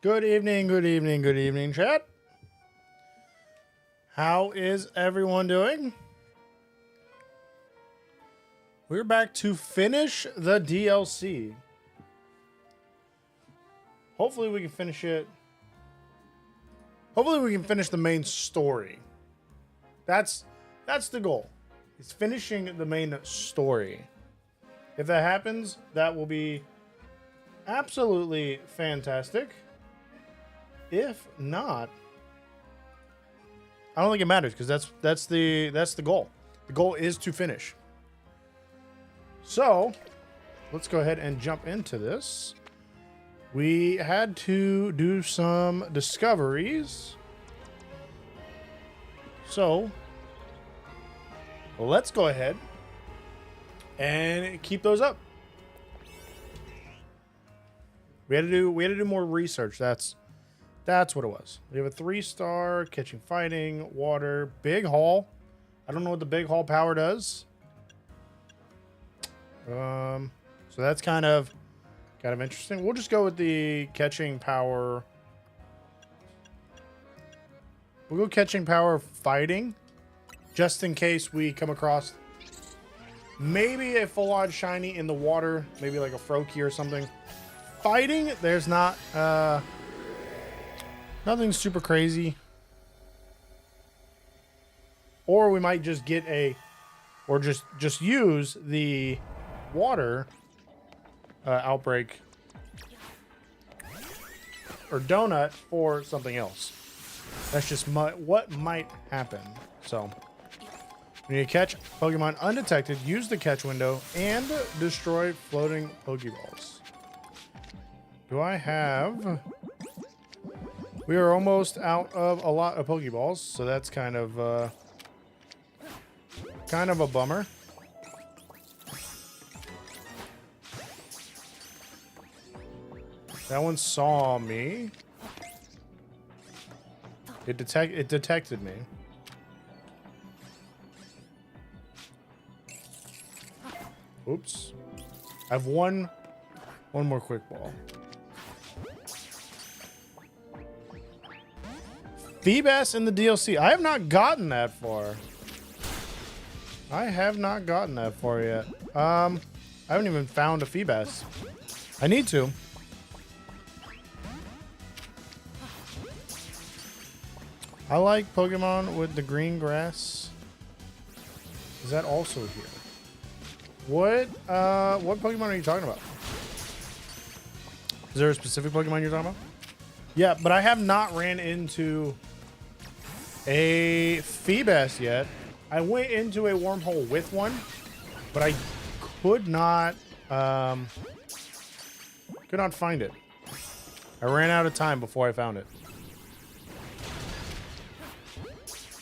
Good evening, chat. How is everyone doing? We're back to finish the DLC. Hopefully we can finish it. Hopefully we can finish the main story. That's the goal. It's finishing the main story. If that happens, that will be absolutely fantastic. If not, I don't think it matters because that's the goal. The goal is to finish. So, let's go ahead and jump into this. We had to do some discoveries. So, let's go ahead and keep those up. We had to do more research. That's what it was. We have a 3-star, catching, fighting, water, big haul. I don't know what the big haul power does. So that's kind of interesting. We'll just go with the catching power. We'll go catching power, fighting, just in case we come across maybe a full-on shiny in the water, maybe like a Froakie or something. Fighting, there's not nothing super crazy. Or we might just get or just use the water outbreak or donut for something else. That's just what might happen. So when you catch Pokemon undetected, use the catch window and destroy floating Pokeballs. Do I have... We are almost out of a lot of Pokeballs, so that's kind of a bummer. That one saw me. It detected me. Oops. I have one more quick ball. Feebas in the DLC. I have not gotten that far. I have not gotten that far yet. I haven't even found a Feebas. I need to. I like Pokemon with the green grass. Is that also here? What Pokemon are you talking about? Is there a specific Pokemon you're talking about? Yeah, but I have not ran into a Feebas yet. I went into a wormhole with one, but I could not find it. I ran out of time before I found it.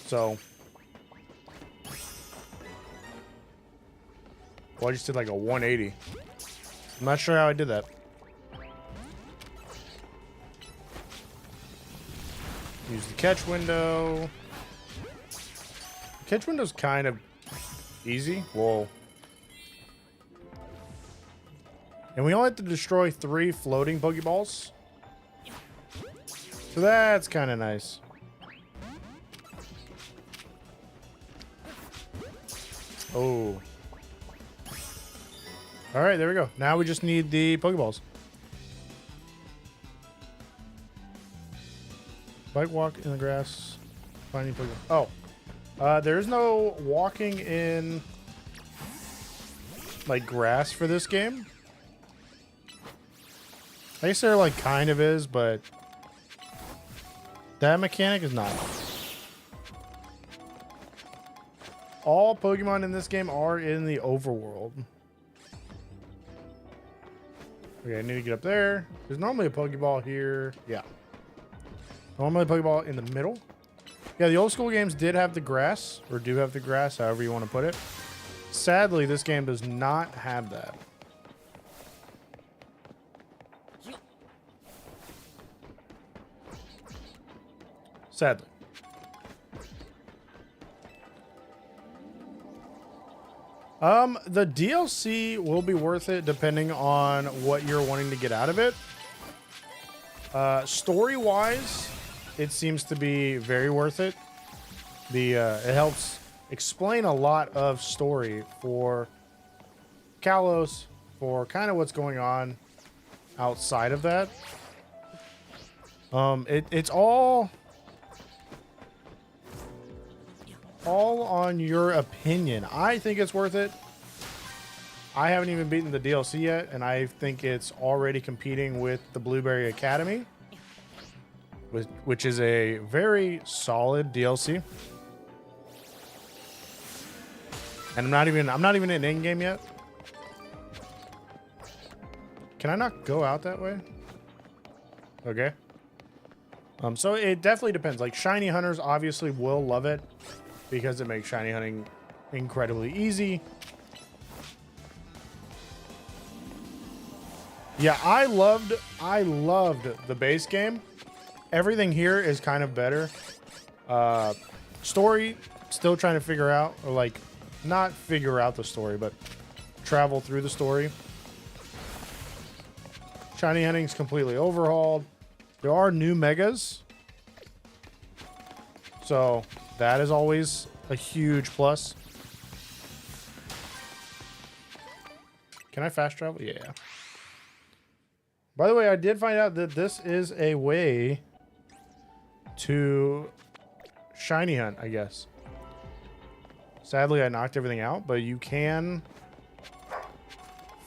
So, well, I just did like a 180. I'm not sure how I did that. Use the catch window. The catch window's kind of easy. Whoa. And we only have to destroy 3 floating Pokeballs. So that's kind of nice. Oh. All right, there we go. Now we just need the Pokeballs. Bike walk in the grass. Finding Pokemon. Oh. There's no walking in like grass for this game. I guess there like kind of is, but that mechanic is not. All Pokemon in this game are in the overworld. Okay, I need to get up there. There's normally a Pokeball here. Yeah. Normally a Pokeball in the middle. Yeah, the old school games did have the grass, or do have the grass, however you want to put it. Sadly, this game does not have that. Sadly. The DLC will be worth it depending on what you're wanting to get out of it. Story-wise, it seems to be very worth it. It helps explain a lot of story for Kalos, for kind of what's going on outside of that. It's all on your opinion. I think it's worth it. I haven't even beaten the DLC yet, and I think it's already competing with the Blueberry Academy, which is a very solid DLC. And I'm not even in in-game yet. Can I not go out that way? Okay. So it definitely depends. Like, shiny hunters obviously will love it because it makes shiny hunting incredibly easy. Yeah, I loved the base game. Everything here is kind of better. Story, still trying to figure out, or like, not figure out the story, but travel through the story. Shiny hunting's completely overhauled. There are new megas, so that is always a huge plus. Can I fast travel? Yeah. By the way, I did find out that this is a way to shiny hunt, I guess. Sadly, I knocked everything out, but you can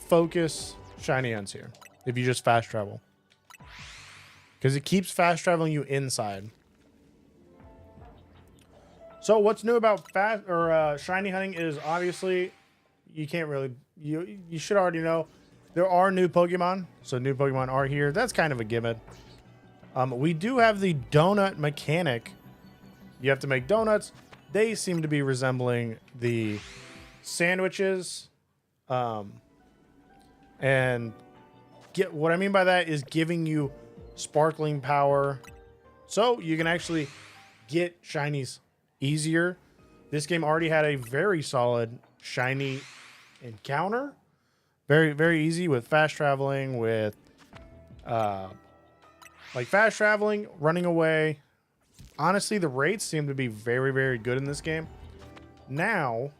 focus shiny hunts here if you just fast travel. Because it keeps fast traveling you inside. So what's new about shiny hunting is obviously you can't really, you should already know there are new Pokemon. So new Pokemon are here. That's kind of a given. We do have the donut mechanic. You have to make donuts. They seem to be resembling the sandwiches. And what I mean by that is giving you sparkling power. So you can actually get shinies easier. This game already had a very solid shiny encounter. Very, very easy with fast traveling, with like fast traveling, running away. Honestly, the rates seem to be very, very good in this game. Now,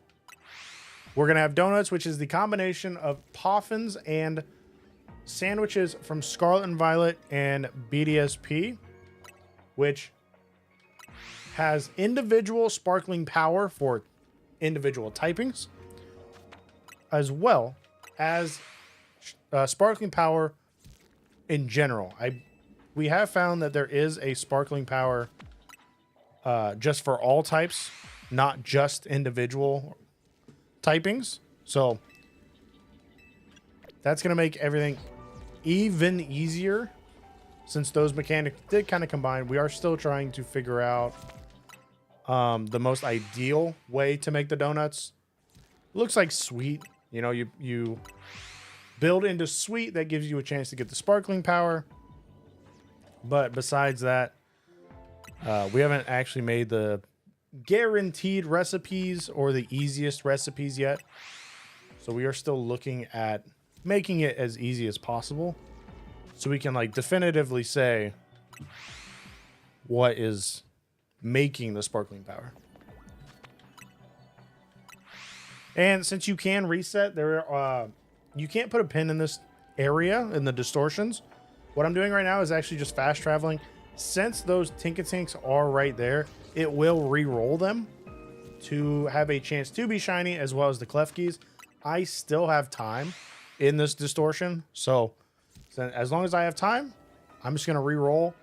we're going to have donuts, which is the combination of poffins and sandwiches from Scarlet and Violet and BDSP, which has individual sparkling power for individual typings, as well as sparkling power in general. We have found that there is a sparkling power just for all types, not just individual typings. So that's going to make everything even easier since those mechanics did kind of combine. We are still trying to figure out the most ideal way to make the donuts. It looks like sweet. You know, you build into sweet. That gives you a chance to get the sparkling power. But besides that, we haven't actually made the guaranteed recipes or the easiest recipes yet. So we are still looking at making it as easy as possible so we can like definitively say what is making the sparkling power. And since you can reset, you can't put a pin in this area in the distortions. What I'm doing right now is actually just fast traveling. Since those Tinkatinks are right there, it will re-roll them to have a chance to be shiny, as well as the Klefkis. I still have time in this distortion, so as long as I have time, I'm just going to re-roll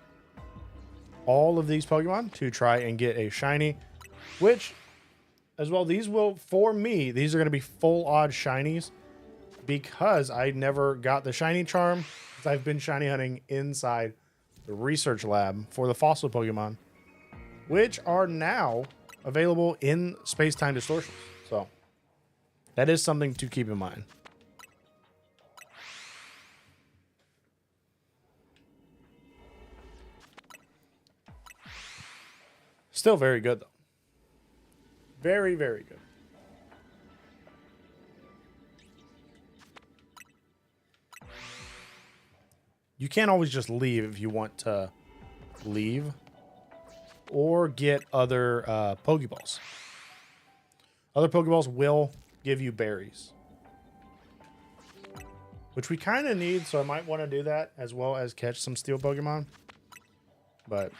all of these Pokemon to try and get a shiny, which as well, these will, for me, these are going to be full odd shinies because I never got the shiny charm. I've been shiny hunting inside the research lab for the fossil Pokemon, which are now available in space-time distortions. So that is something to keep in mind. Still very good, though. Very, very good. You can't always just leave if you want to leave or get other Pokeballs. Other Pokeballs will give you berries, which we kind of need, so I might want to do that as well as catch some steel Pokemon. But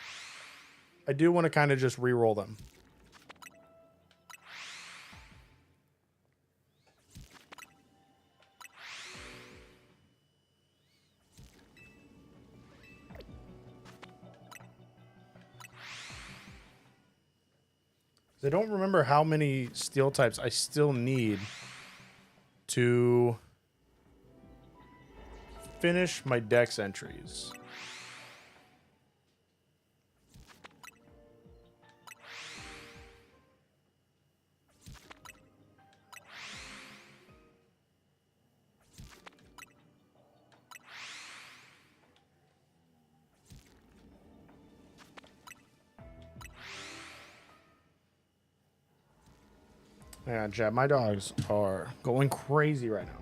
I do want to kind of just re-roll them. I don't remember how many steel types I still need to finish my dex entries. Yeah, Chad, my dogs are going crazy right now.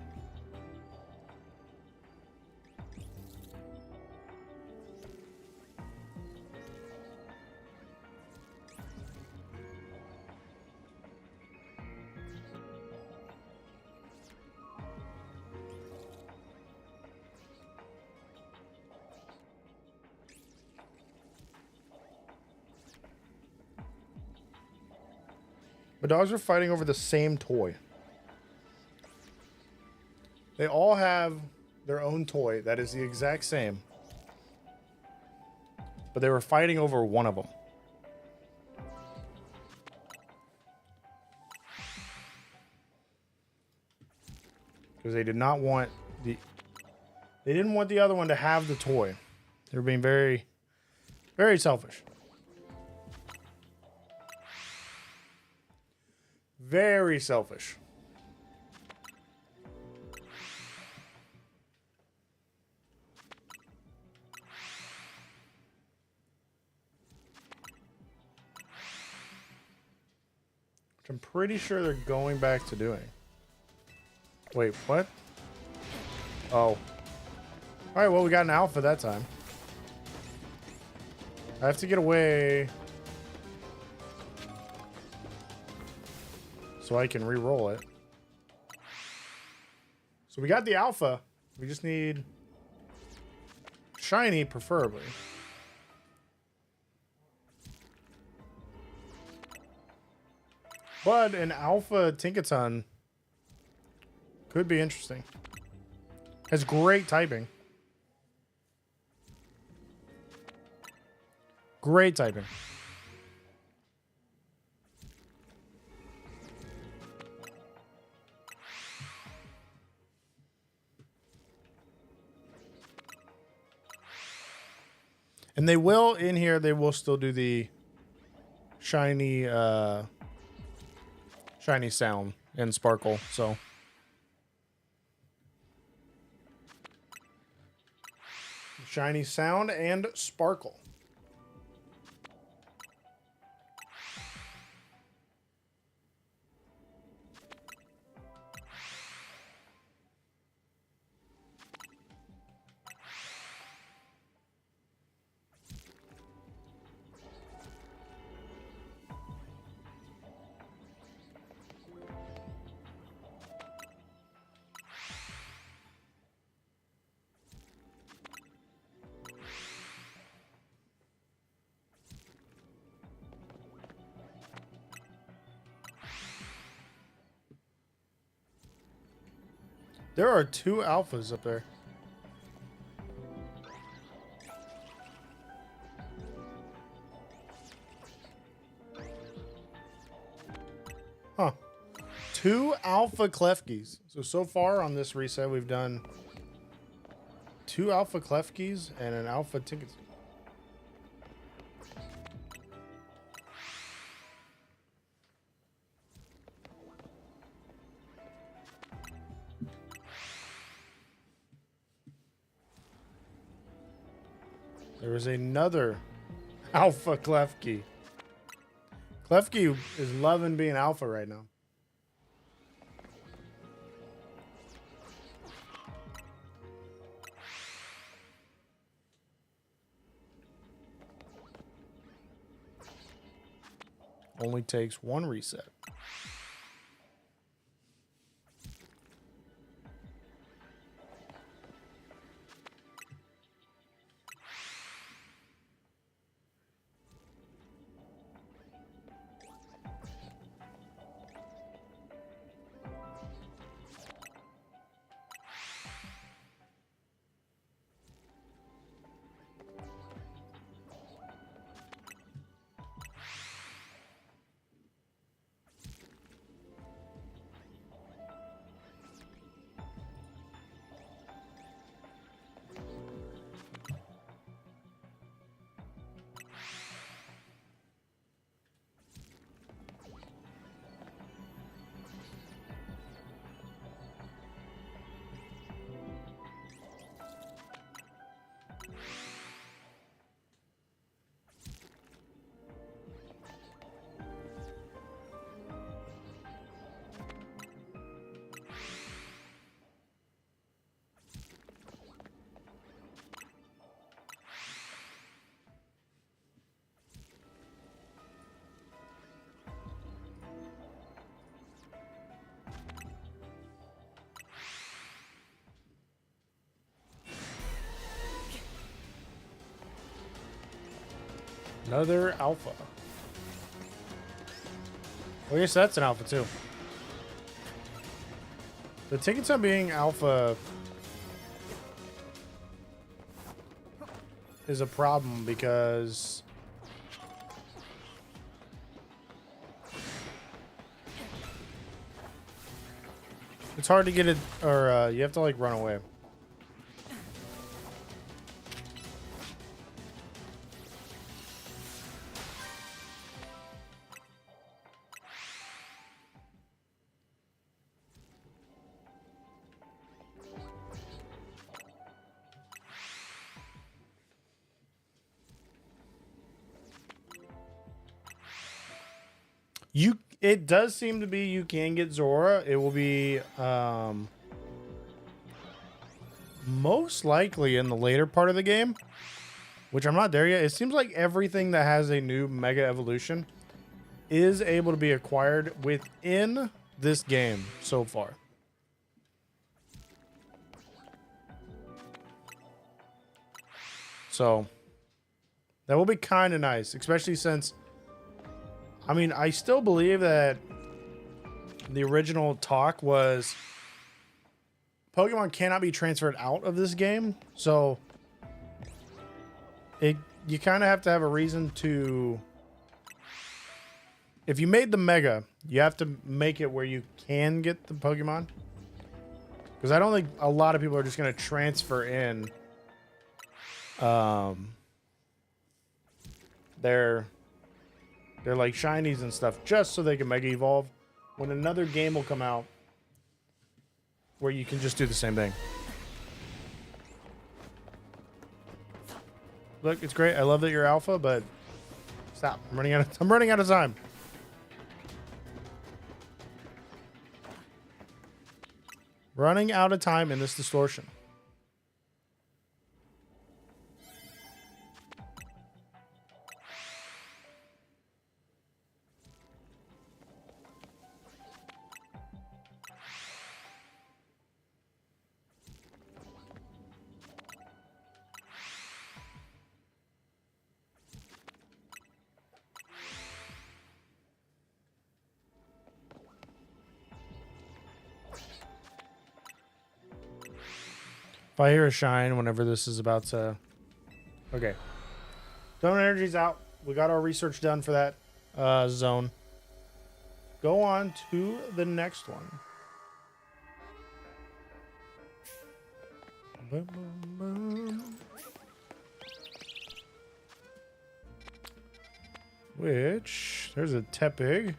The dogs are fighting over the same toy. They all have their own toy that is the exact same. But they were fighting over one of them. Because they did not want the... They didn't want the other one to have the toy. They were being very, very selfish. Very selfish. Which I'm pretty sure they're going back to doing. Wait, what? Oh. Alright, well, we got an alpha that time. I have to get away so I can re-roll it. So we got the alpha. We just need shiny, preferably. But an alpha Tinkaton could be interesting. Has great typing. Great typing. And they will, in here, they will still do the shiny, shiny sound and sparkle, so. Shiny sound and sparkle. There are 2 alphas up there. Huh. 2 alpha Klefkis. So far on this reset, we've done 2 alpha Klefkis and an alpha Tinkaton. There is another alpha Klefki. Klefki is loving being alpha right now. only takes 1 reset. Another alpha. Well, I guess that's an alpha too. The tickets on being alpha is a problem because it's hard to get it, or you have to like run away. It does seem to be you can get Zora. It will be most likely in the later part of the game, which I'm not there yet. It seems like everything that has a new Mega Evolution is able to be acquired within this game so far. So that will be kind of nice, especially since, I mean, I still believe that the original talk was Pokemon cannot be transferred out of this game. So you kind of have to have a reason to, if you made the Mega, you have to make it where you can get the Pokemon. Because I don't think a lot of people are just going to transfer in their like shinies and stuff just so they can Mega Evolve when another game will come out where you can just do the same thing. Look, it's great. I love that you're alpha, but stop. I'm running out of time. Running out of time in this distortion. If I hear a shine whenever this is about to... Okay. Zone energy's out. We got our research done for that zone. Go on to the next one. Which... There's a Tepig.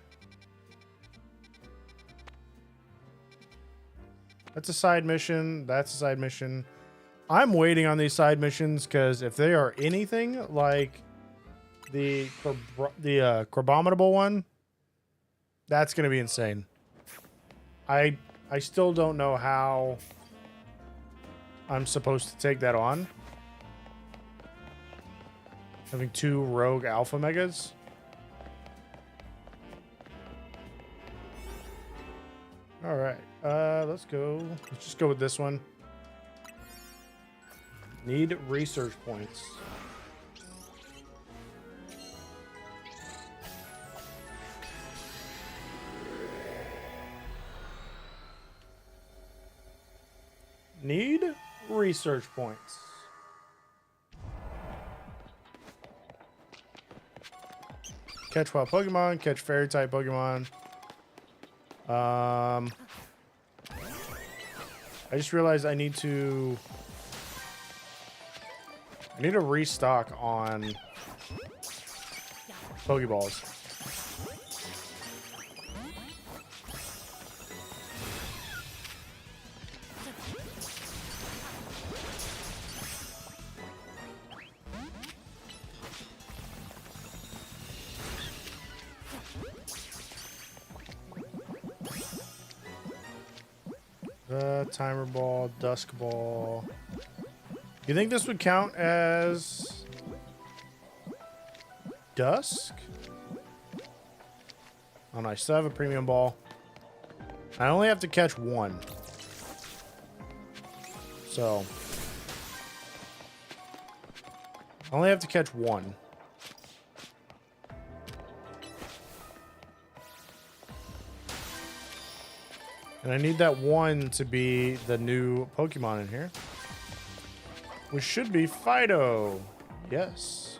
That's a side mission. That's a side mission. I'm waiting on these side missions because if they are anything like the Crabominable one, that's going to be insane. I still don't know how I'm supposed to take that on. Having 2 rogue alpha megas. All right. Let's go. Let's just go with this one. Need research points. Need research points. Catch wild Pokemon, catch fairy type Pokemon. I just realized I need to restock on Pokeballs. Timer ball, dusk ball. You think this would count as dusk? Oh, nice. Still have a premium ball. I only have to catch one. So I only have to catch one. And I need that one to be the new Pokemon in here. Which should be Fido. Yes.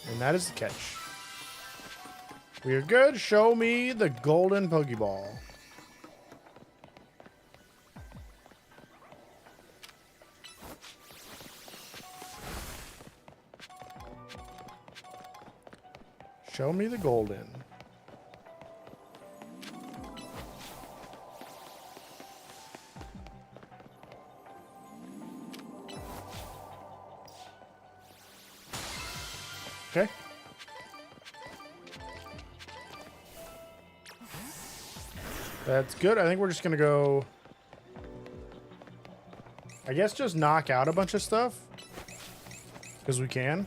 And that is the catch. We are good. Show me the golden Pokeball. Show me the golden. Okay. That's good. I think we're just going to go, I guess, just knock out a bunch of stuff. Because we can.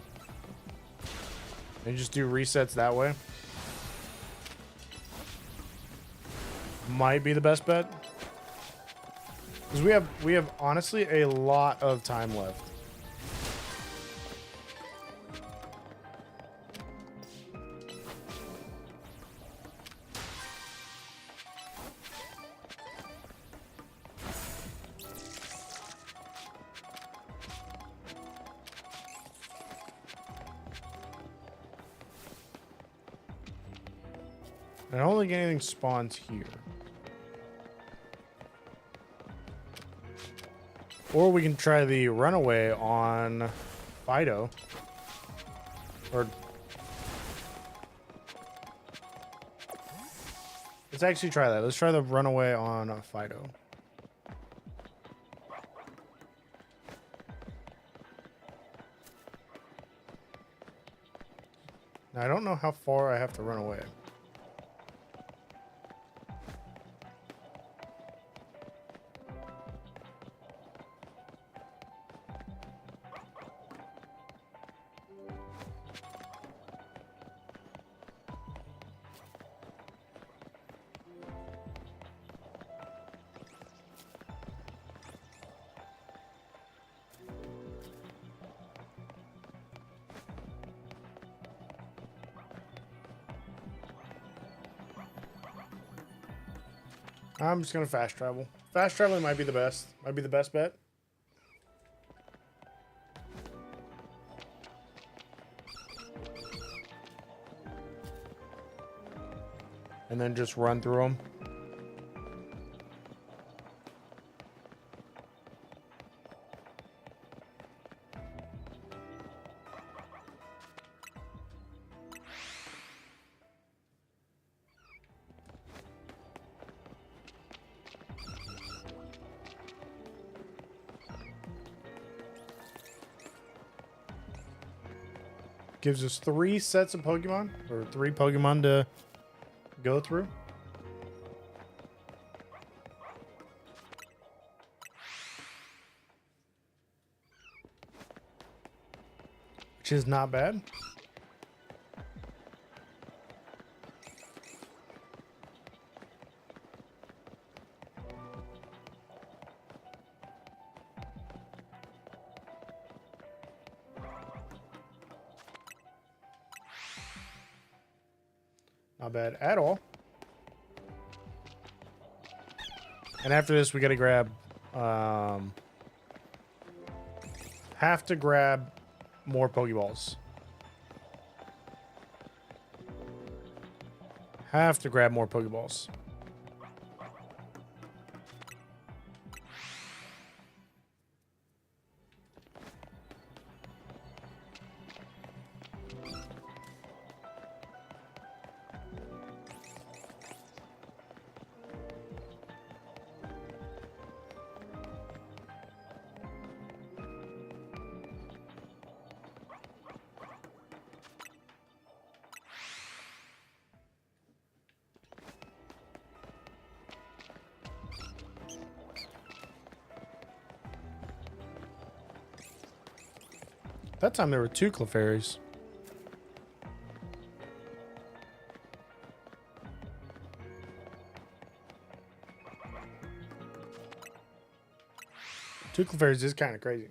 And just do resets that way. Might be the best bet. Because we have honestly a lot of time left. I don't think anything spawns here. Or we can try the runaway on Fido. Or let's actually try that. Let's try the runaway on Fido. Now, I don't know how far I have to run away. I'm just gonna fast travel. Fast traveling might be the best. Might be the best bet. And then just run through them. Gives us 3 sets of Pokemon, or 3 Pokemon to go through. which is not bad. Not bad at all. And after this, we got to grab... have to grab more Pokeballs. Have to grab more Pokeballs. That time there were 2 Clefairies. Two Clefairies is kind of crazy.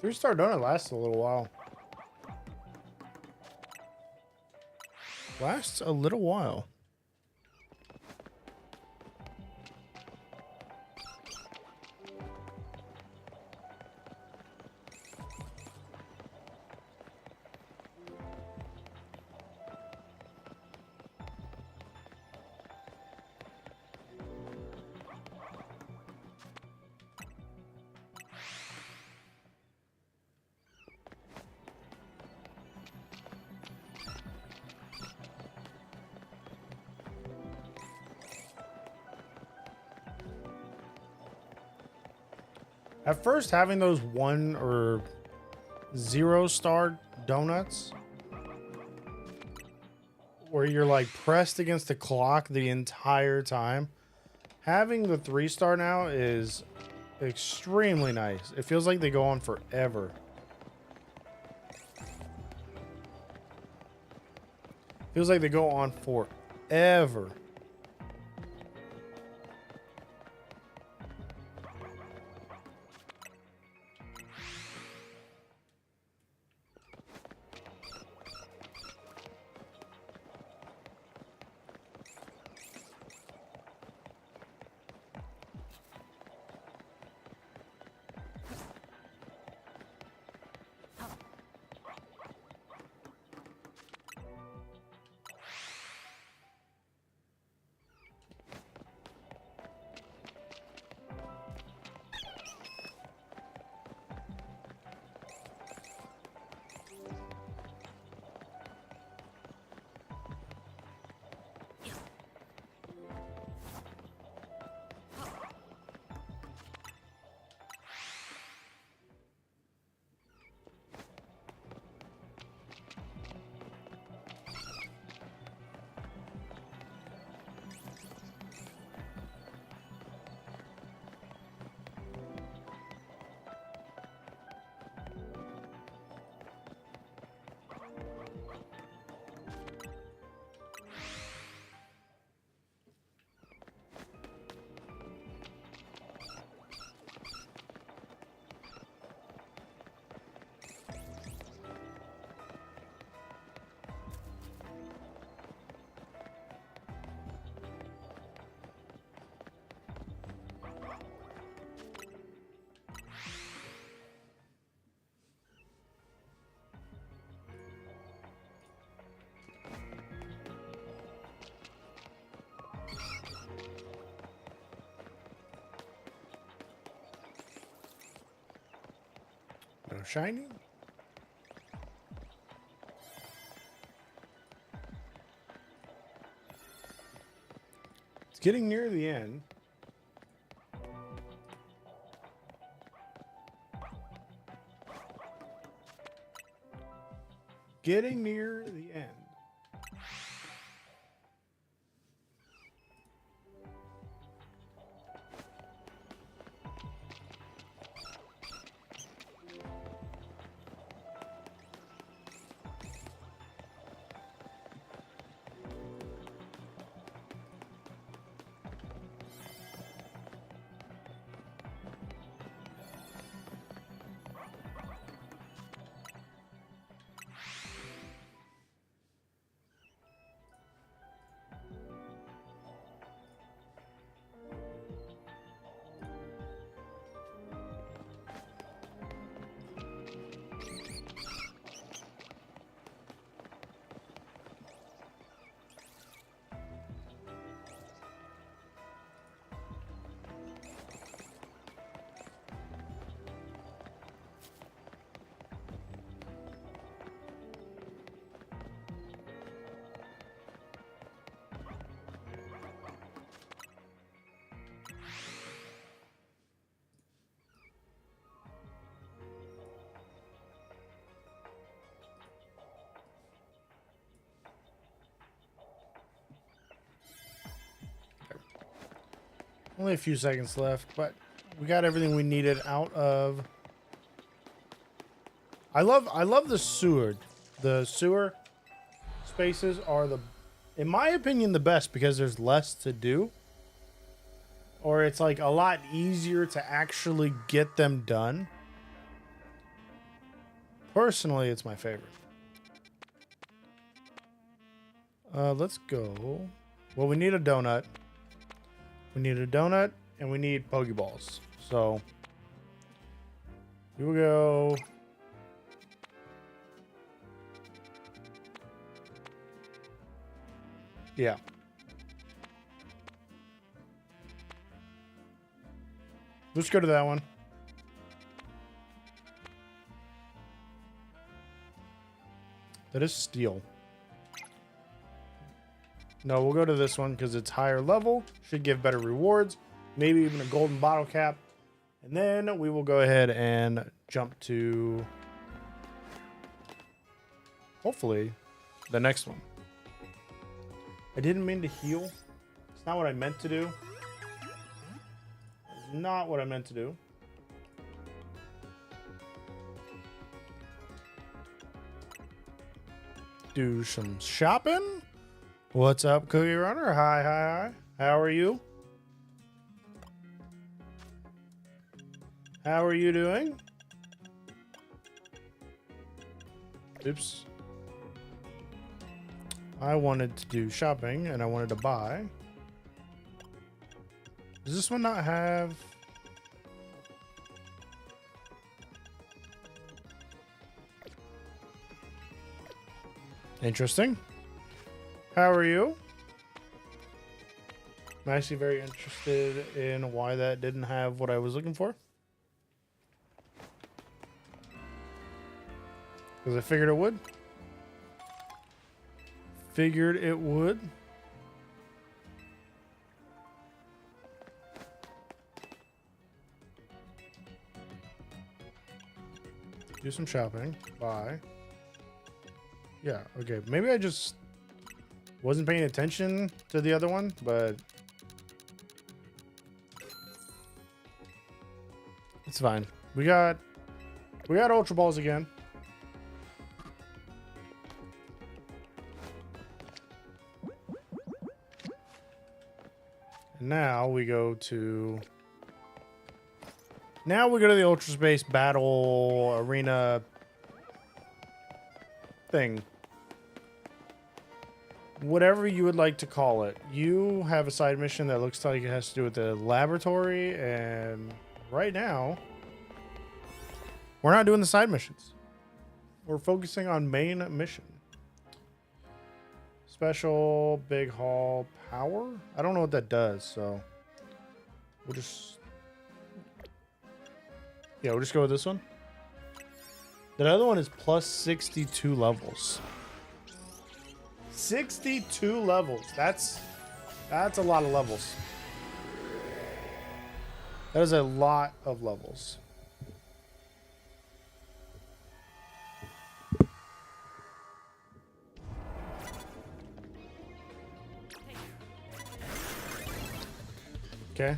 Three-star donut lasts a little while. Lasts a little while. At first, having those 1 or 0-star donuts where you're like pressed against the clock the entire time, having the 3-star now is extremely nice. It feels like they go on forever. Feels like they go on forever. Got a shiny. It's getting near the end. Getting near the end. Only a few seconds left, but we got everything we needed out of. I love the sewer. The sewer spaces are in my opinion, the best because there's less to do. Or it's like a lot easier to actually get them done. Personally, it's my favorite. Let's go. Well, we need a donut. We need a donut and we need Pokeballs. So we will go. Yeah. Let's go to that one. That is steel. No, we'll go to this one because it's higher level. Should give better rewards. Maybe even a golden bottle cap. And then we will go ahead and jump to, hopefully, the next one. I didn't mean to heal. It's not what I meant to do. It's not what I meant to do. Do some shopping. What's up, Cookie Runner? Hi, hi, hi. How are you? How are you doing? Oops. I wanted to do shopping and I wanted to buy. Does this one not have... Interesting. How are you? I'm actually very interested in why that didn't have what I was looking for. Because I figured it would. Figured it would. Do some shopping. Buy. Yeah, okay. Maybe I just wasn't paying attention to the other one, but it's fine. We got Ultra Balls again. And now we go to the Ultra Space Battle Arena thing. Whatever you would like to call it. You have a side mission that looks like it has to do with the laboratory, and right now we're not doing the side missions. We're focusing on main mission. Special big haul power. I don't know what that does, so we'll just go with this one. That other one is plus 62 levels. 62 levels. That's a lot of levels. That is a lot of levels. Okay.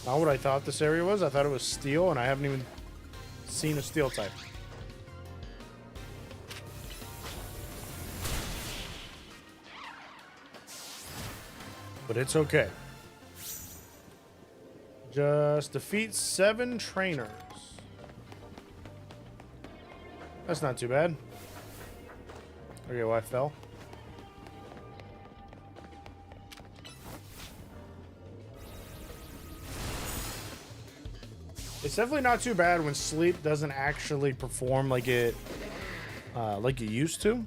Not what I thought this area was. I thought it was steel, and I haven't even seen a steel type. But it's okay. Just defeat 7 trainers. That's not too bad. Okay, well, I fell. It's definitely not too bad when sleep doesn't actually perform like it used to.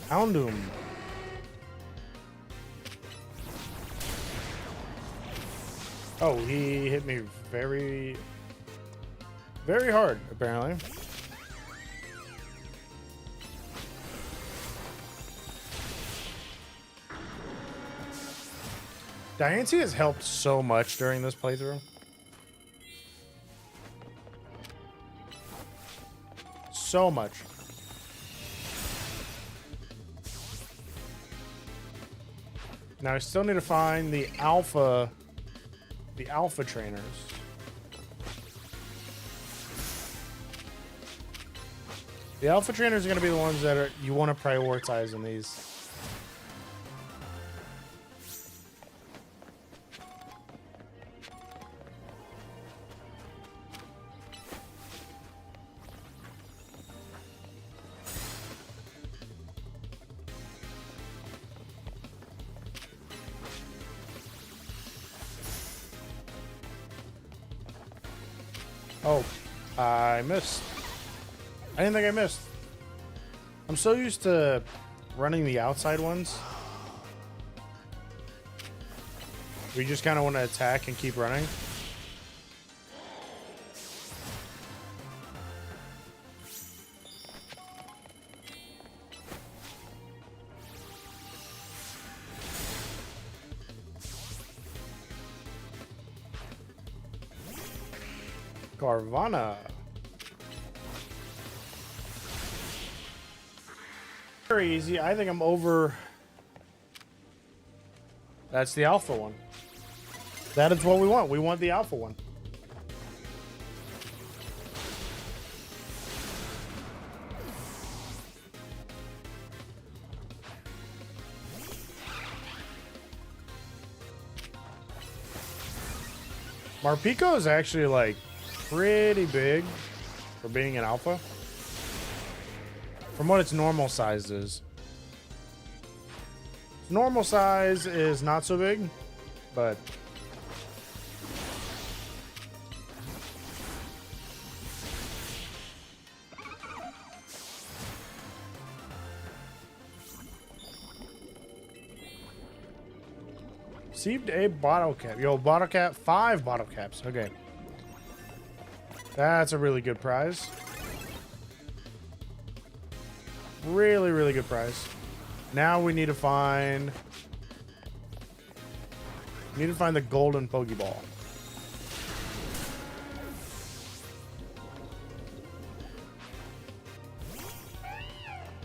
Houndoom. Oh, he hit me very, very hard, apparently. Diancie has helped so much during this playthrough. So much. Now I still need to find the alpha trainers. The alpha trainers are going to be the ones that you want to prioritize in these. Oh, I missed. I didn't think I missed. I'm so used to running the outside ones. We just kind of want to attack and keep running. Carvana. Very easy. I think I'm over. That's the alpha one. That is what we want. We want the alpha one. Marpico is actually like pretty big for being an alpha. From what its normal size is. Normal size is not so big, but received a bottle cap. Yo, bottle cap, 5 bottle caps. Okay. That's a really good prize. Really, really good prize. Now we need to find the golden Pokeball.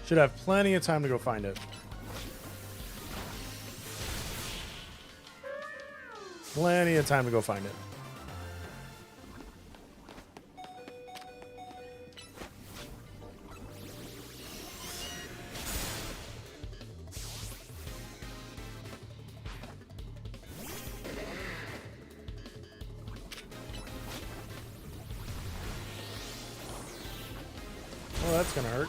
Should have plenty of time to go find it. Plenty of time to go find it. that's gonna hurt.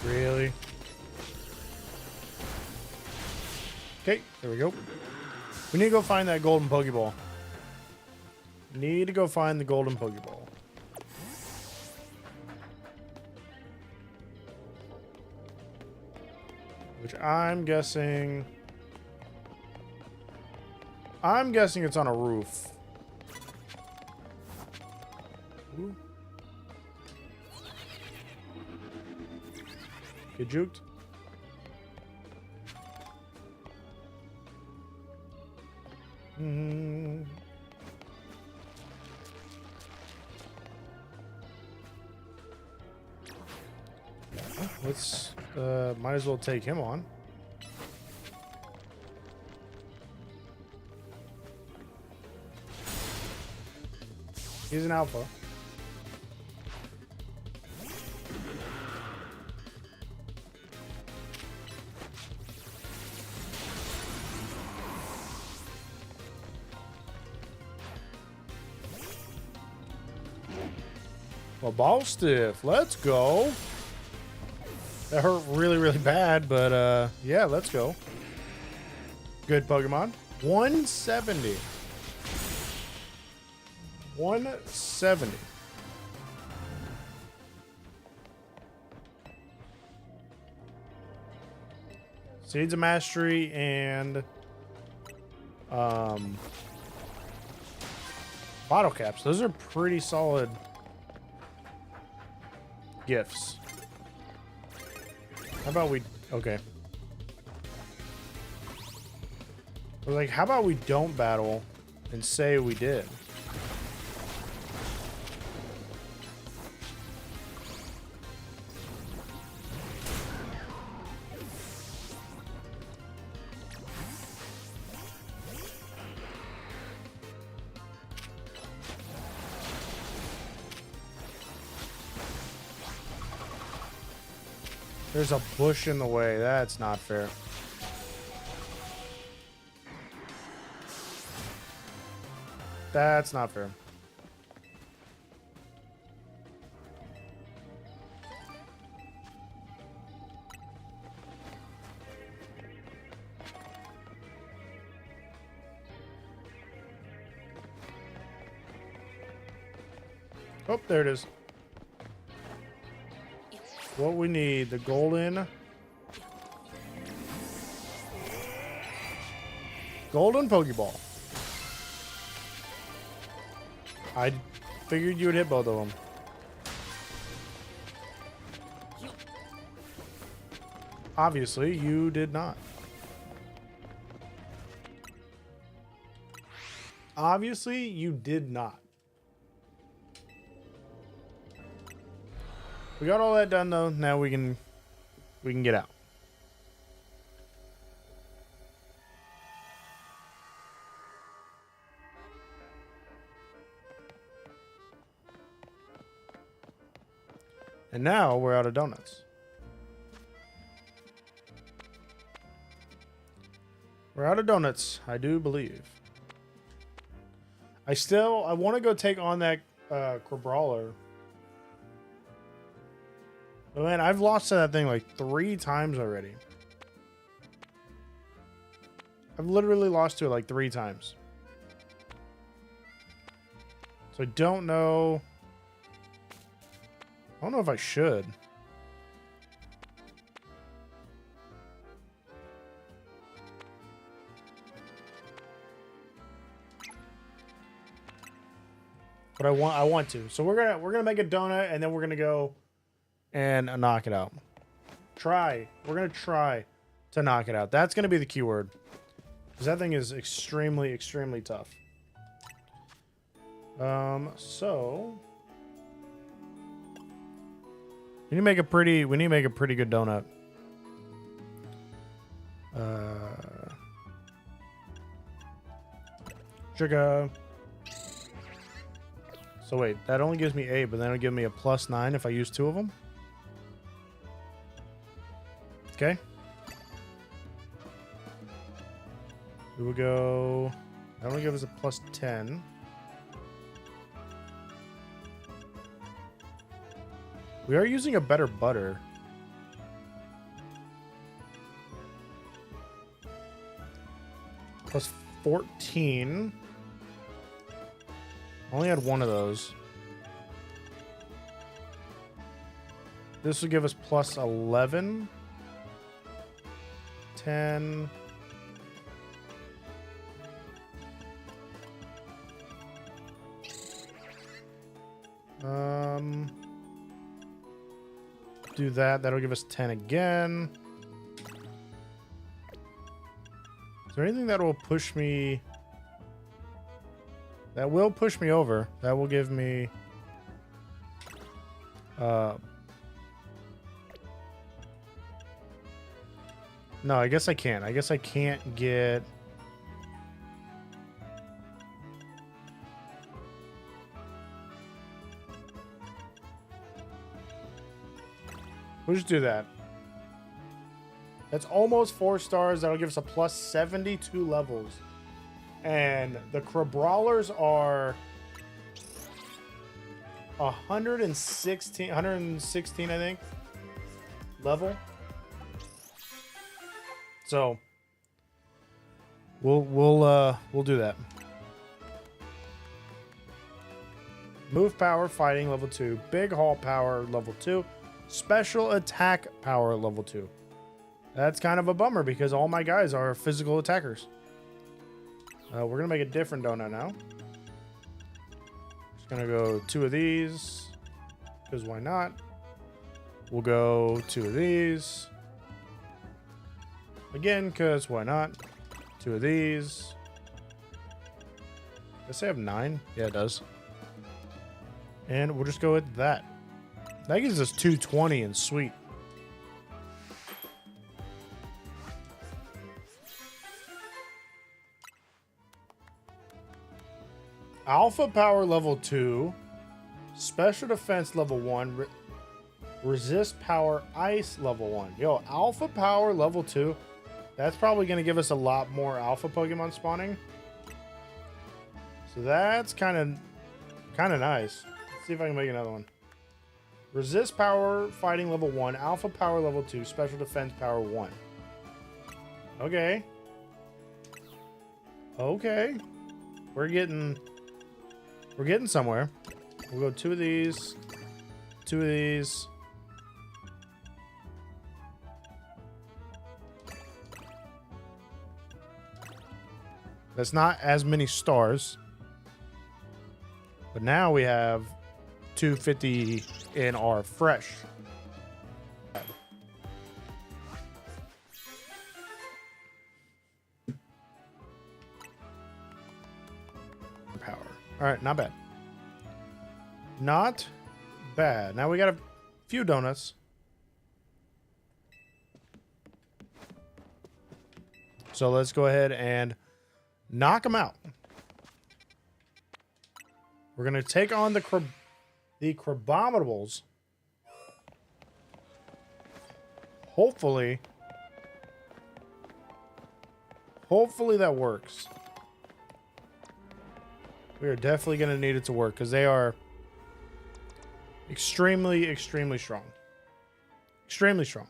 Really? Okay, there we go. We need to go find that golden Pokeball. Need to go find the golden Pokeball. Which I'm guessing it's on a roof. Ooh. Get juked. Let's might as well take him on. He's an alpha. Well, ball stiff. Let's go. That hurt really, really bad, but yeah, let's go. Good Pokemon. 170. 170. Seeds of Mastery and bottle caps. Those are pretty solid gifts. How about we... Okay. I was like, how about we don't battle and say we did? There's a bush in the way. That's not fair. That's not fair. Oh, there it is. What we need, the golden Pokeball. I figured you would hit both of them. Obviously, you did not. Obviously, you did not. We got all that done though. Now we can get out. And now we're out of donuts. We're out of donuts, I do believe. I want to go take on that Crabrawler. Oh, man, I've lost to that thing like 3 times already. I've literally lost to it like 3 times. So I don't know. I don't know if I should. But I want to. So we're gonna make a donut and then we're gonna go and knock it out. We're gonna try to knock it out. That's gonna be the keyword, because that thing is extremely, extremely tough. So we need to make a pretty good donut. Sugar. So wait, that only gives me 8, but then it'll give me a +9 if I use 2 of them. Okay. We will go. That will give us a plus 10. We are using a better butter. Plus 14. Only had one of those. This will give us plus 11. 10. Do that. That'll give us 10 again. Is there anything that will push me? That will push me over. That will give me... No, I guess I can't. I guess I can't get... We'll just do that. That's almost 4 stars. That'll give us a plus 72 levels. And the Crabrawlers are 116, I think, level. So we'll do that. Move power, fighting level 2. Big haul power level 2. Special attack power level 2. That's kind of a bummer because all my guys are physical attackers. We're gonna make a different donut now. Just gonna go 2 of these because why not? We'll go 2 of these again because why not? 2 of these. Does it have 9? Yeah, it does. And we'll just go with that. That gives us 220 and sweet. Alpha power level 2. Special defense level 1. Resist power ice level 1. Yo, alpha power level 2. That's probably going to give us a lot more alpha Pokemon spawning. So that's kind of nice. Let's see if I can make another one. Resist power fighting level 1, alpha power level 2, special defense power 1. Okay. Okay. We're getting somewhere. We'll go 2 of these, 2 of these. That's not as many stars. But now we have 250 in our fresh. Power. All right, not bad. Not bad. Now we got a few donuts. So let's go ahead and knock them out. We're going to take on the Crabomatables. Hopefully that works. We are definitely going to need it to work because they are extremely strong. Extremely strong.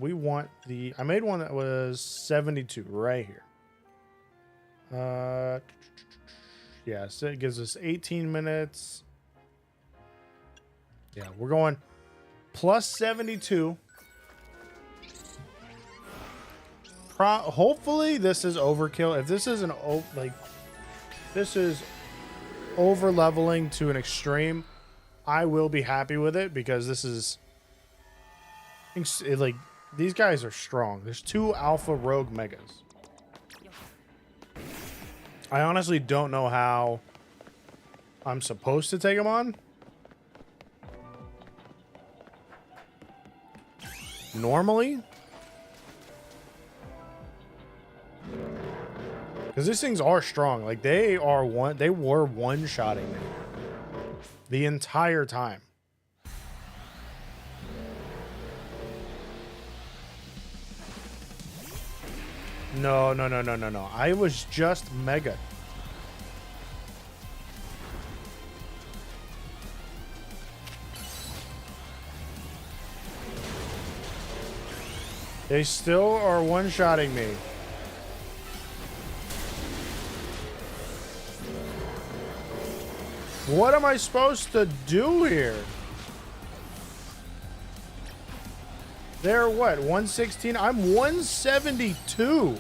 We want the... I made one that was 72 right here. Yeah, so it gives us 18 minutes. Yeah, we're going plus 72. Hopefully this is overkill. If this is this is over leveling to an extreme, I will be happy with it because this is like these guys are strong. There's 2 alpha rogue megas. I honestly don't know how I'm supposed to take them on. Normally. Because these things are strong. Like they were one-shotting me the entire time. No, no, no, no, no, no. I was just mega. They still are one-shotting me. What am I supposed to do here? They're what, 116? I'm 172.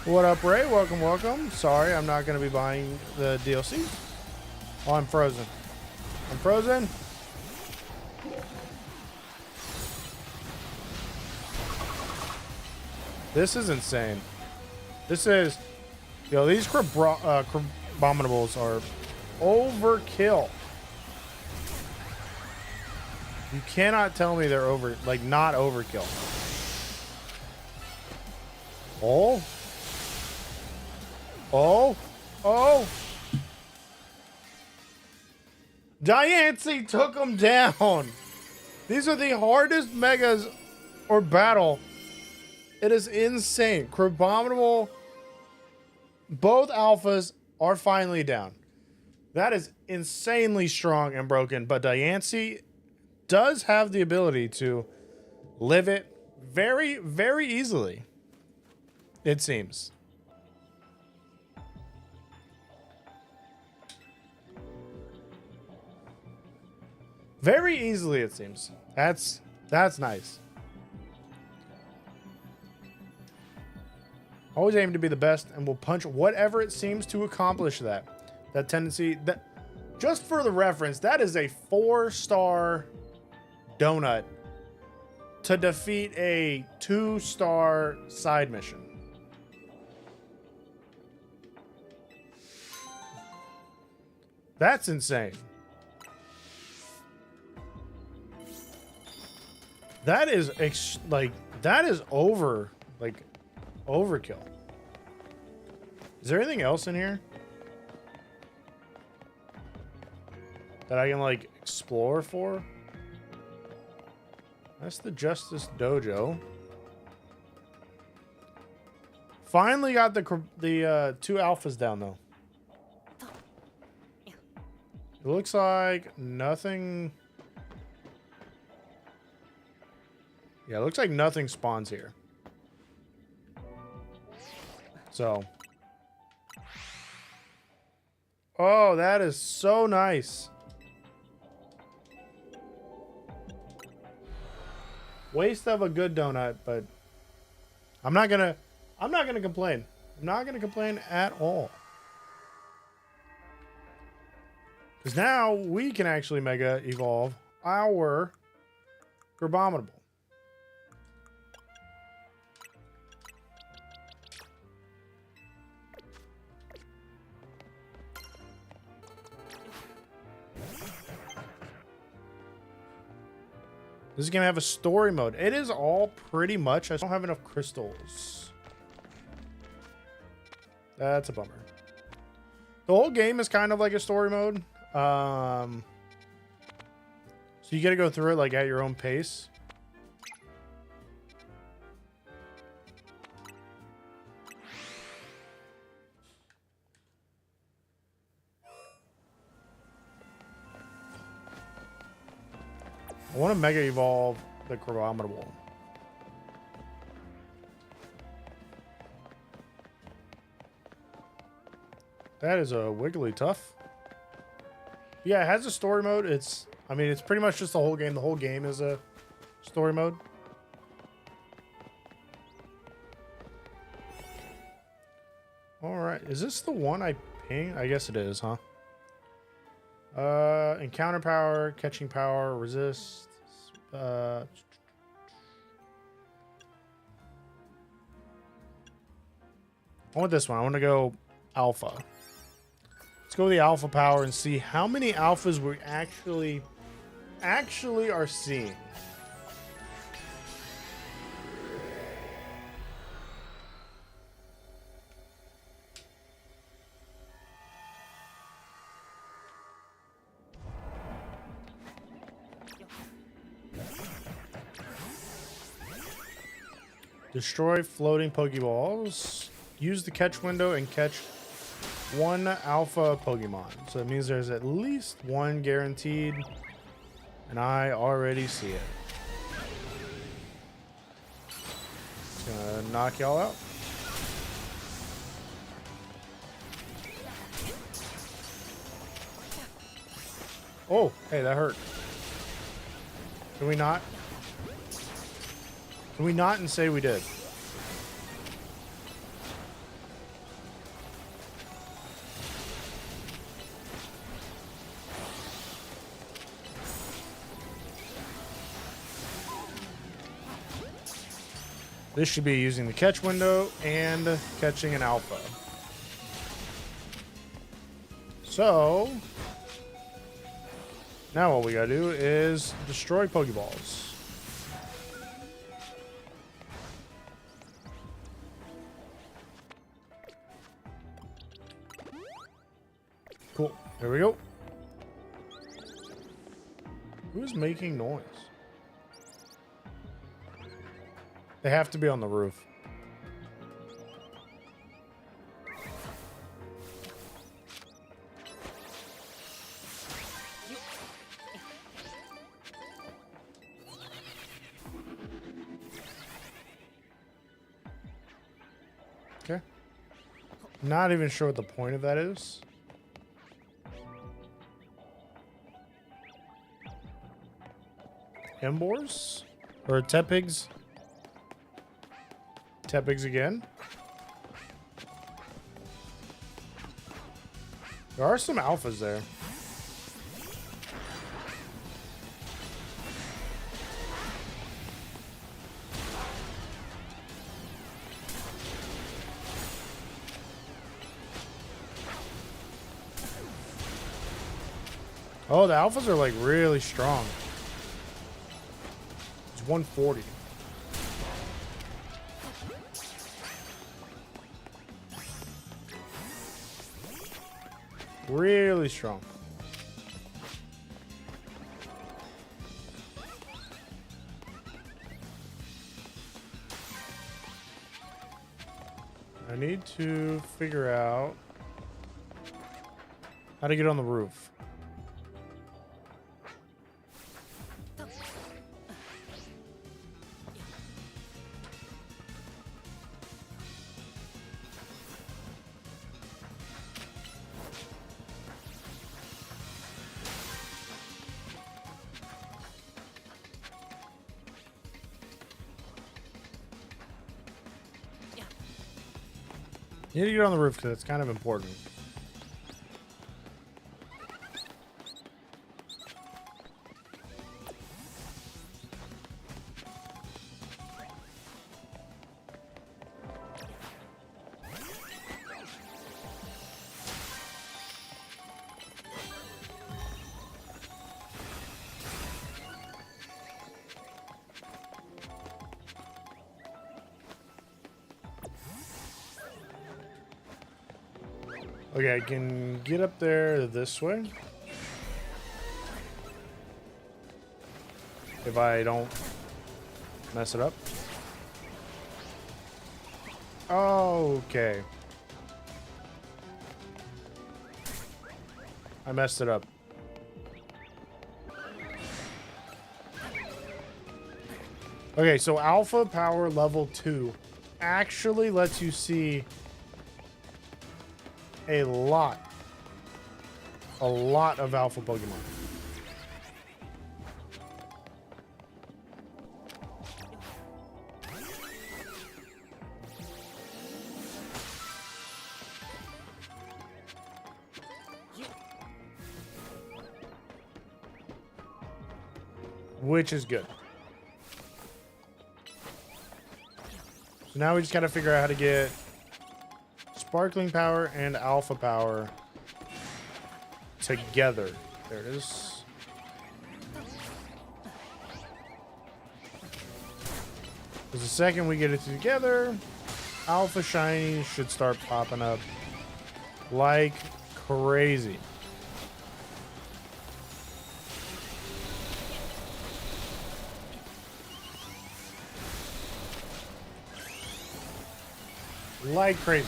What up, Ray? Welcome, welcome. Sorry, I'm not going to be buying the DLC. Oh, I'm frozen. I'm frozen. This is insane. This is... Yo, these Crabominables are overkill. You cannot tell me they're not overkill. Oh. Oh. Oh. Diancie took them down. These are the hardest megas or battle. It is insane. Crabominable. Both alphas are finally down. That is insanely strong and broken. But Diancie does have the ability to live it very, very easily. It seems. Very easily, it seems. That's nice. Always aim to be the best and will punch whatever it seems to accomplish that. That tendency, that just for the reference, that is a 4-star donut to defeat a 2-star side mission. That's insane. That is that is overkill. Is there anything else in here that I can explore for? That's the Justice Dojo. Finally got the 2 alphas down though. It looks like nothing. Yeah, it looks like nothing spawns here. So. Oh, that is so nice. Waste of a good donut, but I'm not gonna complain. I'm not gonna complain at all. Because now we can actually mega evolve our Crabominable. This is going to have a story mode. It is all pretty much. I don't have enough crystals. That's a bummer. The whole game is kind of like a story mode. So you got to go through it at your own pace. I want to mega evolve the Crabominable. That is a wiggly tough. Yeah, it has a story mode. It's pretty much just the whole game. The whole game is a story mode. All right, is this the one I ping? I guess it is, huh? Encounter power, catching power, resist. I want this one. I want to go alpha. Let's go with the alpha power and see how many alphas we actually are seeing. Destroy floating Pokeballs. Use the catch window and catch one alpha Pokemon. So it means there's at least one guaranteed. And I already see it. Just gonna knock y'all out. Oh, hey, that hurt. Can we not? Can we not and say we did? This should be using the catch window and catching an alpha. So now all we gotta do is destroy Pokeballs. Cool. There we go. Who's making noise? They have to be on the roof. Okay. Not even sure what the point of that is. Embors? Or Tepigs? Tepigs again? There are some alphas there. Oh, the alphas are like really strong. It's 140. Really strong. I need to figure out how to get on the roof. You need to get on the roof because it's kind of important. Okay, I can get up there this way. If I don't mess it up. Okay. I messed it up. Okay, so Alpha Power Level 2 actually lets you see a lot of Alpha Pokemon. Which is good. So now we just gotta figure out how to get Sparkling Power and Alpha Power together. There it is. Because the second we get it together, Alpha Shiny should start popping up like crazy. like crazy.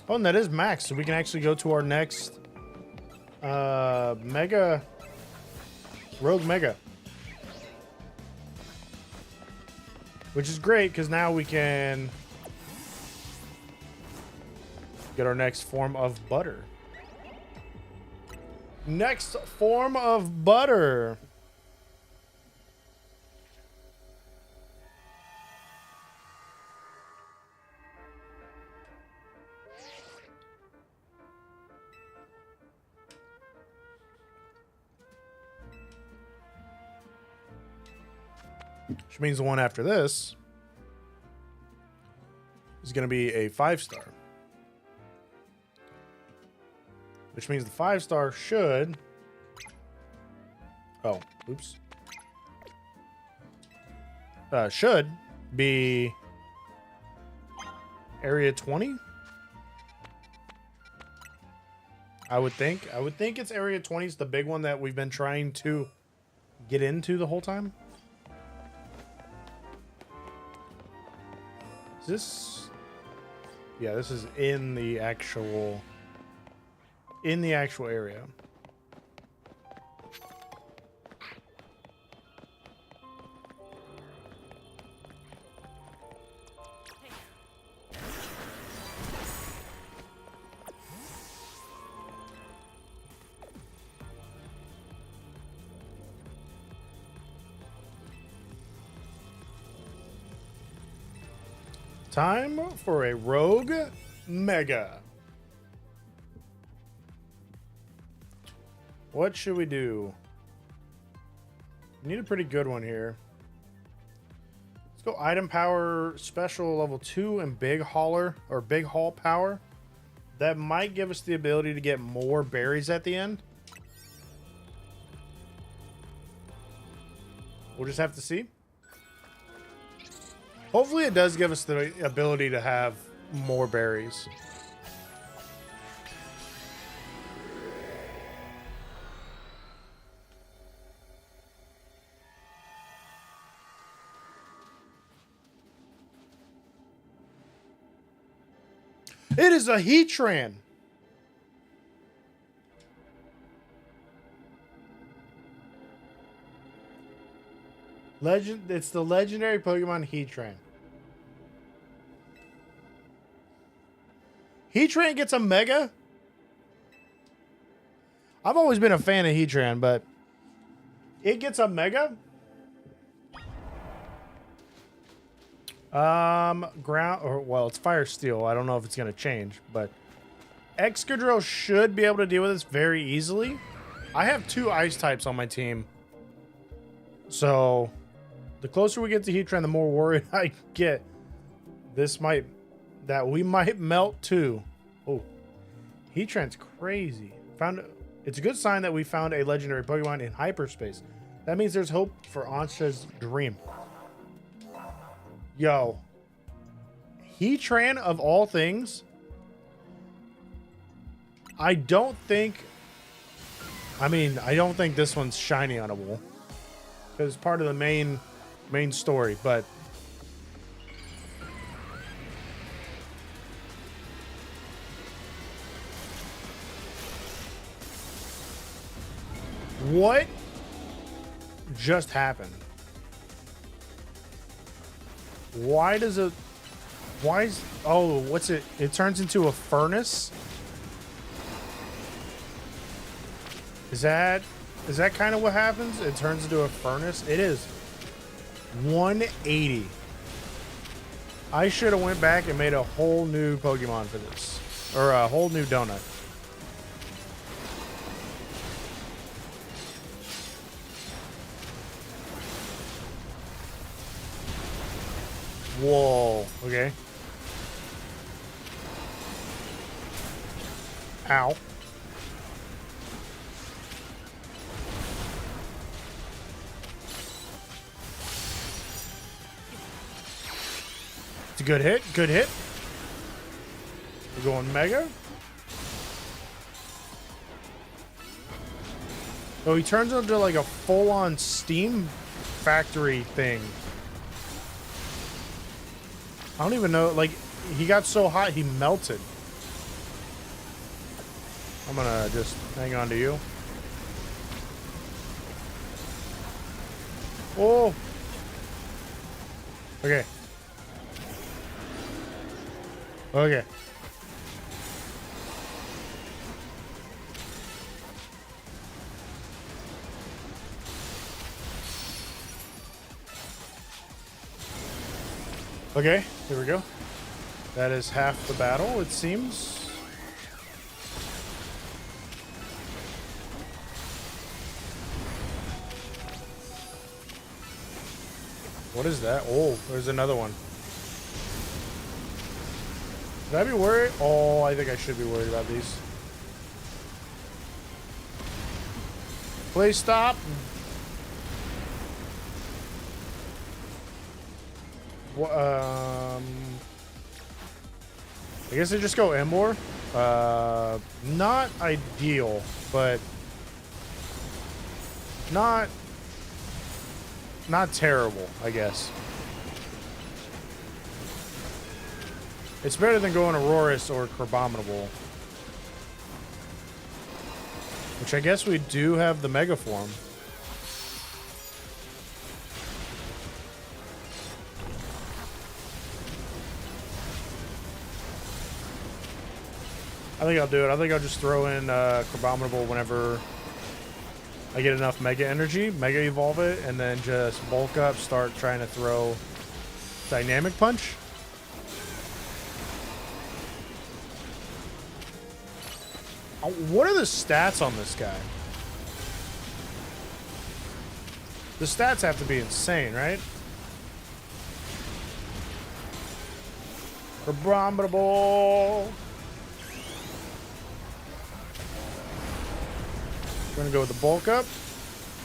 Oh, and that is max, so we can actually go to our next Mega Rogue Mega. Which is great, because now we can get our next form of butter. Next form of butter. Which means the one after this is going to be a 5-star. Which means the 5-star should... Oh, oops. Should be area 20. I would think. I would think it's area 20 is the big one that we've been trying to get into the whole time. Is this... Yeah, this is in the actual area. Time for a Rogue Mega. What should we do? We need a pretty good one here. Let's go item power special level 2 and big hauler or big haul power. That might give us the ability to get more berries at the end. We'll just have to see. Hopefully it does give us the ability to have more berries. It is a Heatran. It's the legendary Pokemon Heatran. Heatran gets a Mega? I've always been a fan of Heatran, but it gets a Mega? Ground, or well, it's Fire Steel. I don't know if it's going to change, but Excadrill should be able to deal with this very easily. I have 2 Ice types on my team. So the closer we get to Heatran, the more worried I get. We might melt too. Oh, Heatran's crazy. It's a good sign that we found a legendary Pokemon in hyperspace. That means there's hope for Ansha's dream. Yo, Heatran of all things. I don't think this one's shiny unable because it's part of the main story, but what just happened? What's it? It turns into a furnace? Is that kind of what happens? It turns into a furnace? It is 180. I should have went back and made a whole new Pokemon for this. Or a whole new donut. Whoa, okay. Ow. It's a good hit. Good hit. We're going Mega. So he turns into like a full-on steam factory thing. I don't even know. Like, he got so hot, he melted. I'm gonna just hang on to you. Oh. Okay. Okay. Okay, here we go. That is half the battle, it seems. What is that? Oh, there's another one. Should I be worried? Oh, I think I should be worried about these. Please stop. I guess I just go Embor. Not ideal, but not terrible, I guess. It's better than going Aurorus or Crabominable. Which I guess we do have the Mega form. I think I'll do it. I think I'll just throw in Crabominable whenever I get enough Mega Energy, Mega Evolve it, and then just bulk up, start trying to throw Dynamic Punch. What are the stats on this guy? The stats have to be insane, right? Crabominable. We're gonna go with the bulk up.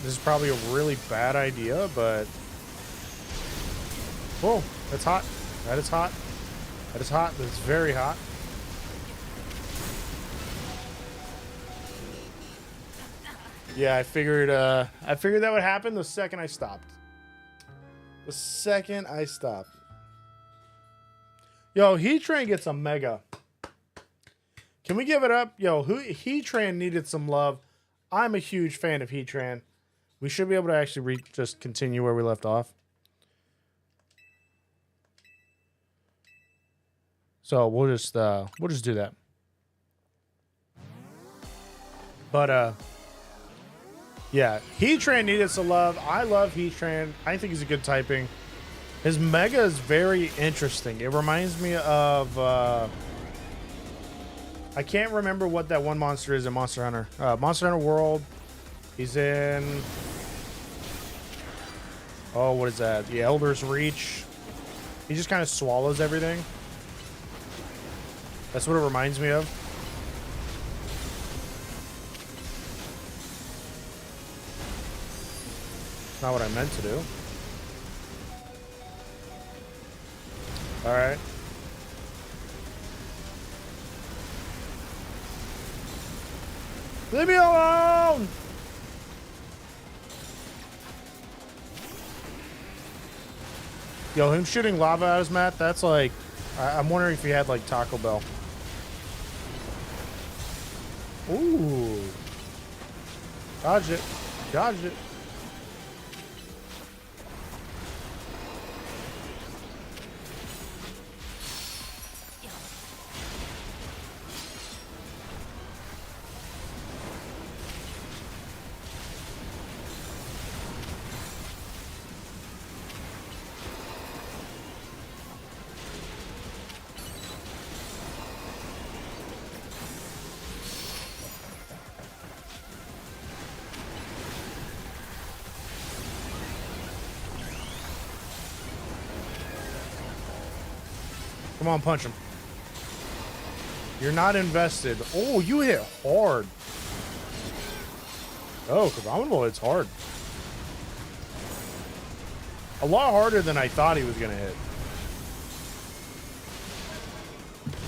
This is probably a really bad idea, but whoa, that's hot. That is hot. That is hot. That's very hot. Yeah, I figured that would happen the second I stopped. The second I stopped. Yo, Heatran gets a Mega. Can we give it up? Yo, Heatran needed some love. I'm a huge fan of Heatran. We should be able to actually just continue where we left off. So we'll just do that. But yeah, Heatran needed some love. I love Heatran. I think he's a good typing. His Mega is very interesting. It reminds me of I can't remember what that one monster is in Monster Hunter. Monster Hunter World. He's in... Oh, what is that? The Elder's Reach. He just kind of swallows everything. That's what it reminds me of. Not what I meant to do. Alright. Leave me alone! Yo, him shooting lava at his mat, that's like... I'm wondering if he had like Taco Bell. Ooh. Dodge it. Dodge it. Come on, punch him. You're not invested. Oh, you hit hard. Oh, Crabominable hits hard. A lot harder than I thought he was going to hit.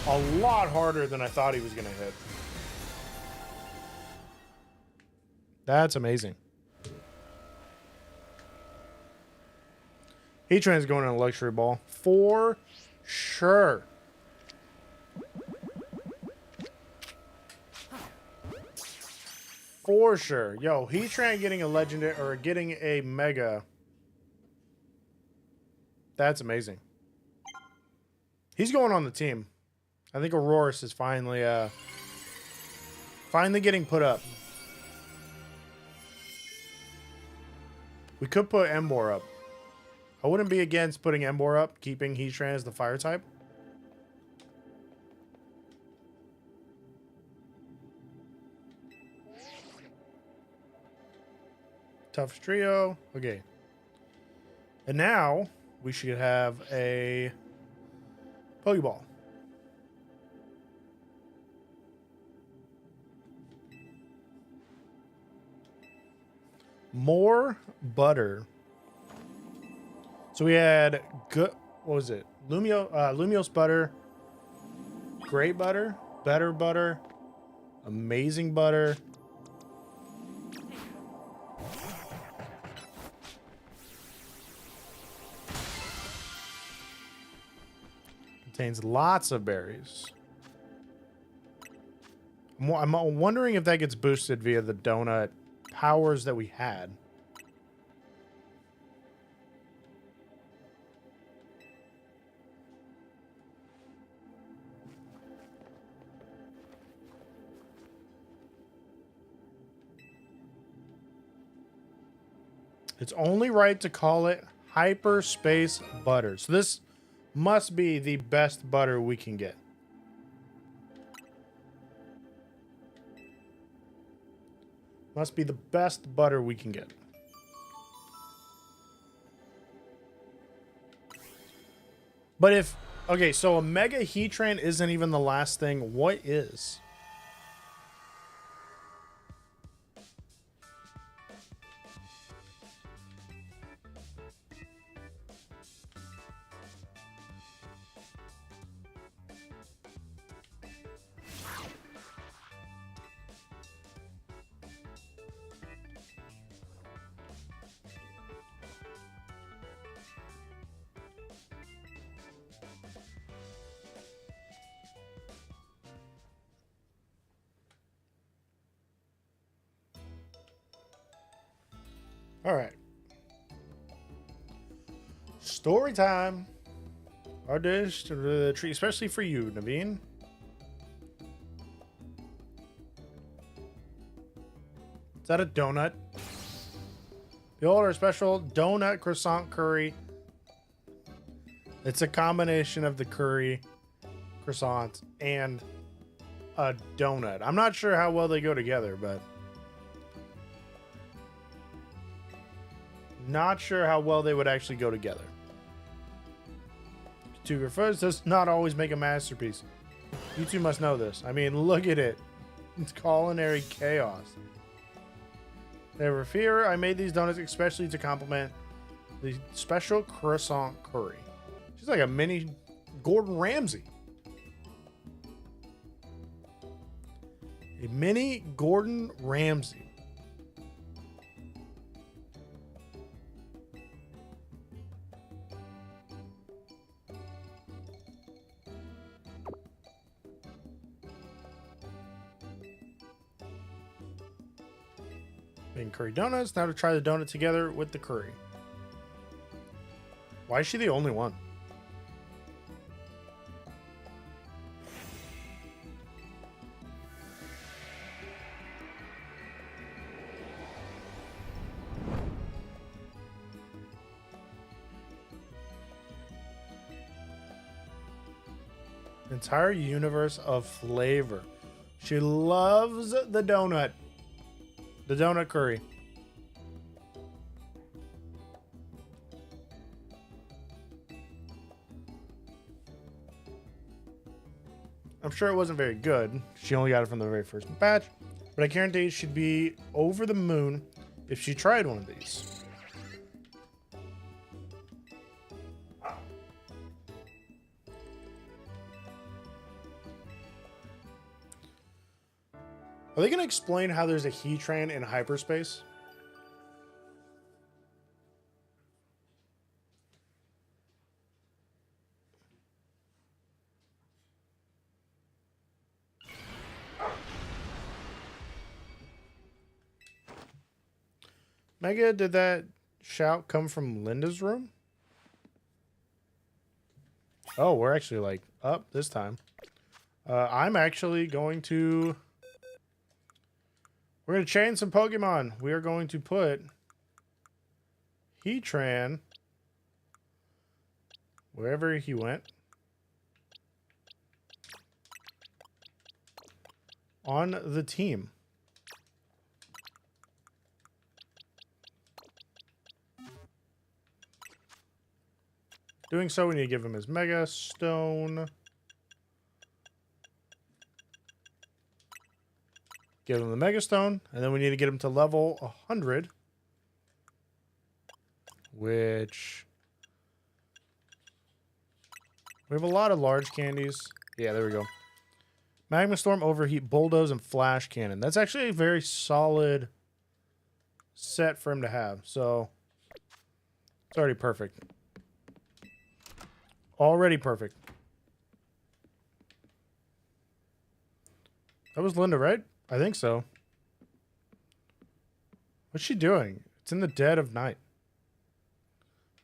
a lot harder than I thought he was going to hit. That's amazing. Heatran's going on a luxury ball. For sure. For sure. Yo, Heatran getting a legendary or getting a mega. That's amazing. He's going on the team. I think Auroras is finally getting put up. We could put Emboar up. I wouldn't be against putting Emboar up, keeping Heatran as the fire type. Tough trio. Okay. And now we should have a Pokeball. More butter. So we had good. What was it? Lumiose butter, great butter, better butter, amazing butter. Contains lots of berries. I'm wondering if that gets boosted via the donut powers that we had. It's only right to call it hyperspace butter. So this must be the best butter we can get. Must be the best butter we can get. But if... Okay, so a Mega Heatran isn't even the last thing. What is? All right. Story time. Our dish to the tree, especially for you, Naveen. Is that a donut? Behold our special donut croissant curry. It's a combination of the curry, croissant, and a donut. I'm not sure how well they go together, but... Not sure how well they would actually go together. To refers does not always make a masterpiece. You two must know this. I mean, look at it. It's culinary chaos. Never fear, I made these donuts especially to complement the special croissant curry. She's like a mini Gordon Ramsay. A mini Gordon Ramsay. Making curry donuts. Now to try the donut together with the curry. Why is she the only one? Entire universe of flavor. She loves the donut. The donut curry. I'm sure it wasn't very good. She only got it from the very first batch. But I guarantee she'd be over the moon if she tried one of these. Are they going to explain how there's a Heatran in hyperspace? Mega, did that shout come from Linda's room? Oh, we're actually like up this time. I'm actually going to... We're going to change some Pokemon. We are going to put Heatran wherever he went on the team. Doing so, we need to give him his Mega Stone. Give him the Mega Stone, and then we need to get him to level 100. Which... We have a lot of large candies. Yeah, there we go. Magma Storm, Overheat, Bulldoze, and Flash Cannon. That's actually a very solid set for him to have. So, it's already perfect. Already perfect. That was Linda, right? I think so. What's she doing? It's in the dead of night.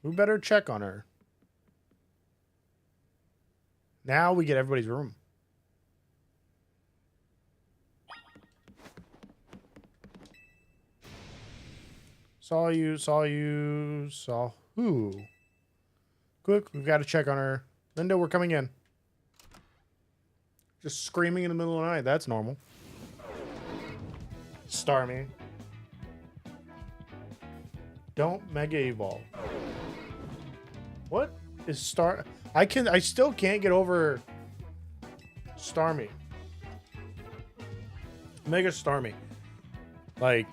We better check on her. Now we get everybody's room. Saw you, saw who? Quick, we've got to check on her. Linda, we're coming in. Just screaming in the middle of the night. That's normal. Starmie. Don't Mega Evolve. What is Star... I still can't get over Starmie. Mega Starmie. Like,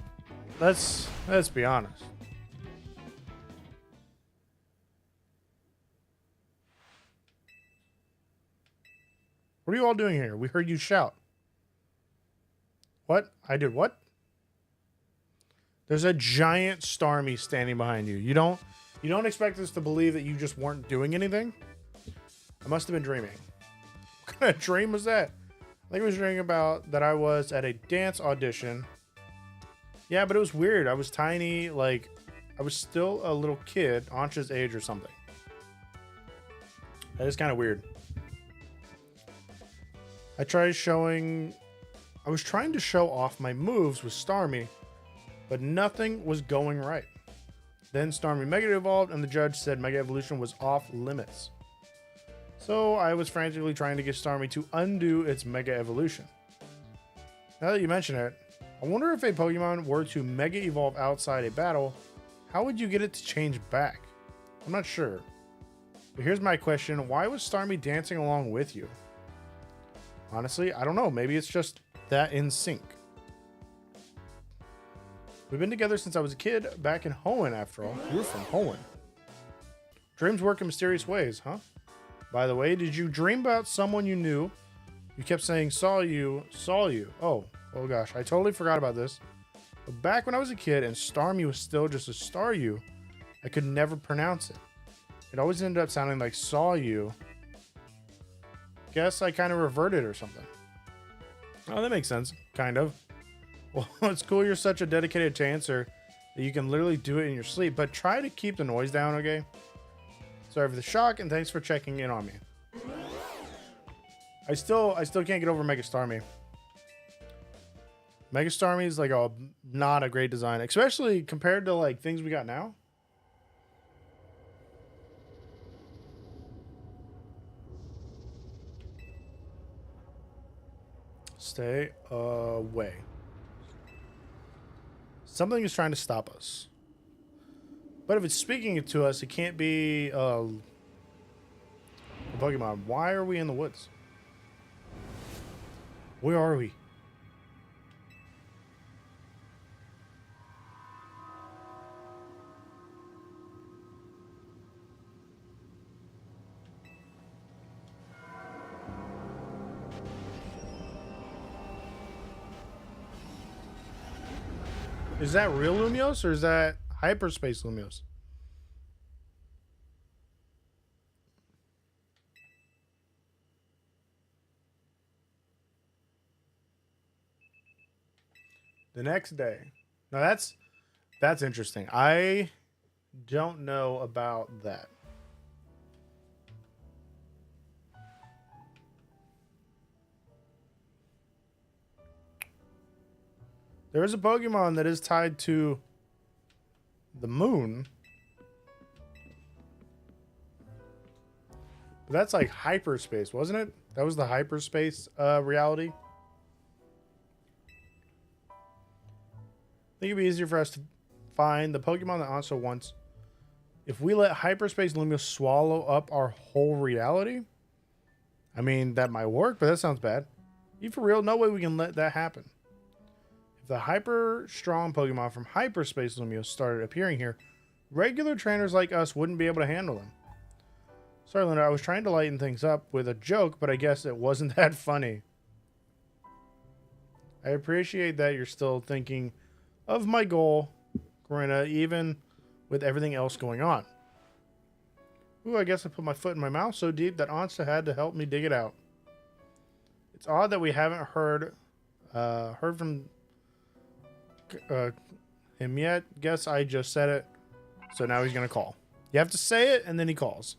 let's be honest. What are you all doing here? We heard you shout. What? I did what? There's a giant Starmie standing behind you. You don't expect us to believe that you just weren't doing anything? I must have been dreaming. What kind of dream was that? I think I was dreaming about that I was at a dance audition. Yeah, but it was weird. I was tiny, like, I was still a little kid, Ansha's age or something. That is kind of weird. I was trying to show off my moves with Starmie, but nothing was going right. Then Starmie Mega Evolved, and the judge said Mega Evolution was off limits. So I was frantically trying to get Starmie to undo its Mega Evolution. Now that you mention it, I wonder if a Pokemon were to Mega Evolve outside a battle, how would you get it to change back? I'm not sure. But here's my question, why was Starmie dancing along with you? Honestly, I don't know. Maybe it's just that in sync. We've been together since I was a kid, back in Hoenn after all. You're from Hoenn. Dreams work in mysterious ways, huh? By the way, did you dream about someone you knew? You kept saying, saw you. Oh gosh, I totally forgot about this. But back when I was a kid and Starmie was still just a Staryu, I could never pronounce it. It always ended up sounding like saw you. Guess I kind of reverted or something. Oh, that makes sense. Kind of. Well, it's cool you're such a dedicated chancer that you can literally do it in your sleep, but try to keep the noise down, okay? Sorry for the shock, and thanks for checking in on me. I still can't get over Mega Starmie. Mega Starmie is like not a great design, especially compared to like things we got now. Stay away. Something is trying to stop us. But if it's speaking to us, it can't be a Pokemon. Why are we in the woods? Where are we? Is that real Lumios or is that hyperspace Lumios? The next day. Now that's interesting. I don't know about that. There is a Pokemon that is tied to the moon. But that's like hyperspace, wasn't it? That was the hyperspace reality. I think it'd be easier for us to find the Pokemon that also wants. If we let hyperspace Lumios swallow up our whole reality, I mean, that might work, but that sounds bad. You for real? No way we can let that happen. If the hyper strong Pokemon from hyperspace Lumios started appearing here, regular trainers like us wouldn't be able to handle them. Sorry, Linda, I was trying to lighten things up with a joke, but I guess it wasn't that funny. I appreciate that you're still thinking of my goal, Corinna, even with everything else going on. Ooh, I guess I put my foot in my mouth so deep that Ansa had to help me dig it out. It's odd that we haven't heard from him yet. Guess I just said it, so now he's gonna call. You have to say it, and then he calls.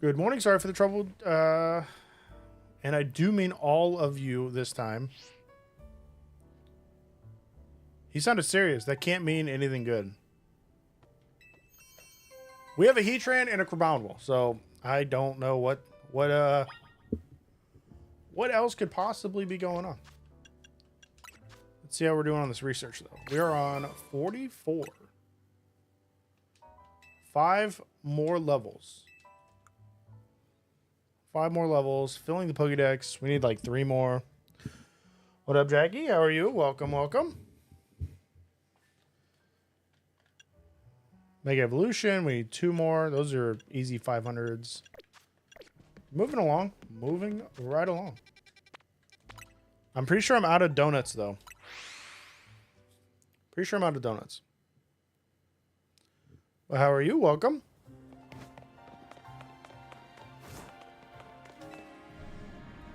Good morning. Sorry for the trouble, and I do mean all of you this time. He sounded serious. That can't mean anything good. We have a Heatran and a Crabominable, so I don't know what else could possibly be going on. Let's see how we're doing on this research, though. We are on 44. 5 more levels. 5 more levels. Filling the Pokédex. We need like 3 more. What up, Jackie? How are you? Welcome, welcome. Mega Evolution. We need 2 more. Those are easy 500s. Moving along. Moving right along. I'm pretty sure I'm out of donuts, though. Pretty sure I'm out of donuts. Well, how are you? Welcome.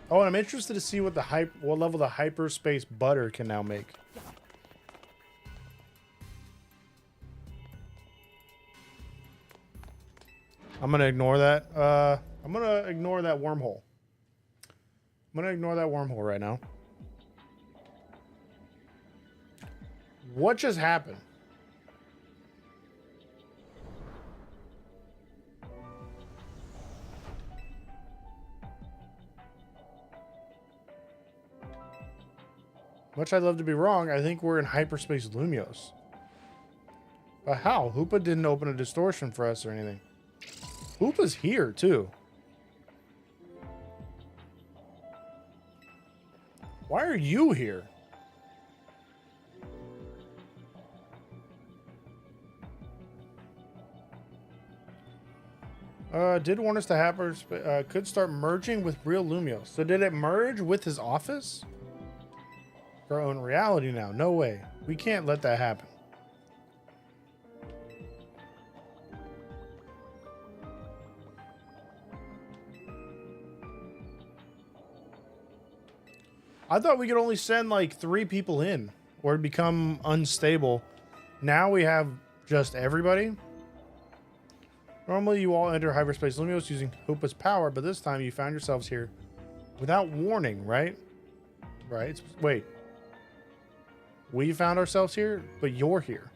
Oh, and I'm interested to see what what level the hyperspace butter can now make. I'm gonna ignore that. I'm gonna ignore that wormhole. I'm gonna ignore that wormhole right now. What just happened? Much I'd love to be wrong, I think we're in hyperspace Lumios. But how? Hoopa didn't open a distortion for us or anything. Hoopa's here, too. Why are you here? Did warn us the could start merging with real Lumios. So did it merge with his office? Our own reality now. No way. We can't let that happen. I thought we could only send like 3 people in or it'd become unstable. Now we have just everybody. Normally you all enter hyperspace Lumios using Hoopa's power, but this time you found yourselves here without warning, right? Right? Wait. We found ourselves here, but you're here.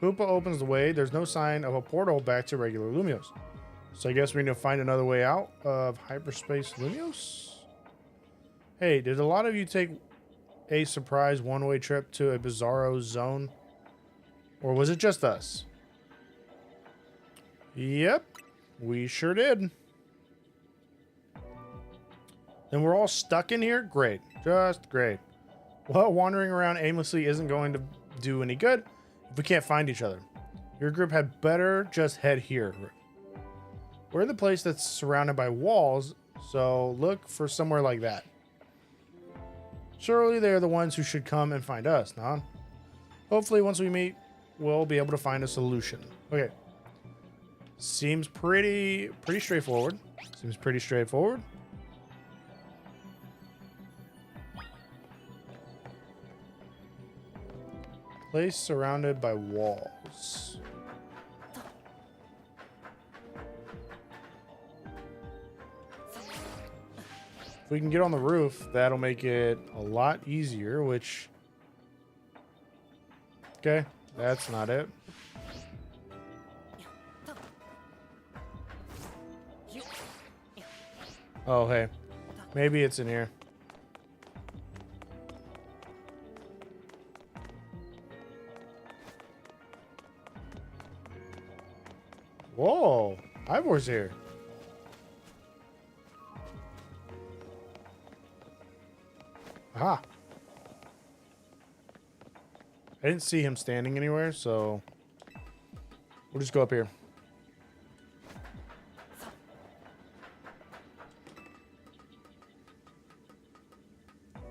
Hoopa opens the way. There's no sign of a portal back to regular Lumios. So I guess we need to find another way out of hyperspace Lumios. Hey, did a lot of you take a surprise one-way trip to a bizarro zone? Or was it just us? Yep, we sure did. And we're all stuck in here? Great. Just great. Well, wandering around aimlessly isn't going to do any good if we can't find each other. Your group had better just head here. We're in the place that's surrounded by walls, so look for somewhere like that. Surely they're the ones who should come and find us, nah? Hopefully once we meet, we'll be able to find a solution. Okay. Seems pretty straightforward. Seems pretty straightforward. Place surrounded by walls. If we can get on the roof, that'll make it a lot easier, which... Okay, that's not it. Oh, hey. Maybe it's in here. Whoa! Ivor's here. Aha. I didn't see him standing anywhere, so we'll just go up here.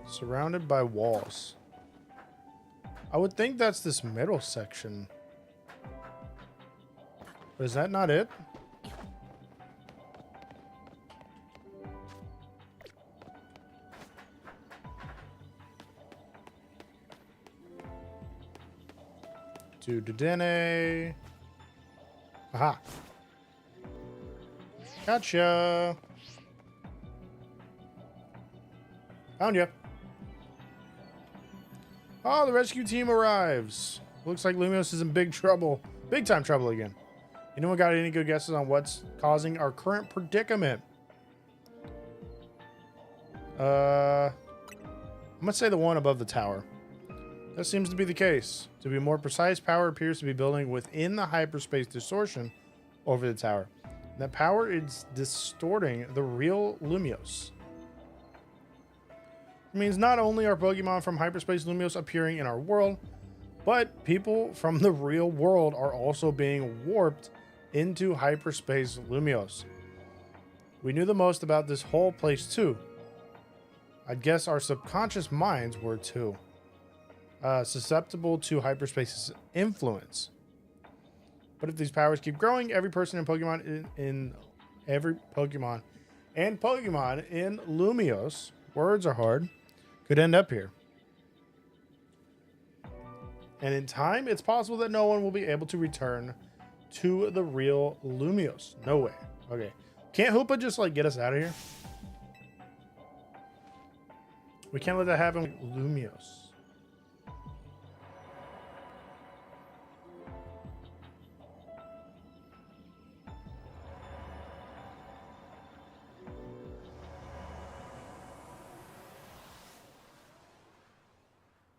Surrounded by walls. I would think that's this middle section. But is that not it? To Dudene. Aha. Gotcha. Found you. Oh, the rescue team arrives. Looks like Lumios is in big trouble. Big time trouble again. Anyone got any good guesses on what's causing our current predicament? I'm gonna say the one above the tower. That seems to be the case. To be more precise, power appears to be building within the hyperspace distortion over the tower. That power is distorting the real Lumios. It means not only are Pokemon from hyperspace Lumios appearing in our world, but people from the real world are also being warped into hyperspace Lumios. We knew the most about this whole place too. I'd guess our subconscious minds were too. Susceptible to hyperspace's influence. But if these powers keep growing, every person in Pokemon every Pokemon in Lumios, words are hard, could end up here. And in time, it's possible that no one will be able to return to the real Lumios. No way. Okay. Can't Hoopa just like get us out of here? We can't let that happen with Lumios.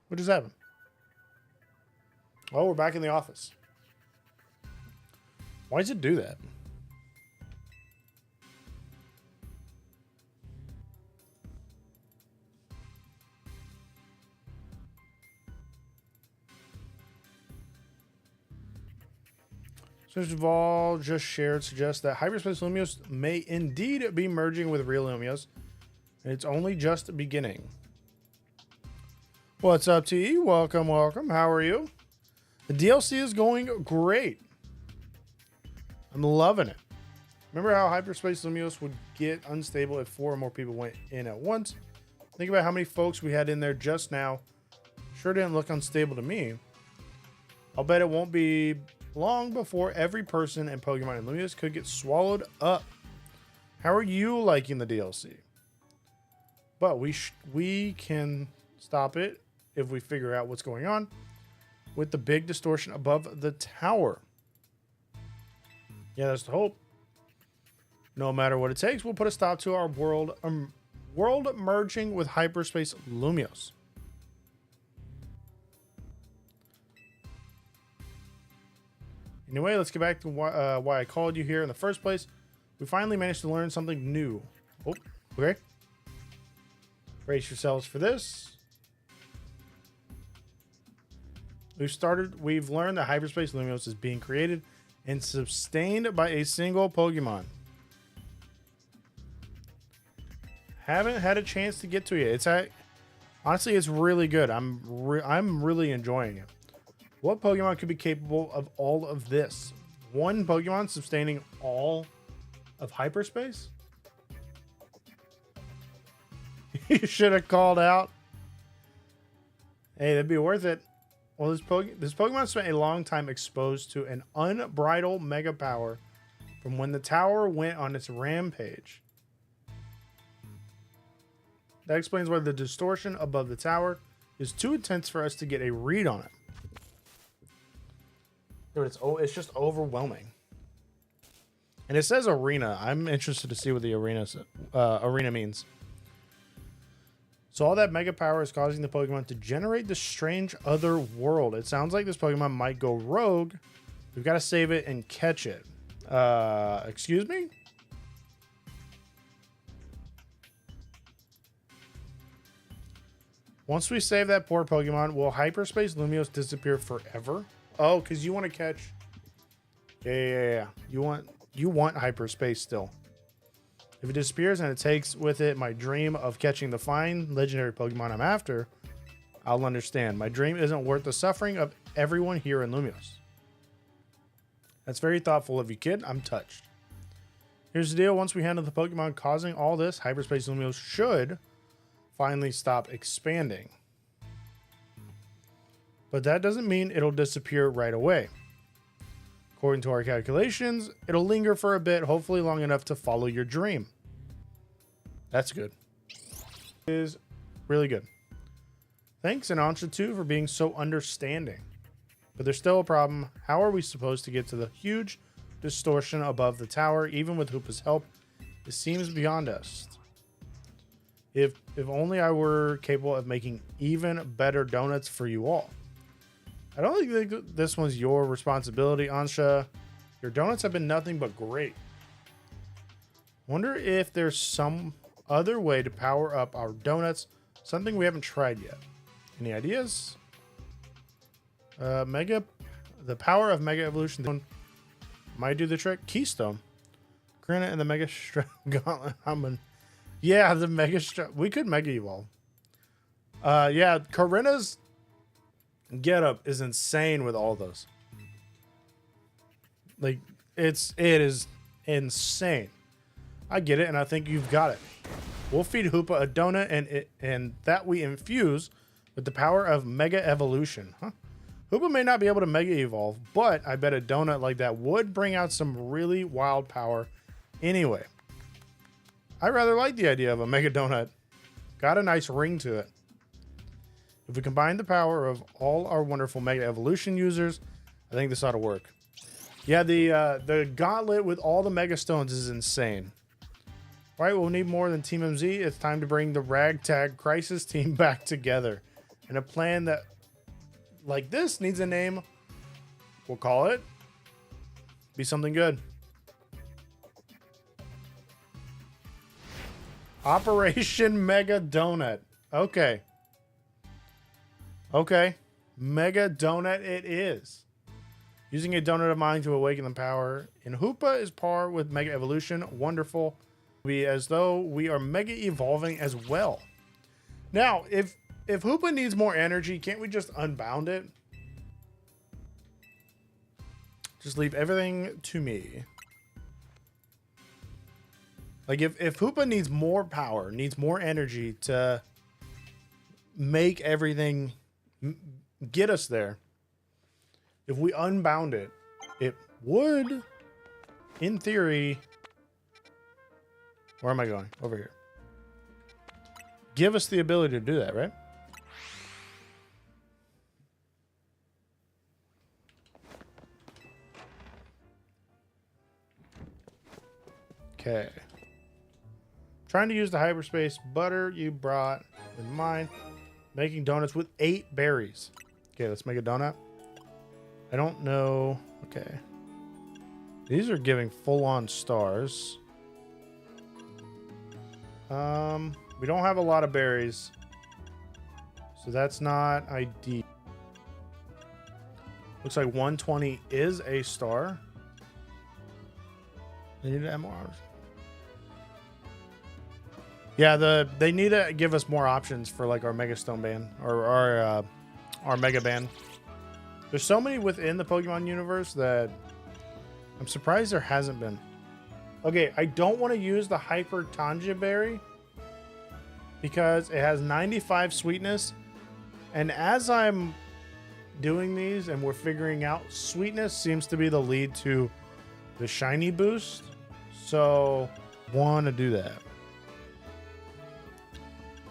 What just happened? Oh, we're back in the office. Why does it do that? First of all, just shared suggests that hyperspace Lumios may indeed be merging with real Lumios, and it's only just beginning. What's up, T? Welcome, welcome. How are you? The DLC is going great. I'm loving it. Remember how hyperspace Lumios would get unstable if 4 or more people went in at once? Think about how many folks we had in there just now. Sure didn't look unstable to me. I'll bet it won't be long before every person in Pokemon and Lumios could get swallowed up. How are you liking the DLC? But we can stop it if we figure out what's going on with the big distortion above the tower. Yeah, that's the hope. No matter what it takes, we'll put a stop to our world merging with hyperspace Lumios. Anyway, let's get back to why I called you here in the first place. We finally managed to learn something new. Oh, okay. Brace yourselves for this. We've learned that hyperspace Lumios is being created and sustained by a single Pokemon. Haven't had a chance to get to it. It's at Honestly, it's really good. I'm really enjoying it. What Pokemon could be capable of all of this? One Pokemon sustaining all of hyperspace? You should have called out. Hey, that'd be worth it. Well, this Pokemon spent a long time exposed to an unbridled mega power from when the tower went on its rampage. That explains why the distortion above the tower is too intense for us to get a read on it. Dude, it's just overwhelming. And it says arena. I'm interested to see what the arena means. So all that mega power is causing the Pokemon to generate this strange other world. It sounds like this Pokemon might go rogue. We've got to save it and catch it. Excuse me? Once we save that poor Pokemon, will Hyperspace Lumiose disappear forever? Oh, because you want to catch... Yeah. You want Hyperspace still. If it disappears and it takes with it my dream of catching the fine legendary Pokemon I'm after, I'll understand. My dream isn't worth the suffering of everyone here in Lumiose. That's very thoughtful of you, kid. I'm touched. Here's the deal. Once we handle the Pokemon causing all this, Hyperspace Lumiose should finally stop expanding. But that doesn't mean it'll disappear right away. According to our calculations, it'll linger for a bit, hopefully long enough to follow your dream. That's good. It is really good. Thanks, and Antra too, for being so understanding. But there's still a problem. How are we supposed to get to the huge distortion above the tower, even with Hoopa's help? It seems beyond us. If only I were capable of making even better donuts for you all. I don't think this one's your responsibility, Ansha. Your donuts have been nothing but great. Wonder if there's some other way to power up our donuts, something we haven't tried yet. Any ideas? The power of Mega Evolution might do the trick. Keystone. Granite and the Mega Gauntlet. Yeah, the Mega we could Mega Evolve. Yeah, Corinna's getup is insane with all those. Like, it is insane. I get it, and I think you've got it. We'll feed Hoopa a donut, and that we infuse with the power of Mega Evolution. Huh? Hoopa may not be able to Mega Evolve, but I bet a donut like that would bring out some really wild power anyway. I rather like the idea of a Mega Donut. Got a nice ring to it. If we combine the power of all our wonderful Mega Evolution users, I think this ought to work. Yeah, the gauntlet with all the Mega Stones is insane. All right, we'll need more than Team MZ. It's time to bring the Ragtag Crisis team back together. And a plan that, like this, needs a name. We'll call it. Be something good. Operation Mega Donut. Okay. Okay. Mega Donut it is. Using a donut of mine to awaken the power in Hoopa is par with Mega Evolution. Wonderful. Be as though we are Mega Evolving as well. Now, if Hoopa needs more energy, can't we just unbound it? Just leave everything to me. Like, if Hoopa needs more power, needs more energy to make everything get us there, if we unbound it, it would, in theory... Where am I going? Over here. Give us the ability to do that, right? Okay. Trying to use the hyperspace butter you brought in mine. Making donuts with 8 berries. Okay, let's make a donut. I don't know. Okay. These are giving full-on stars. We don't have a lot of berries. So that's not ideal. Looks like 120 is a star. I need to add more hours. Yeah, they need to give us more options for like our Mega Stone Band or our Mega Band. There's so many within the Pokemon universe that I'm surprised there hasn't been. Okay, I don't want to use the Hyper Tanja Berry because it has 95 sweetness. And as I'm doing these and we're figuring out, sweetness seems to be the lead to the shiny boost. So, want to do that.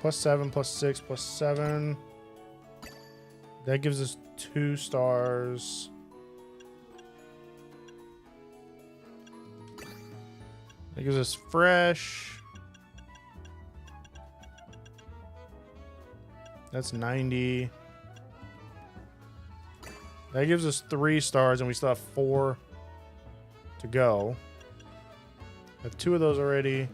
+7, +6, +7. That gives us 2 stars. That gives us fresh. That's 90. That gives us 3 stars, and we still have 4 to go. I have 2 of those already.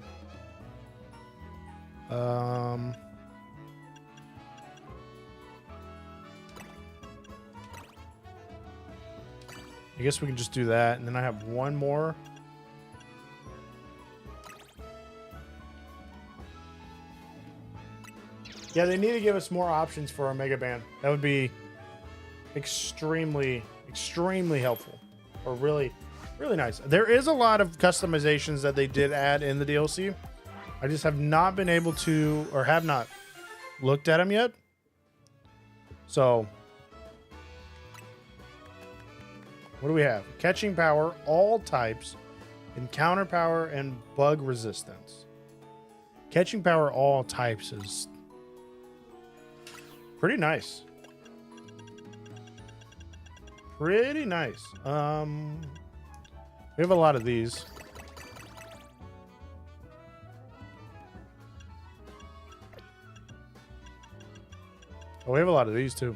I guess we can just do that, and then I have 1 more. Yeah, they need to give us more options for our Mega Band. That would be extremely, extremely helpful. Or really, really nice. There is a lot of customizations that they did add in the DLC. I just have not been able to, or have not looked at them yet. So, what do we have? Catching power, all types, encounter power, and bug resistance. Catching power, all types is pretty nice. Pretty nice. We have a lot of these. Oh, we have a lot of these too.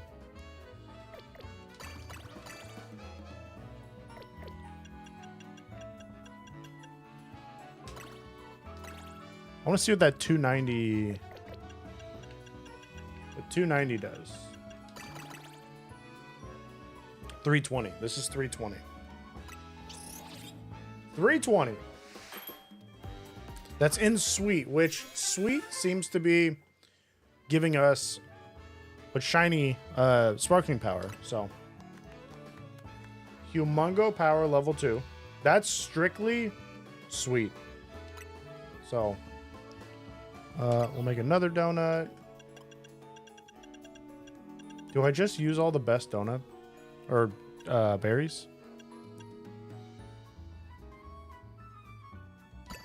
I want to see what that 290 does. 320. This is 320. 320. That's in sweet, which sweet seems to be giving us a shiny sparkling power. So Humongo power level 2. That's strictly sweet. So we'll make another donut. Do I just use all the best donut or berries?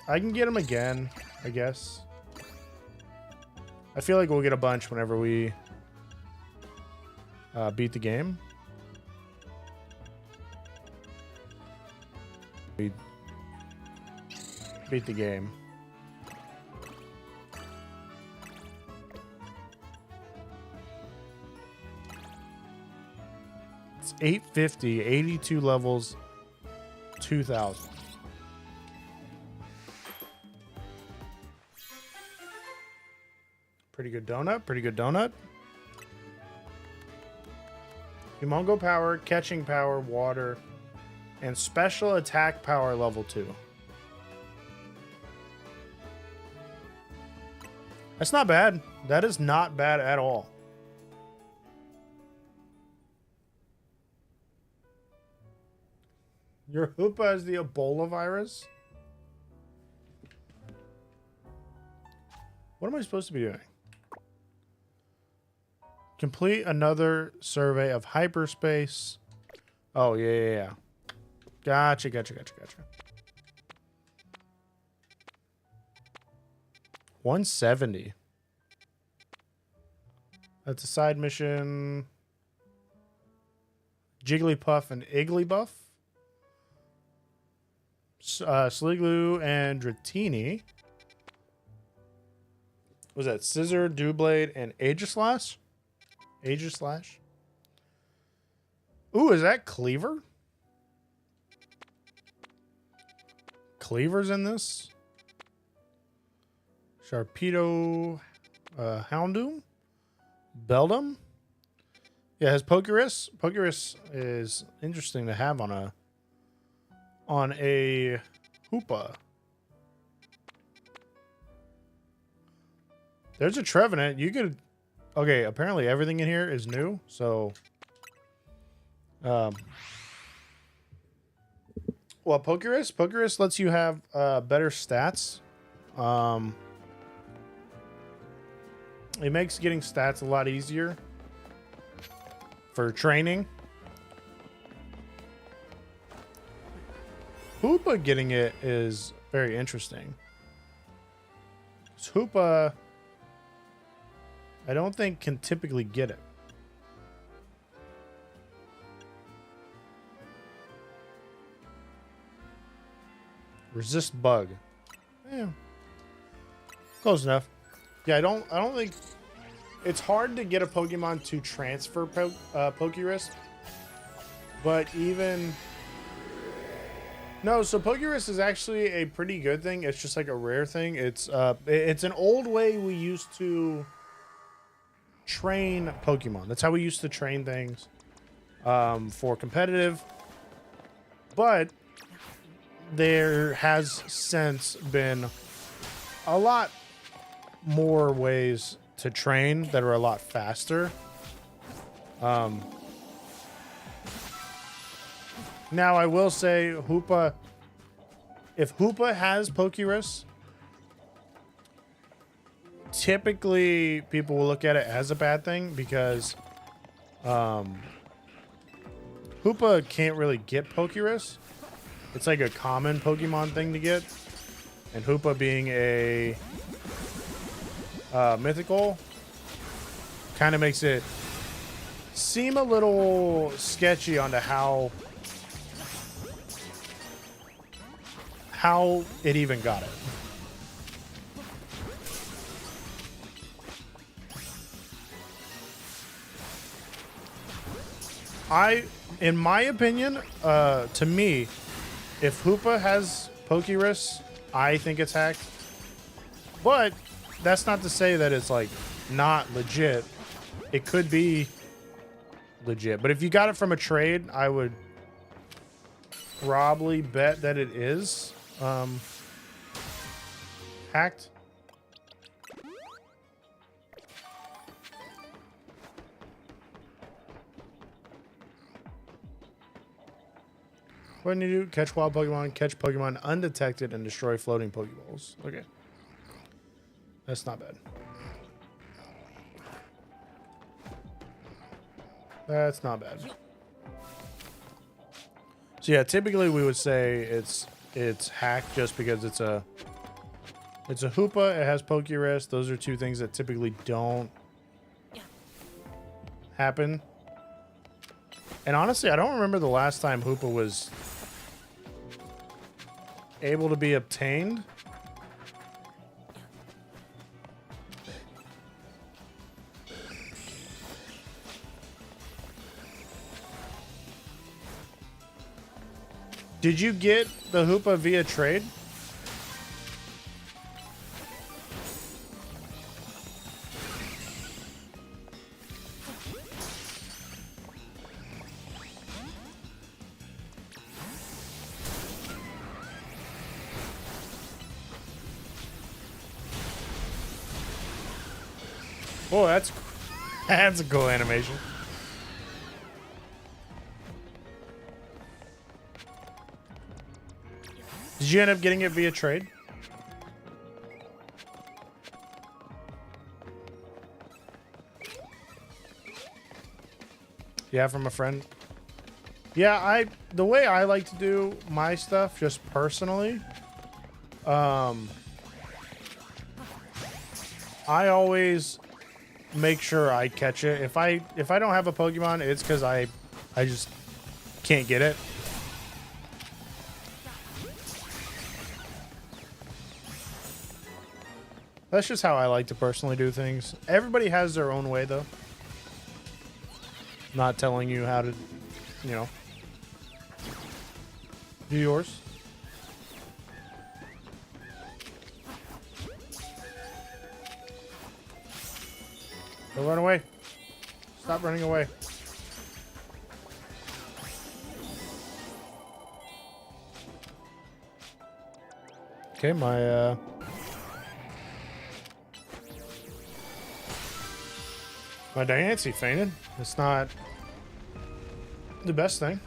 I can get them again, I guess. I feel like we'll get a bunch whenever we beat the game. We beat the game. It's 850, 82 levels, 2,000. Pretty good donut, pretty good donut. Humongo power, catching power, water, and special attack power level 2. That's not bad. That is not bad at all. Your Hoopa has the Ebola virus? What am I supposed to be doing? Complete another survey of hyperspace. Oh, yeah. Gotcha. 170. That's a side mission. Jigglypuff and Igglybuff. Sliggoo and Dratini. Was that Scissor, Doublade, and Aegislash? Aegislash. Ooh, is that Cleaver? Cleaver's in this. Sharpedo, Houndoom, Beldum. Yeah, it has Pokerus. Pokerus is interesting to have on a Hoopa. There's a Trevenant. You could... Okay, apparently everything in here is new, so... Well, Pokerus lets you have better stats. It makes getting stats a lot easier for training. Hoopa getting it is very interesting. Hoopa, I don't think can typically get it. Resist bug. Yeah. Close enough. Yeah, I don't think it's hard to get a Pokemon to transfer Pokerus. But even no, so Pokerus is actually a pretty good thing. It's just like a rare thing. It's an old way we used to train Pokemon. That's how we used to train things for competitive. But there has since been a lot more ways to train that are a lot faster. Now, I will say, Hoopa, if Hoopa has Pokerus, typically people will look at it as a bad thing because Hoopa can't really get Pokerus. It's like a common Pokemon thing to get. And Hoopa being a mythical kind of makes it seem a little sketchy onto how it even got it. In my opinion, to me, if Hoopa has Pokerus, I think it's hacked. But that's not to say that it's like not legit. It could be legit. But if you got it from a trade, I would probably bet that it is hacked. What do you do? Catch wild Pokemon, catch Pokemon undetected, and destroy floating Pokeballs. Okay. That's not bad. That's not bad. So yeah, typically we would say it's hacked just because it's a Hoopa, it has Pokerus. Those are two things that typically don't happen. And honestly, I don't remember the last time Hoopa was able to be obtained. Did you get the Hoopa via trade? Oh, that's a cool animation. Did you end up getting it via trade? Yeah, from a friend. Yeah, the way I like to do my stuff, just personally, I always make sure I catch it. If I don't have a Pokemon, it's because I just can't get it. That's just how I like to personally do things. Everybody has their own way, though. Not telling you how to, you know, do yours. Don't run away. Stop running away. Okay, my My Diancie fainted. It's not the best thing.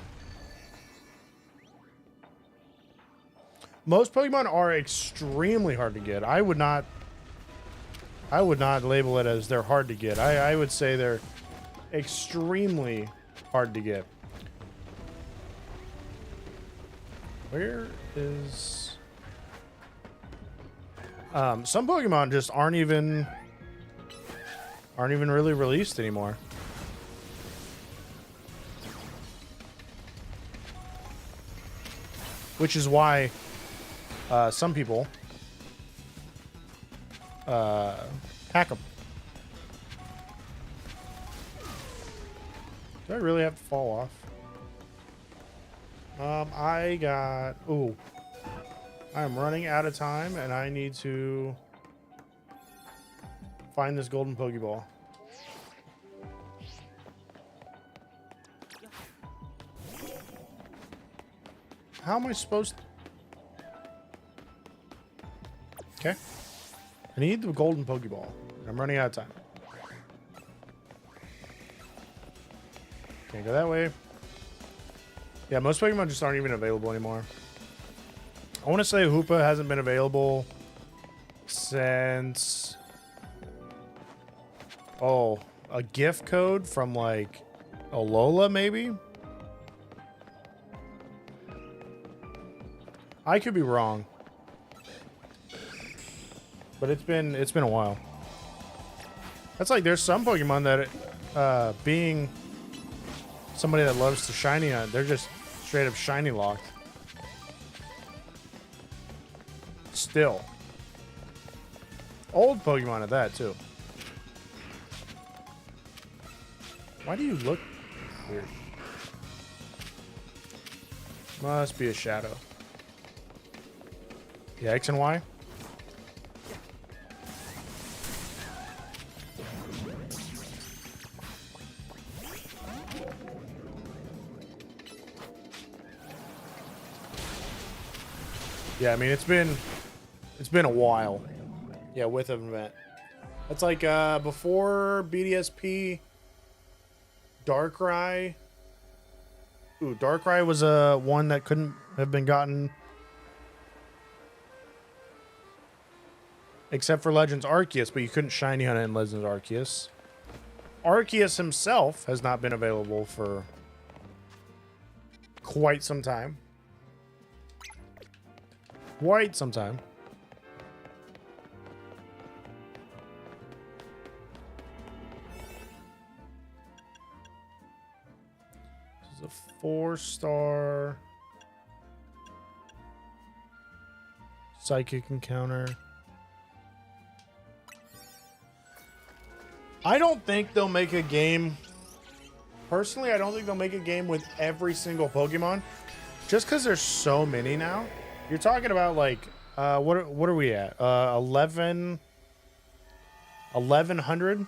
Most Pokemon are extremely hard to get. I would not label it as they're hard to get. I would say they're extremely hard to get. Where is... some Pokemon just aren't even really released anymore. Which is why some people hack them. Do I really have to fall off? I got... Ooh. I'm running out of time, and I need to find this golden Pokeball. How am I supposed to... Okay. I need the golden Pokeball. I'm running out of time. Can't go that way. Yeah, most Pokemon just aren't even available anymore. I want to say Hoopa hasn't been available since... Oh, a gift code from like Alola, maybe? I could be wrong. But it's been a while. That's like there's some Pokemon that being somebody that loves to shiny hunt, they're just straight up shiny locked. Still. Old Pokemon at that too. Why do you look weird? Must be a shadow. Yeah, X and Y. Yeah, I mean it's been a while. Yeah, with an event. That's like before BDSP, Darkrai. Ooh, Darkrai was one that couldn't have been gotten except for Legends Arceus, but you couldn't shiny hunt it in Legends Arceus. Arceus himself has not been available for quite some time. Quite some time. This is a 4-star psychic encounter. I don't think they'll make a game. Personally, I don't think they'll make a game with every single Pokemon. Just because there's so many now. You're talking about like, what are we at? 1100?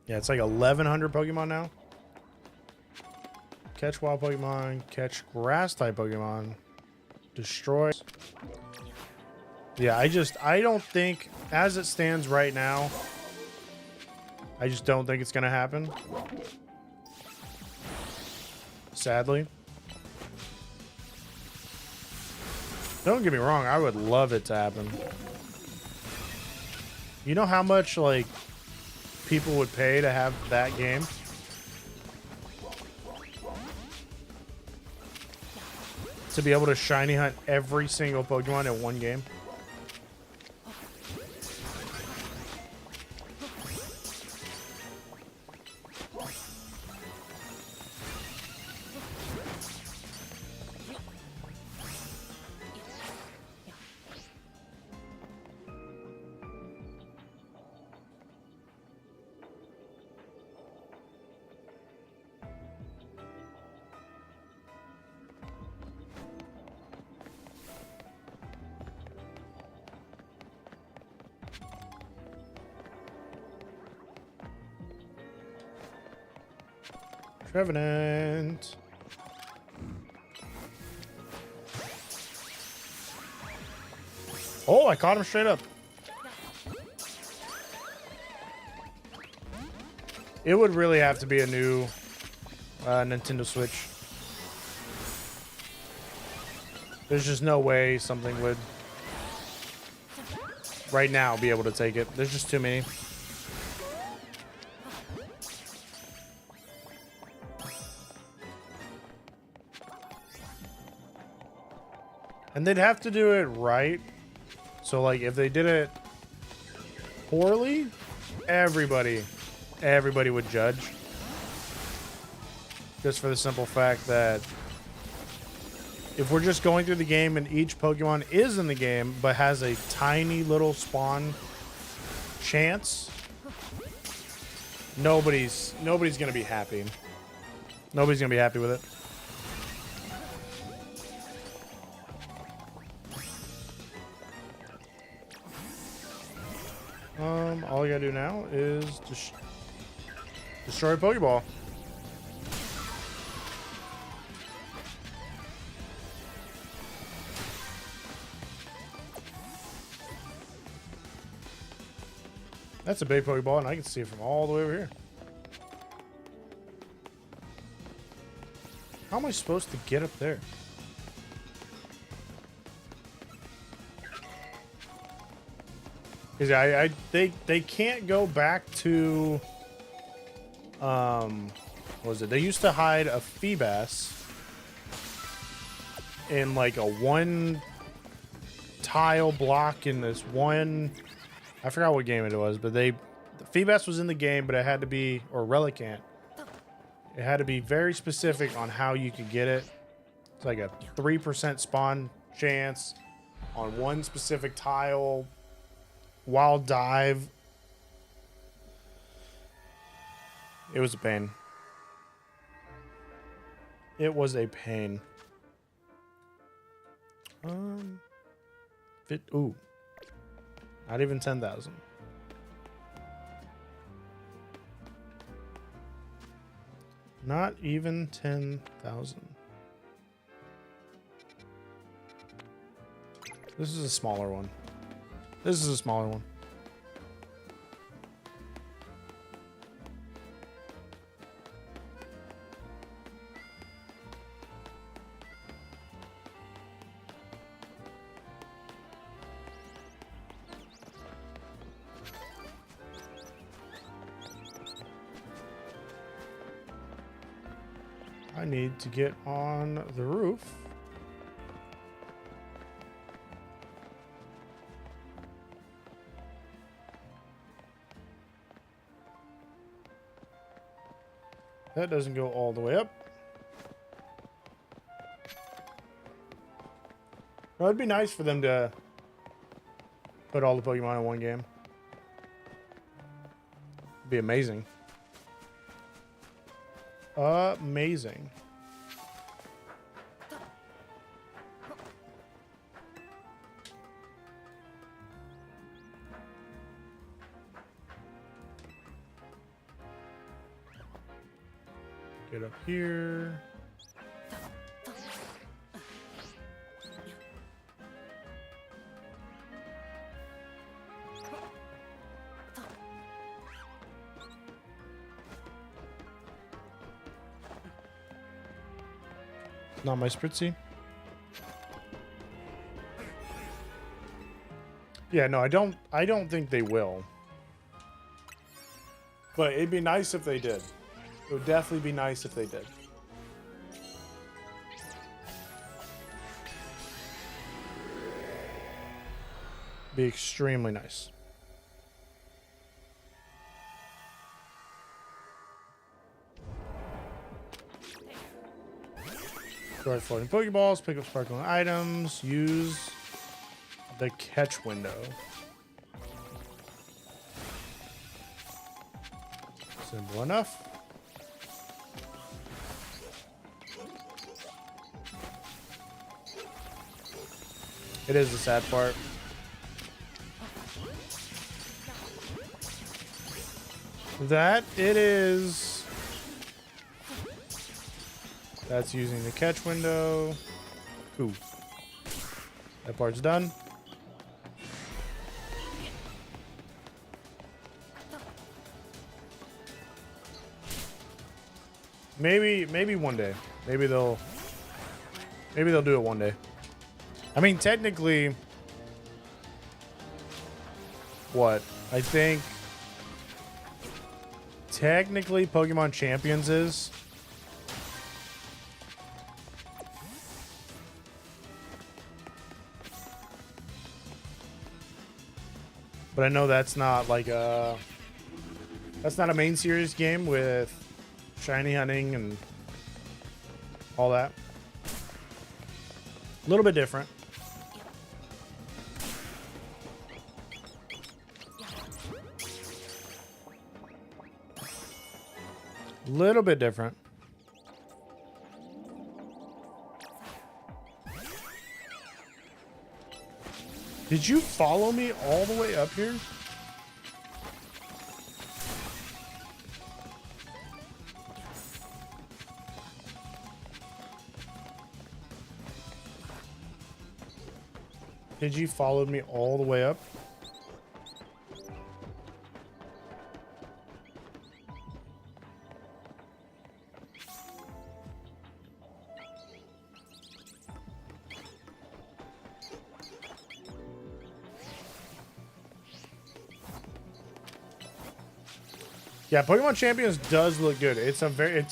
Yeah, it's like 1100 Pokemon now. Catch wild Pokemon, catch grass type Pokemon, destroy. Yeah, I don't think, as it stands right now, I just don't think it's gonna happen. Sadly. Don't get me wrong, I would love it to happen. You know how much, like, people would pay to have that game? To be able to shiny hunt every single Pokemon in one game? Revenant. Oh, I caught him straight up. It would really have to be a new Nintendo Switch. There's just no way something would right now be able to take it. There's just too many. And they'd have to do it right. So like if they did it poorly, everybody would judge. Just for the simple fact that if we're just going through the game and each Pokemon is in the game but has a tiny little spawn chance, nobody's gonna be happy. Nobody's gonna be happy with it. All I gotta do now is just destroy a Pokeball. That's a big Pokeball, and I can see it from all the way over here. How am I supposed to get up there? Because they can't go back to what was it? They used to hide a Feebas in like a one tile block in this one. I forgot what game it was, but the Feebas was in the game, but it had to be, or Relicanth. It had to be very specific on how you could get it. It's like a 3% spawn chance on one specific tile. Wild dive. It was a pain. It was a pain. Ooh. Not even 10,000. Not even 10,000. This is a smaller one. This is a smaller one. I need to get on the roof. That doesn't go all the way up. Well, it'd be nice for them to put all the Pokemon in one game. It'd be amazing. Amazing. Get up here. Not my Spritzy. Yeah, no, I don't think they will. But it'd be nice if they did. It would definitely be nice if they did. Be extremely nice. Destroy floating Pokeballs, pick up sparkling items, use the catch window. Simple enough. It is the sad part. That it is. That's using the catch window. Ooh. That part's done. Maybe one day. Maybe they'll do it one day. I mean, technically, what? I think technically Pokemon Champions is. But I know that's not like that's not a main series game with shiny hunting and all that. A little bit different. Little bit different. Did you follow me all the way up here? Did you follow me all the way up? Yeah, Pokemon Champions does look good. It's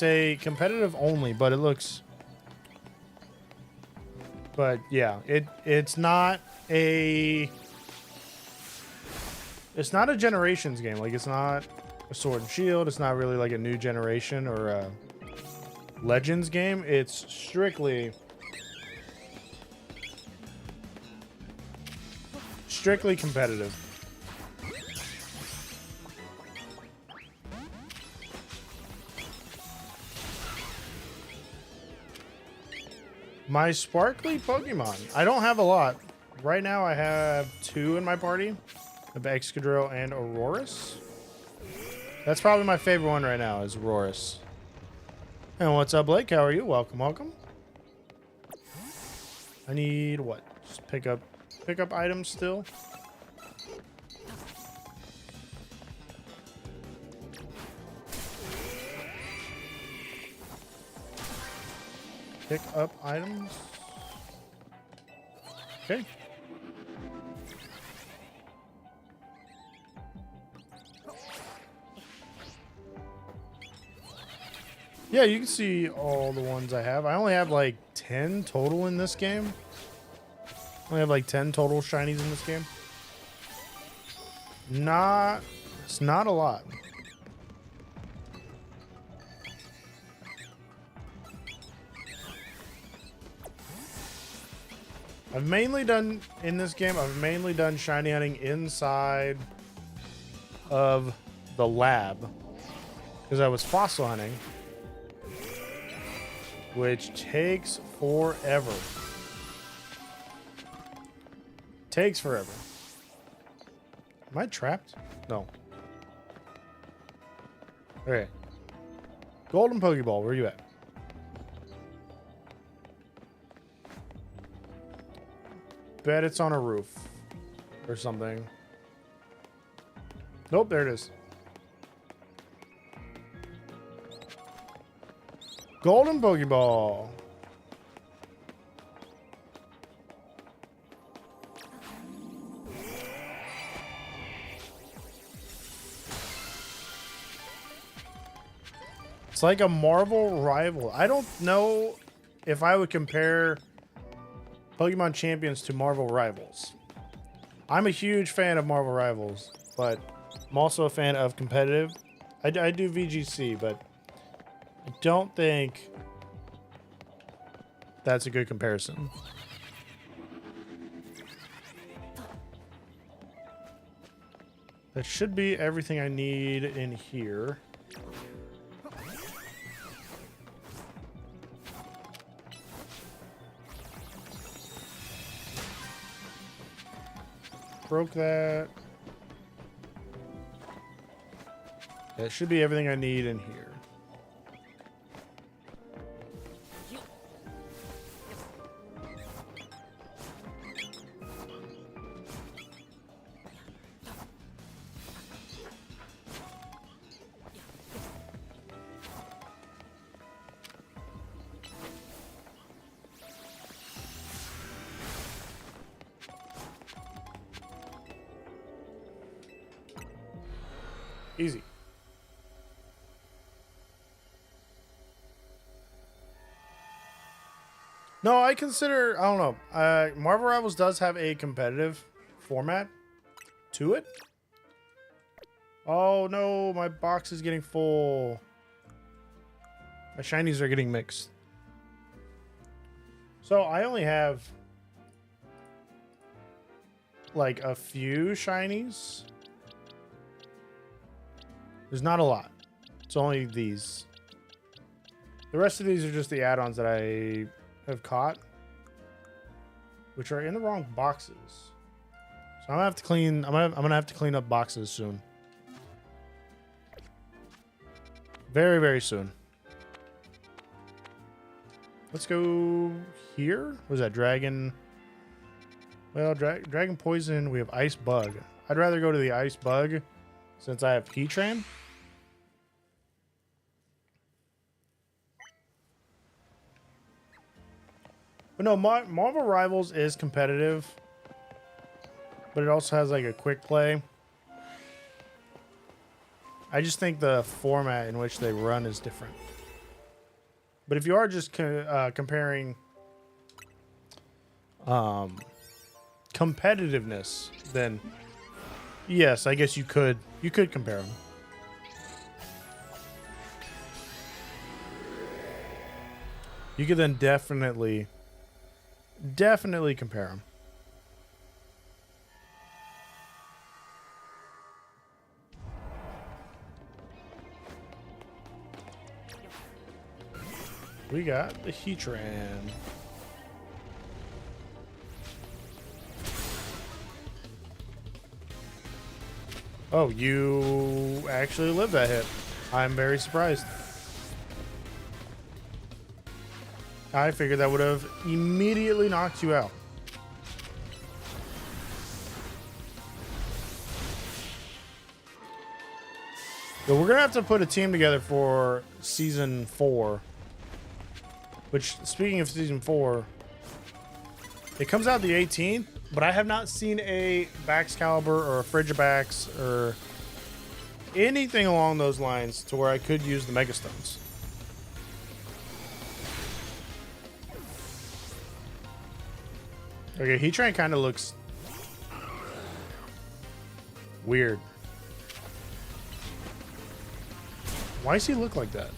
a competitive only, but it looks. But yeah, it's not a Generations game. Like, it's not a Sword and Shield. It's not really like a new generation or a Legends game. It's strictly competitive. My sparkly Pokemon. I don't have a lot. Right now I have 2 in my party. I have Excadrill and Aurorus. That's probably my favorite one right now is Aurorus. And what's up, Blake? How are you? Welcome, welcome. I need what? Just pick up items still. Pick up items. Okay. Yeah, you can see all the ones I have. I only have like 10 total in this game. I only have like 10 total shinies in this game. It's not a lot. I've mainly done shiny hunting inside of the lab because I was fossil hunting, which takes forever. Takes forever. Am I trapped? No. Okay. Golden Pokeball, where are you at? Bet it's on a roof or something. Nope, there it is. Golden Pokeball. It's like a Marvel rival. I don't know if I would compare Pokemon Champions to Marvel Rivals. I'm a huge fan of Marvel Rivals, but I'm also a fan of competitive. I do VGC, but I don't think that's a good comparison. That should be everything I need in here. Broke that. That should be everything I need in here. Easy. No, I consider, I don't know. Marvel Rivals does have a competitive format to it. Oh no, my box is getting full. My shinies are getting mixed. So I only have like a few shinies. There's not a lot. It's only these. The rest of these are just the add-ons that I have caught, which are in the wrong boxes. So I'm gonna have to clean. I'm gonna have to clean up boxes soon. Very, very soon. Let's go here. What is that? Dragon. Well, Dragon Poison. We have Ice Bug. I'd rather go to the Ice Bug since I have Heatran. But no, Marvel Rivals is competitive, but it also has like a quick play. I just think the format in which they run is different. But if you are just comparing competitiveness, then yes, I guess you could compare them. You could then definitely compare them. We got the Heatran. Oh, you actually lived that hit. I'm very surprised. I figured that would have immediately knocked you out. So we're going to have to put a team together for Season 4. Which, speaking of Season 4, it comes out the 18th, but I have not seen a Baxcalibur or a Frigibax or anything along those lines to where I could use the Mega Stones. Okay, Heatran kind of looks weird. Why does he look like that?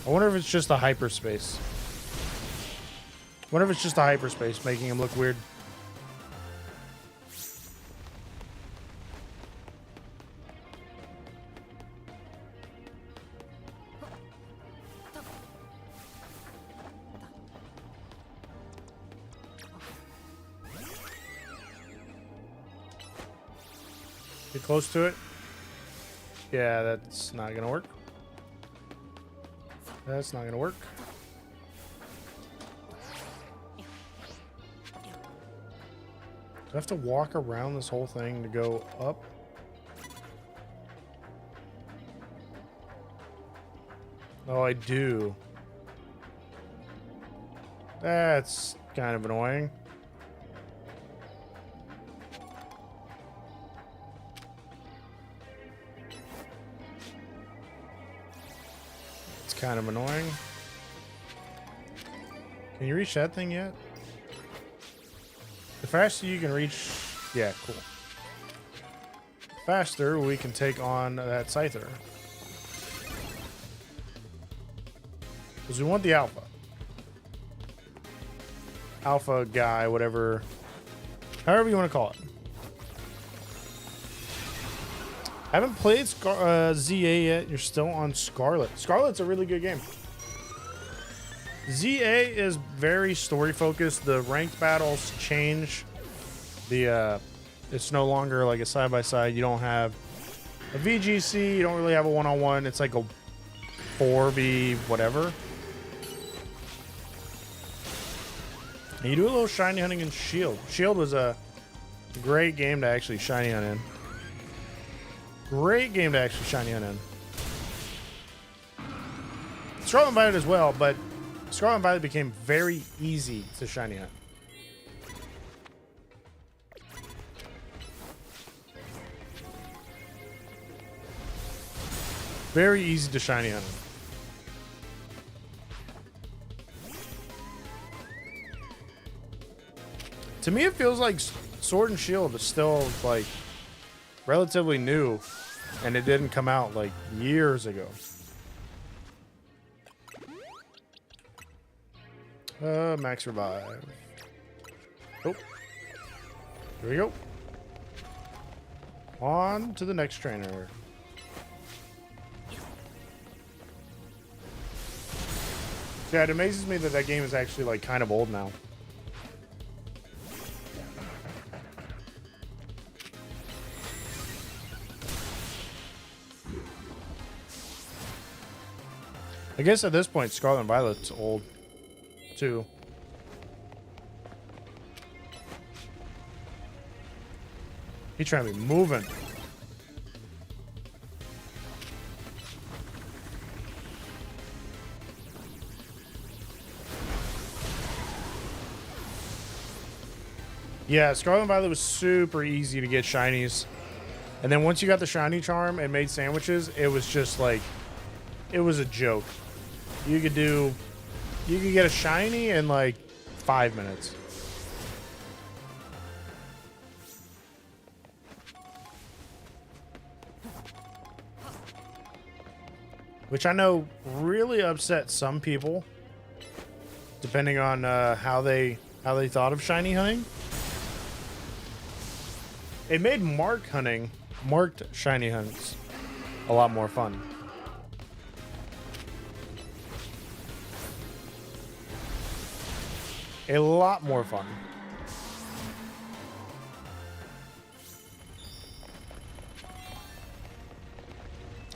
I wonder if it's just the hyperspace. I wonder if it's just the hyperspace making him look weird. Get close to it. Yeah, that's not gonna work. That's not gonna work. Do I have to walk around this whole thing to go up? Oh, I do. That's kind of annoying. Kind of annoying. Can you reach that thing yet? The faster you can reach, yeah, cool. Faster we can take on that Scyther. Because we want the alpha. Alpha guy, whatever. However you want to call it. Haven't played ZA yet. You're still on Scarlet. Scarlet's a really good game. ZA is very story focused. The ranked battles change. It's no longer like a side by side. You don't have a VGC. You don't really have a one-on-one. It's like a 4v whatever. And you do a little shiny hunting in Shield. Shield was a great game to actually shiny hunt in. Great game to actually shiny hunt in. Scarlet Violet as well, but Scarlet Violet became very easy to shiny hunt. Very easy to shiny hunt. To me, it feels like Sword and Shield is still like relatively new, and it didn't come out like years ago. Max revive. Oh, here we go. On to the next trainer. Yeah, it amazes me that that game is actually like kind of old now. I guess at this point, Scarlet Violet's old, too. He's trying to be moving. Yeah, Scarlet Violet was super easy to get shinies. And then once you got the shiny charm and made sandwiches, it was just like, it was a joke. You could get a shiny in like 5 minutes. Which I know really upset some people, depending on how they thought of shiny hunting. It made marked shiny hunts a lot more fun. A lot more fun.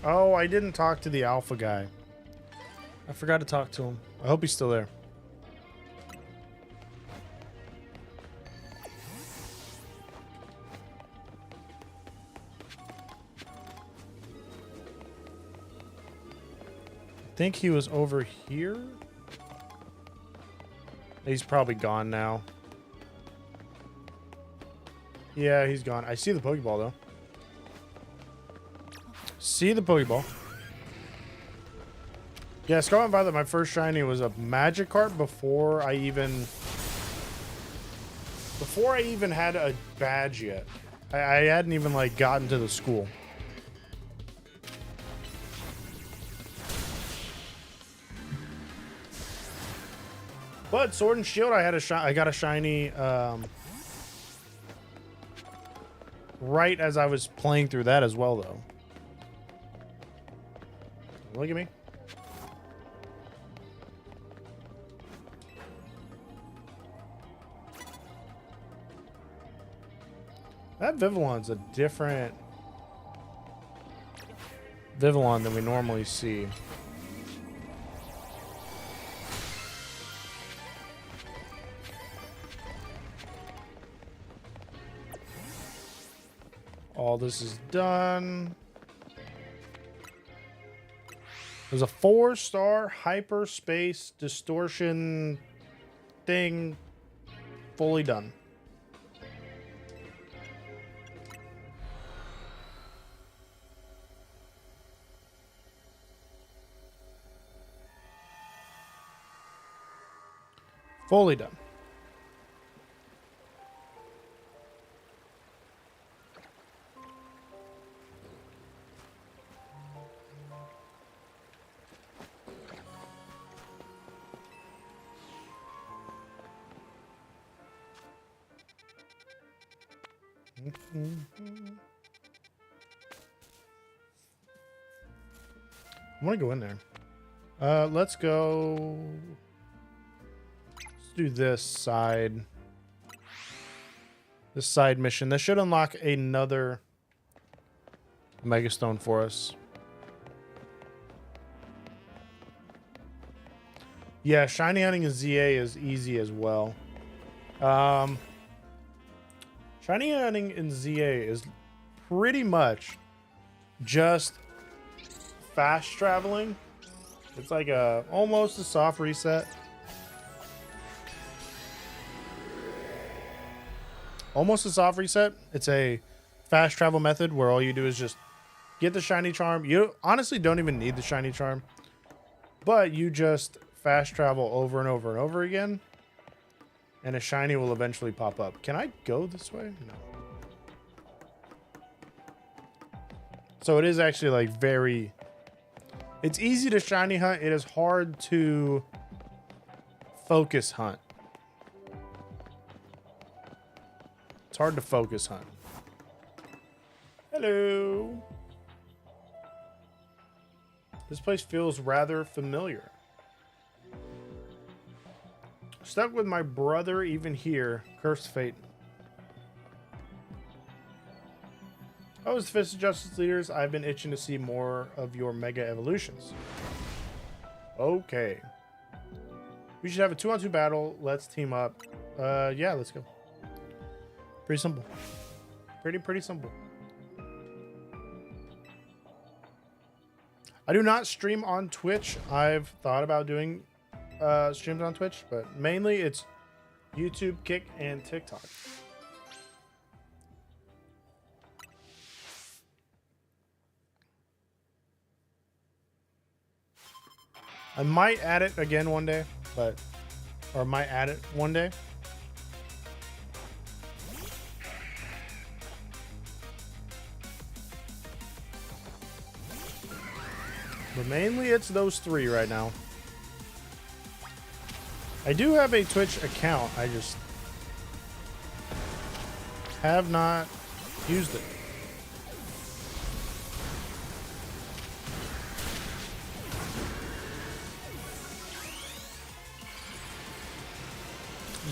Oh, I didn't talk to the alpha guy. I forgot to talk to him. I hope he's still there. I think he was over here. He's probably gone now. Yeah, he's gone. I see the Pokeball, though. See the Pokeball. Yeah, Scarlet Violet, my first shiny was a Magikarp before I even had a badge yet. I hadn't even, like, gotten to the school. But Sword and Shield, I got a shiny right as I was playing through that as well, though. Look at me. That Vivillon's a different Vivillon than we normally see. All this is done. There's a 4-star hyperspace distortion thing fully done. Fully done. I want to go in there. Let's go. Let's do this side. This side mission. This should unlock another Megastone for us. Yeah, shiny hunting in ZA is easy as well. Shiny hunting in ZA is pretty much just fast traveling. It's like almost a soft reset. almost a soft reset. It's a fast travel method where all you do is just get the shiny charm. You honestly don't even need the shiny charm, but you just fast travel over and over and over again, and a shiny will eventually pop up. Can I go this way? No. So it is actually like very... It's easy to shiny hunt. It is hard to focus hunt. It's hard to focus hunt. Hello. This place feels rather familiar. Stuck with my brother even here. Cursed fate. Oh, as Fist of Justice leaders, I've been itching to see more of your mega evolutions. Okay. We should have a 2-on-2 battle. Let's team up. Yeah, let's go. Pretty simple. Pretty simple. I do not stream on Twitch. I've thought about doing streams on Twitch, but mainly it's YouTube, Kick, and TikTok. I might add it again one day, or might add it one day. But mainly it's those three right now. I do have a Twitch account. I just have not used it.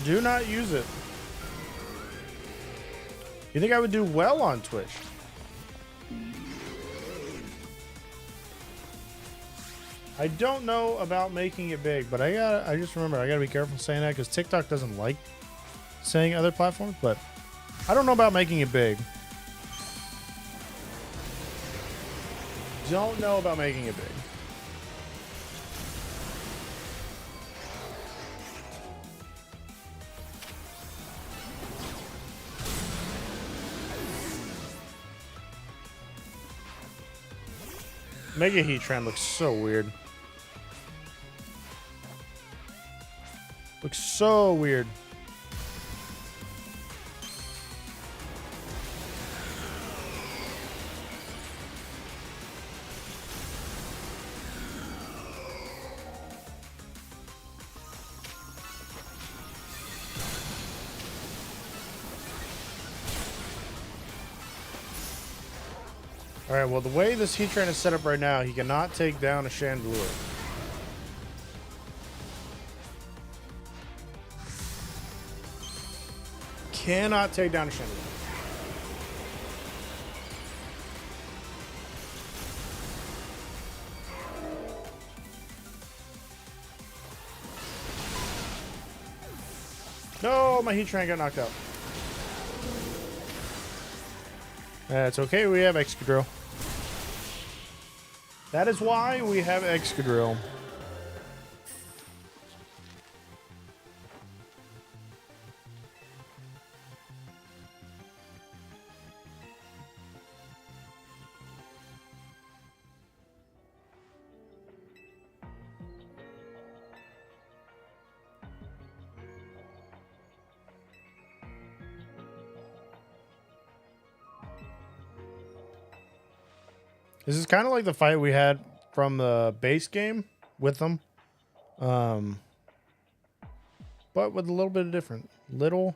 Do not use it. You think I would do well on Twitch? I don't know about making it big, but I just remember I gotta be careful saying that because TikTok doesn't like saying other platforms, but I don't know about making it big. Don't know about making it big. Mega Heatran looks so weird. Looks so weird. Alright, well, the way this Heatran is set up right now, he cannot take down a Chandelure. Cannot take down a Chandelure. No, my Heatran got knocked out. That's okay, we have Excadrill. That is why we have Excadrill. This is kind of like the fight we had from the base game with them. But with a little bit of different. Little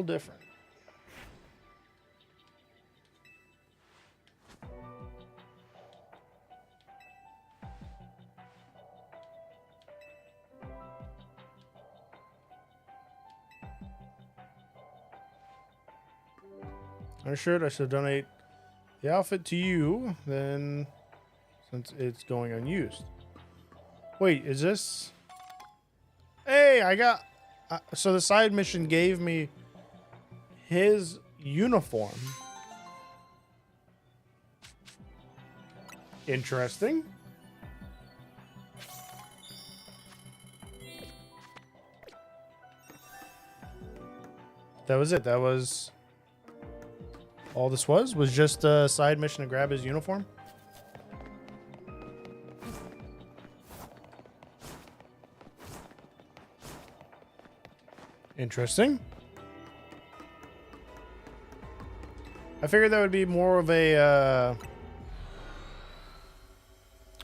different. I should donate the outfit to you, then, since it's going unused. Wait, is this... Hey, I got... so the side mission gave me his uniform. Interesting. That was it. That was all this was just a side mission to grab his uniform. Interesting. I figured that would be more of a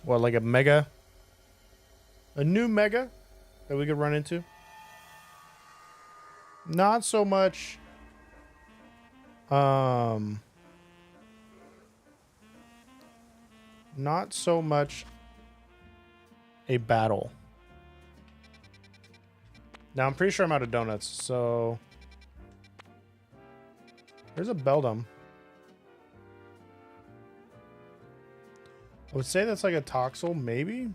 what, like a new mega that we could run into. Not so much not so much a battle. Now I'm pretty sure I'm out of donuts, so there's a Beldum. I would say that's like a Toxel, maybe?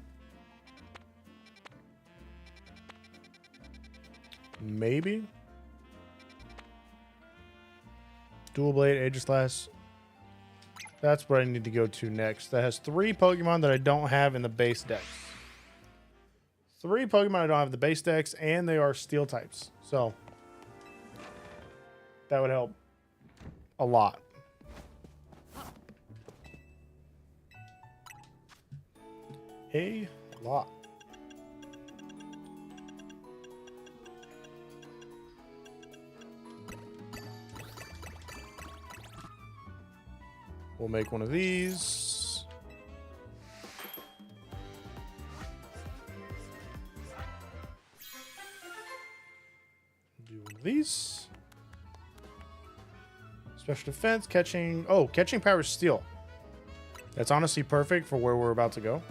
Maybe? Dual Blade, Aegislash. That's what I need to go to next. That has 3 Pokemon that I don't have in the base dex. 3 Pokemon I don't have in the base dex, and they are Steel types. So, that would help a lot. A lot. We'll make one of these. Do one of these. Special defense, catching. Oh, catching power is steel. That's honestly perfect for where we're about to go.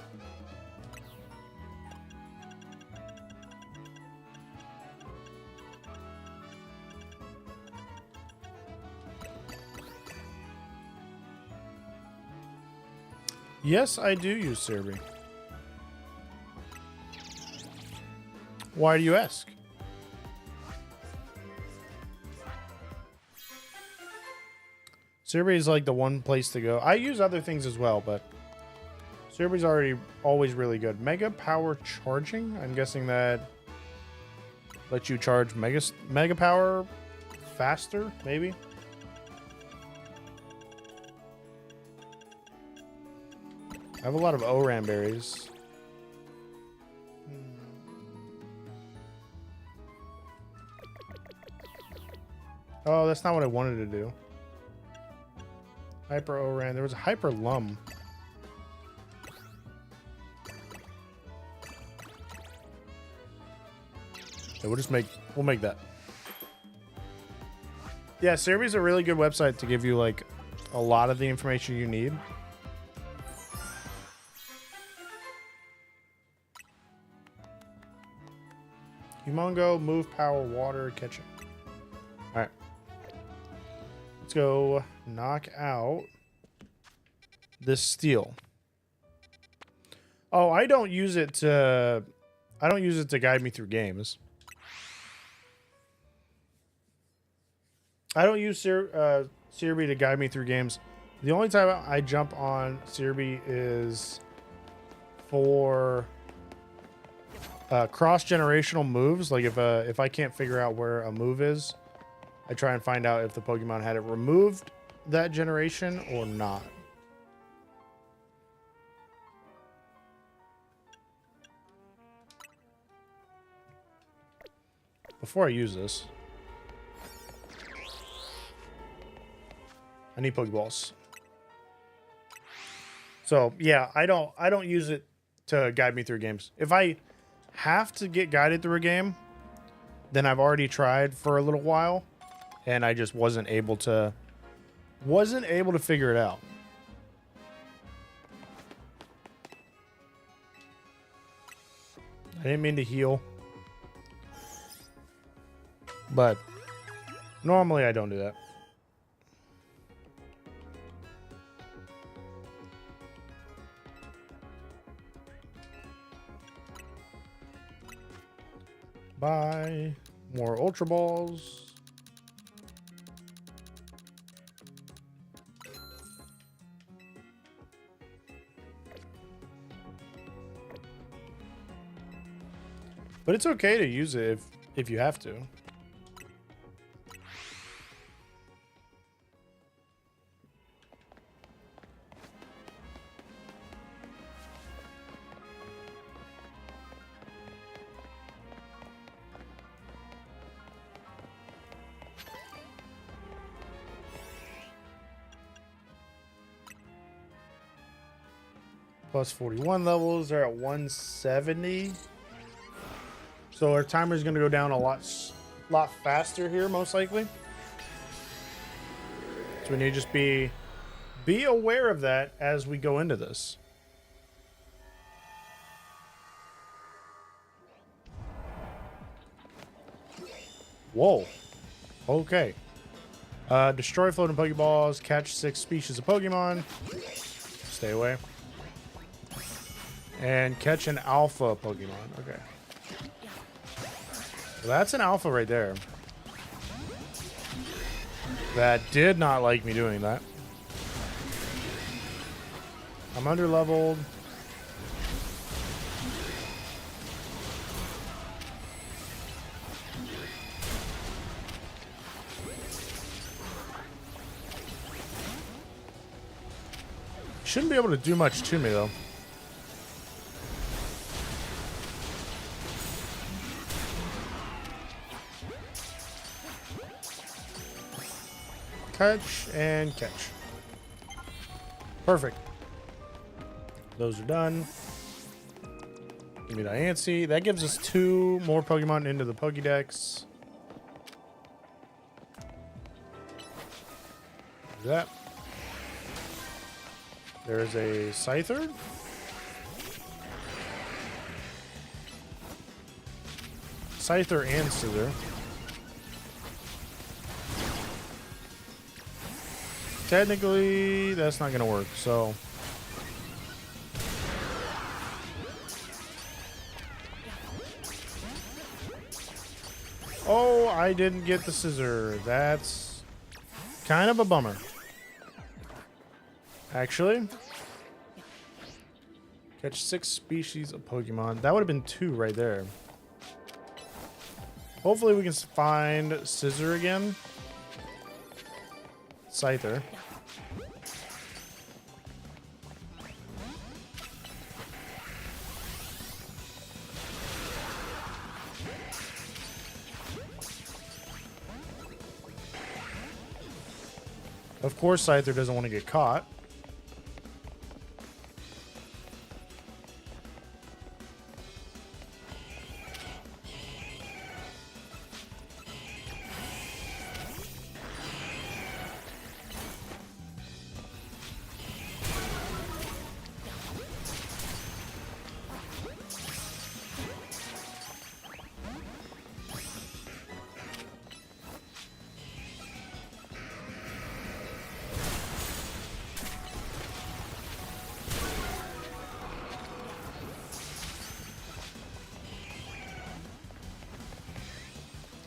Yes, I do use Cerebi. Why do you ask? Cerebi is like the one place to go. I use other things as well, but Cerebi's always really good. Mega power charging? I'm guessing that lets you charge mega power faster, maybe? I have a lot of Oran berries. Oh, that's not what I wanted to do. Hyper Oran. There was a Hyper Lum. So we'll make that. Yeah, Cerebi's a really good website to give you like a lot of the information you need. Humongo, move, power, water, catching. Alright. Let's go knock out this steel. Oh, I don't use it to guide me through games. I don't use Cerebi to guide me through games. The only time I jump on Cerebi is for cross-generational moves. Like if I can't figure out where a move is, I try and find out if the Pokemon had it removed that generation or not. Before I use this, I need Pokeballs. So yeah, I don't use it to guide me through games. If I have to get guided through a game, then I've already tried for a little while and I just wasn't able to figure it out. I didn't mean to heal, but normally I don't do that. Buy more Ultra Balls. But it's okay to use it if you have to. Plus 41 levels. They're at 170. So our timer is going to go down a lot faster here, most likely. So we need to just be aware of that as we go into this. Whoa. Okay. Destroy floating Pokeballs. Catch 6 species of Pokemon. Stay away. And catch an alpha Pokemon. Okay. Well, that's an alpha right there. That did not like me doing that. I'm under leveled. Shouldn't be able to do much to me though. Catch and catch. Perfect. Those are done. Give me Diancie. That gives us 2 more Pokemon into the Pokédex. Do that. There's a Scyther. Scyther and Scissor. Technically, that's not going to work, so... Oh, I didn't get the Scissor. That's kind of a bummer. Actually. Catch 6 species of Pokemon. That would have been 2 right there. Hopefully we can find Scissor again. Scyther. Of course, Scyther doesn't want to get caught.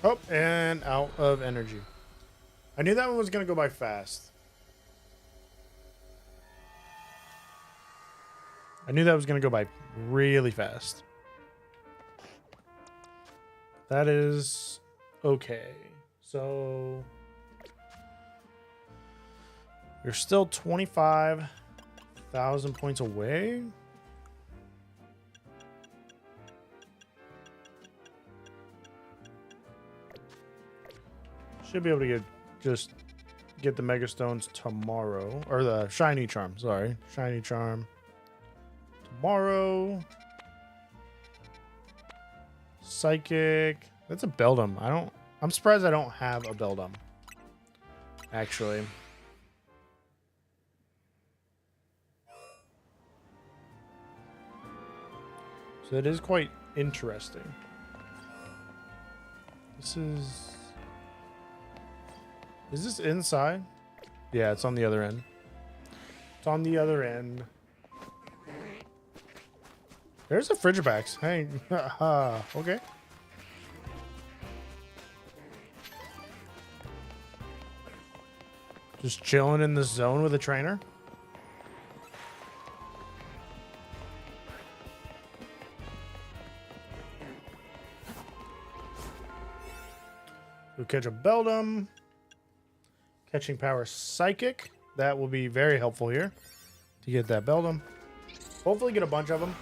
Oh, and out of energy. I knew that one was going to go by fast. I knew that was going to go by really fast. That is okay. So you're still 25,000 points away. Should be able to get the Mega Stones tomorrow, or the Shiny Charm. Sorry, Shiny Charm tomorrow. Psychic. That's a Beldum. I'm surprised I don't have a Beldum. Actually. So it is quite interesting. Is this inside? Yeah, it's on the other end. It's on the other end. There's a Frigibax. Hey, okay. Just chilling in the zone with a trainer. We'll catch a Beldum. Catching Power Psychic. That will be very helpful here to get that Beldum. Hopefully get a bunch of them.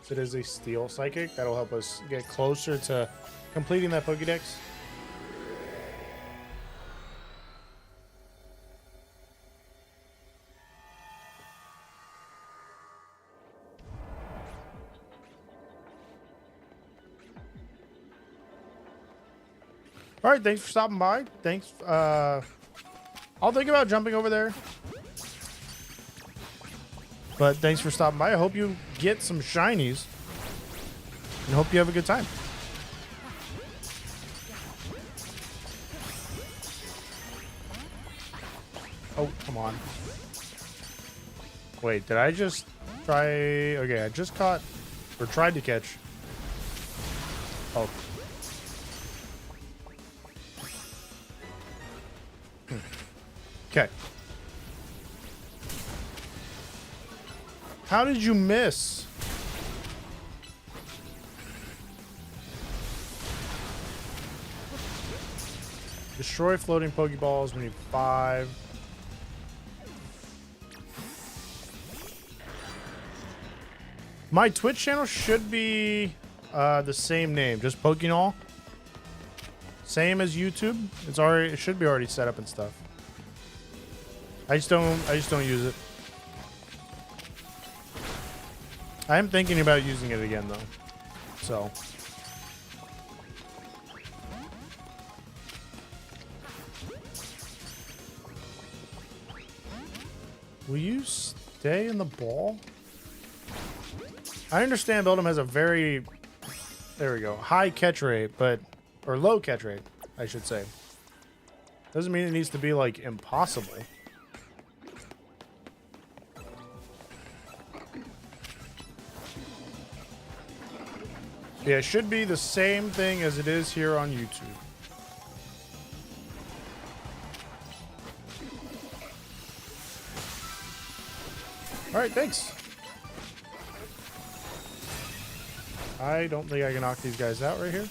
If it is a Steel Psychic, that'll help us get closer to completing that Pokédex. All right, thanks for stopping by. Thanks. I'll think about jumping over there. But thanks for stopping by. I hope you get some shinies. And hope you have a good time. Oh, come on. Wait, did I just try? Okay, I just caught or tried to catch. Oh. Okay. How did you miss? Destroy floating Pokeballs. We need 5. My Twitch channel should be the same name, just PokéNall. Same as YouTube. It should be already set up and stuff. I just don't use it. I am thinking about using it again though. So will you stay in the ball? I understand Beldum has a very, there we go, high catch rate, or low catch rate, I should say. Doesn't mean it needs to be like impossible. Yeah, it should be the same thing as it is here on YouTube. All right, thanks. I don't think I can knock these guys out right here.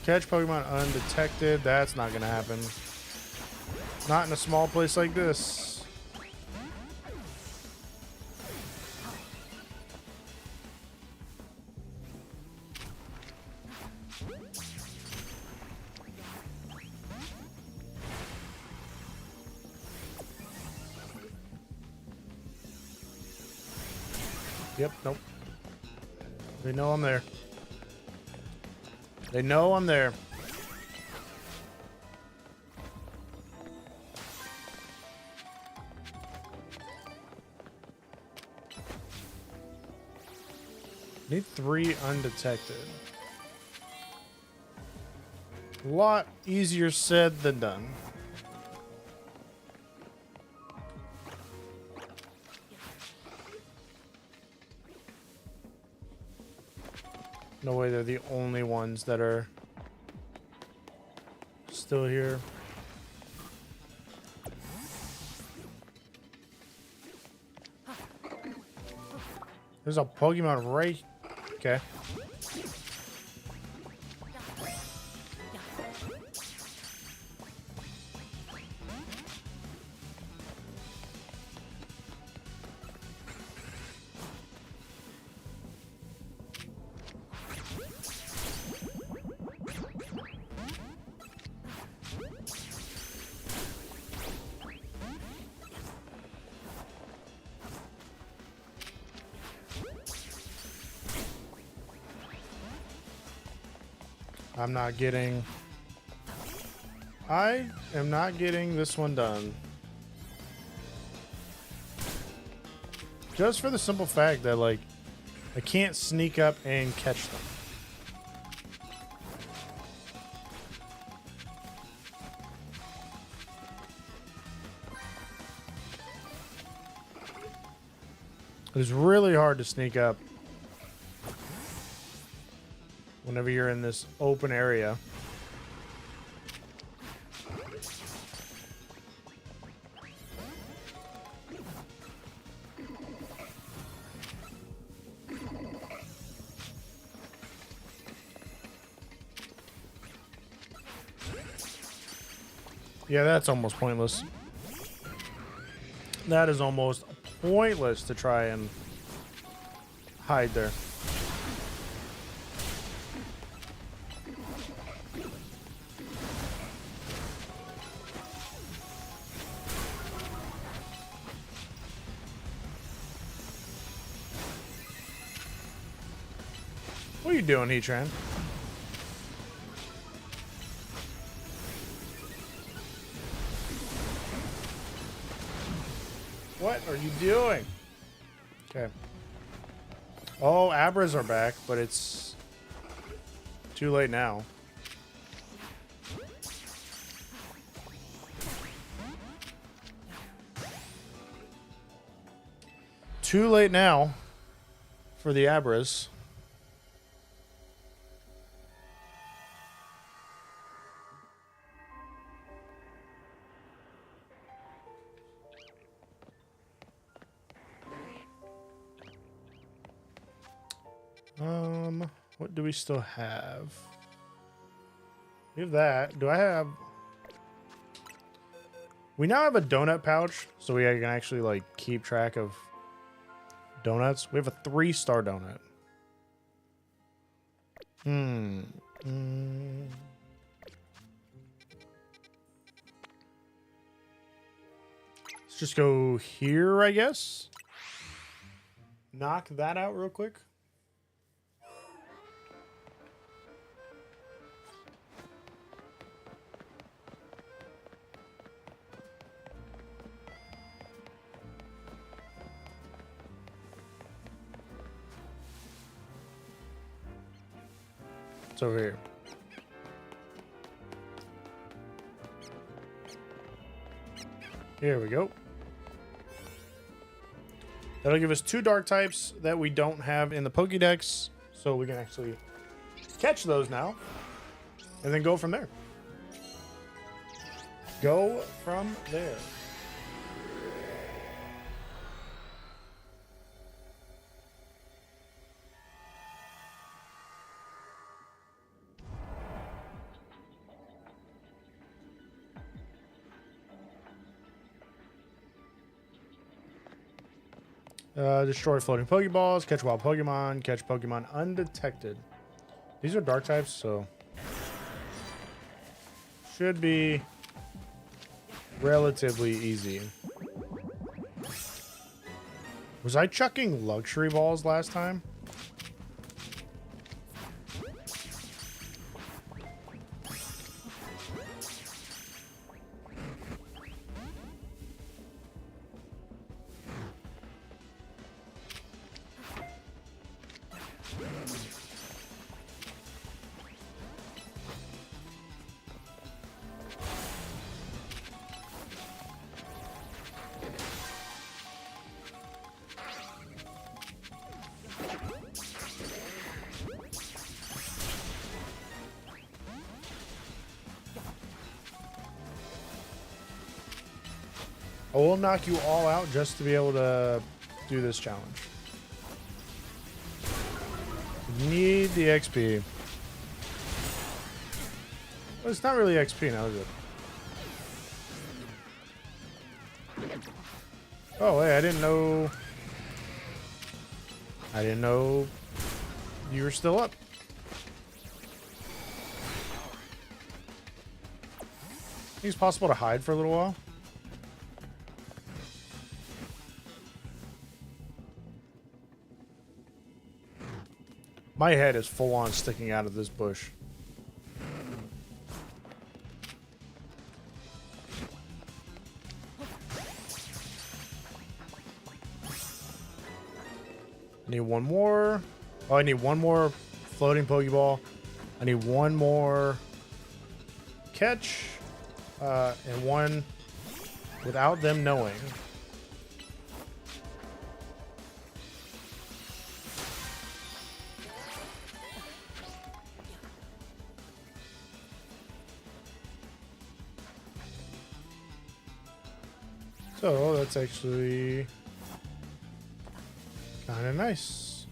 Catch Pokemon undetected. That's not going to happen. Not in a small place like this. Yep, nope. They know I'm there. They know I'm there. Need 3 undetected. A lot easier said than done. No way they're the only ones that are still here. There's a Pokemon right. Okay. I am not getting this one done. Just for the simple fact that, like, I can't sneak up and catch them. It's really hard to sneak up whenever you're in this open area. Yeah, that's almost pointless. That is almost pointless to try and hide there. What are you doing, Heatran? What are you doing? Okay. Oh, Abras are back, but it's too late now. Too late now for the Abras. What do we still have? We have that. Do I have... We now have a donut pouch, so we can actually, like, keep track of donuts. We have a 3-star donut. Let's just go here, I guess. Knock that out real quick. It's over here. Here we go. That'll give us 2 dark types that we don't have in the Pokédex, so we can actually catch those now and then go from there. Go from there. Destroy floating Pokeballs, catch wild Pokemon, catch Pokemon undetected. These are dark types, so should be relatively easy. Was I chucking luxury balls last time? I will knock you all out just to be able to do this challenge. Need the XP. Well, it's not really XP now, is it? Oh, hey, I didn't know you were still up. I think it's possible to hide for a little while. My head is full on sticking out of this bush. I need one more. Oh, I need one more floating Pokeball. I need one more catch. And one without them knowing. So that's actually kind of nice.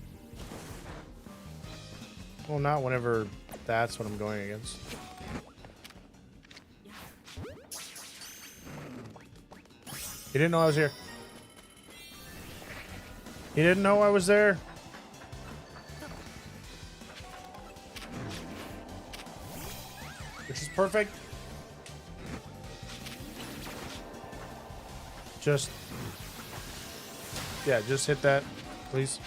Well, not whenever that's what I'm going against. He didn't know I was here. He didn't know I was there. Which is perfect. Just, yeah, just hit that, please.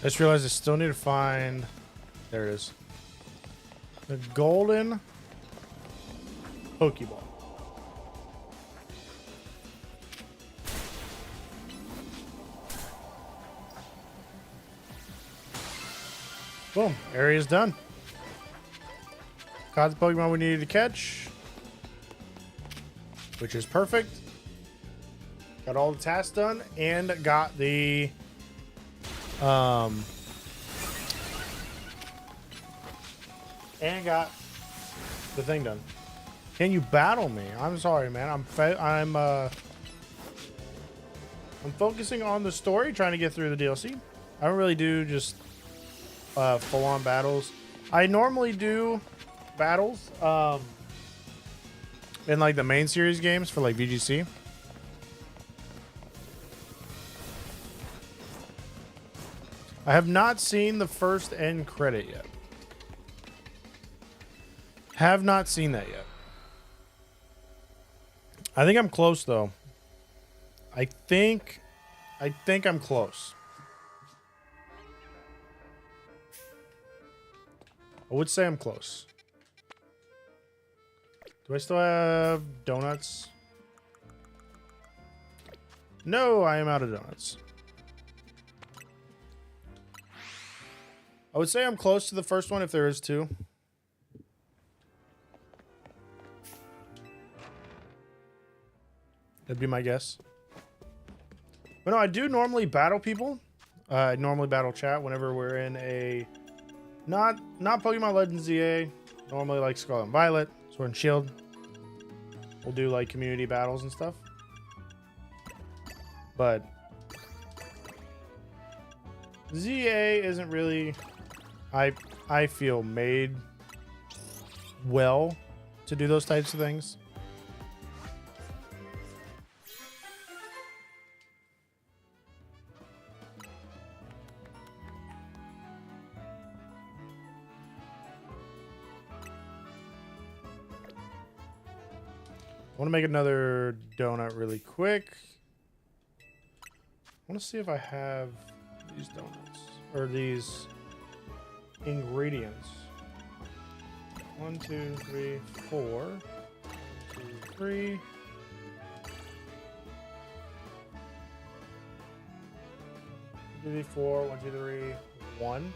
just realized I still need to find... There it is. The golden Pokeball. Boom. Area's done. Caught the Pokemon we needed to catch, which is perfect. Got all the tasks done and got the thing done. Can you battle me? I'm sorry, man. I'm focusing on the story, trying to get through the DLC. I don't really do just full-on battles. I normally do battles in like the main series games for like VGC. I have not seen the first end credit yet. Have not seen that yet. I think I'm close though. I think I'm close. I would say I'm close. Do I still have donuts? No, I am out of donuts. I would say I'm close to the first one if there is two. That'd be my guess. But no, I do normally battle people. I normally battle chat whenever we're in a... Not Pokemon Legends ZA. Normally like Scarlet Violet, Sword and Shield. We'll do like community battles and stuff. But ZA isn't really, I feel, made well to do those types of things. I want to make another donut really quick. I want to see if I have these donuts or these ingredients. 1, 2, 3, 4. 1, 2, 3. 1, 2, 3, 4. 1, 2, 3, 1.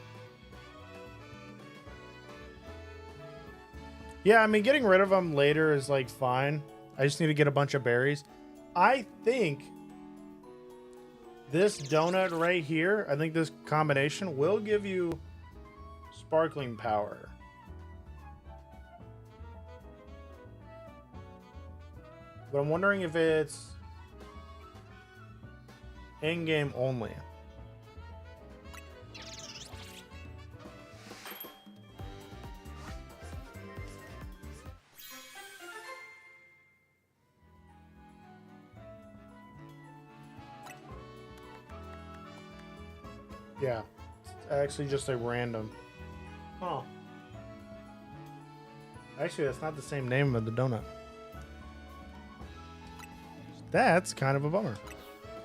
Yeah, I mean, getting rid of them later is like fine. I just need to get a bunch of berries. I think this donut right here, I think this combination will give you sparkling power. But I'm wondering if it's in-game only. Yeah, it's actually just a random. Huh. Actually, that's not the same name of the donut. That's kind of a bummer.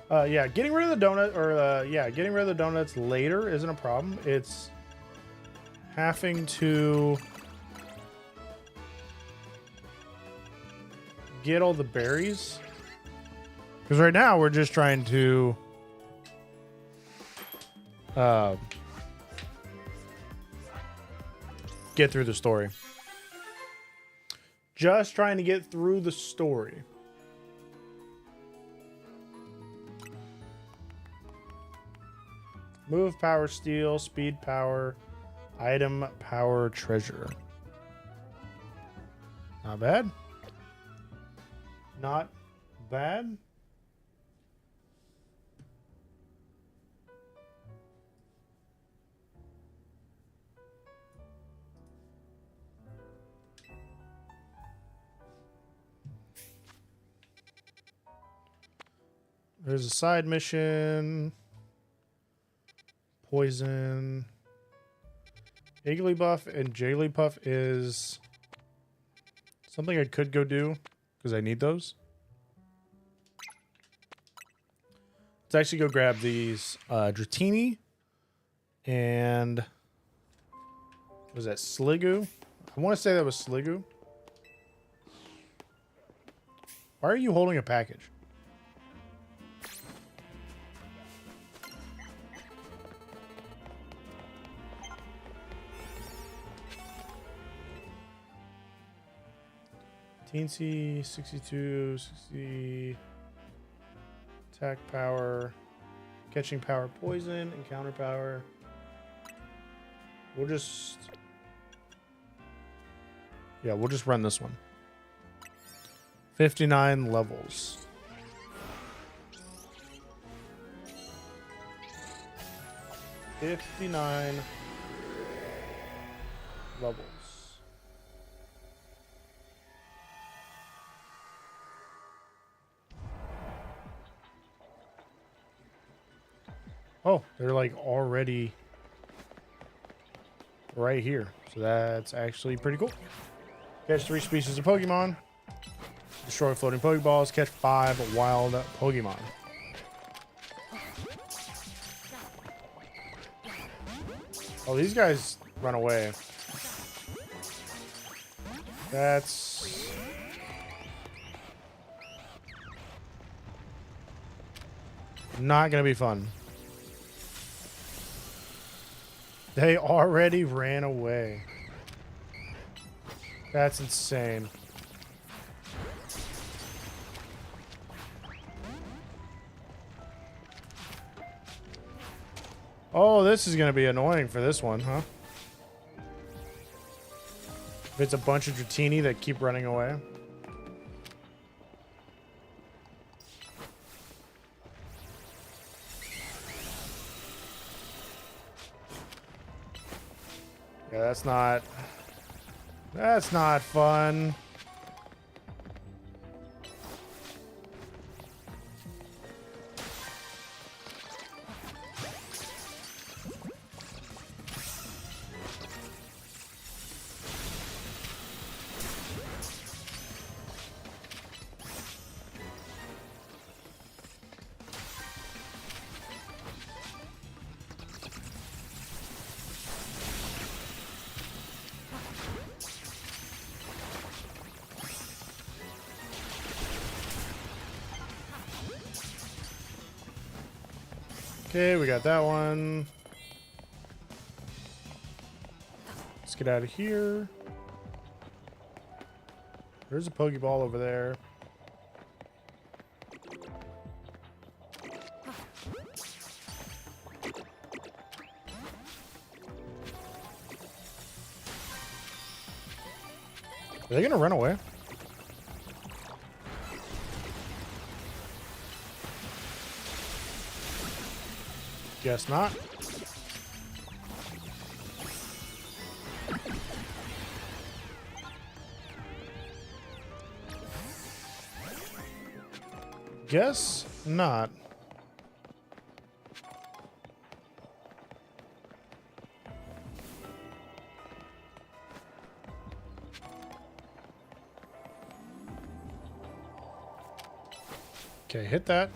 Yeah, getting rid of the donut, or getting rid of the donuts later isn't a problem. It's having to get all the berries. Because right now we're just trying to get through the story. Just trying to get through the story. Move power, steal, speed power, item power, treasure. Not bad. Not bad. There's a side mission. Poison. Igglybuff and Jigglypuff is something I could go do because I need those. Let's actually go grab these Dratini And was that Sliggoo? I want to say that was Sliggoo. Why are you holding a package? Teensy, 62, 60, attack power, catching power, poison, and counter power. We'll just... Yeah, we'll just run this one. 59 levels. $59 levels. Oh, they're like already right here. So that's actually pretty cool. Catch 3 species of Pokemon. Destroy floating Pokeballs. Catch 5 wild Pokemon. Oh, these guys run away. That's... not gonna be fun. They already ran away. That's insane. Oh, this is going to be annoying for this one, huh? If it's a bunch of Dratini that keep running away. Yeah, that's not fun. Okay, we got that one. Let's get out of here. There's a Pokeball over there. Are they gonna run away? Guess not. Guess not. Okay, hit that.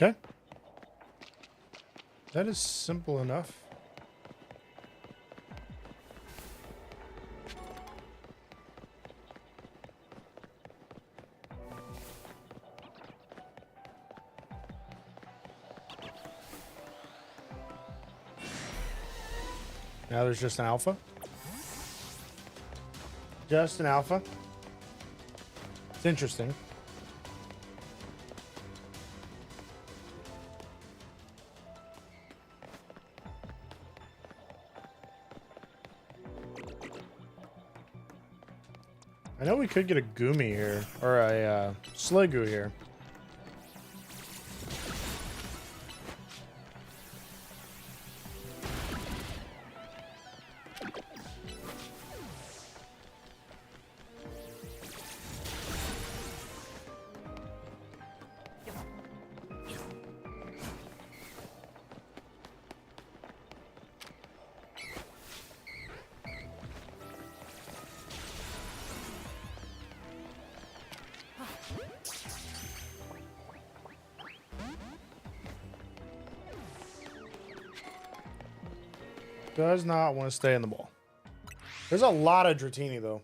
Okay. That is simple enough. Now there's just an alpha. Just an alpha. It's interesting. I know we could get a Goomy here, or a Sliggoo here. Does not want to stay in the ball. There's a lot of Dratini, though.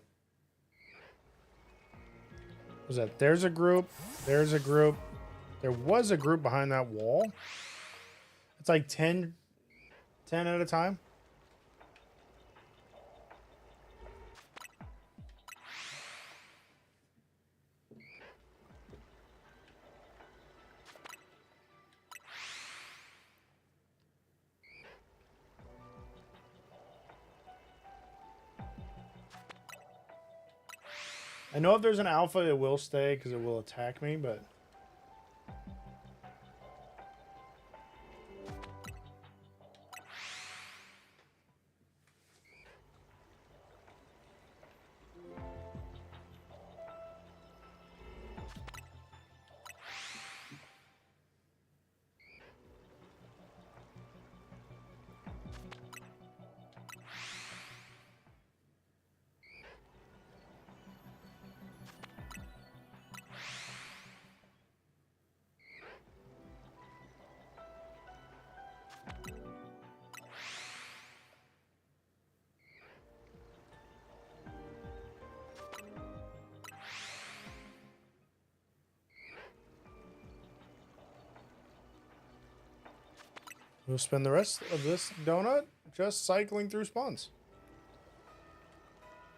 What was that? There's a group. There's a group. There was a group behind that wall. It's like 10 at a time. I know if there's an alpha, it will stay because it will attack me, but... We'll spend the rest of this donut just cycling through spawns.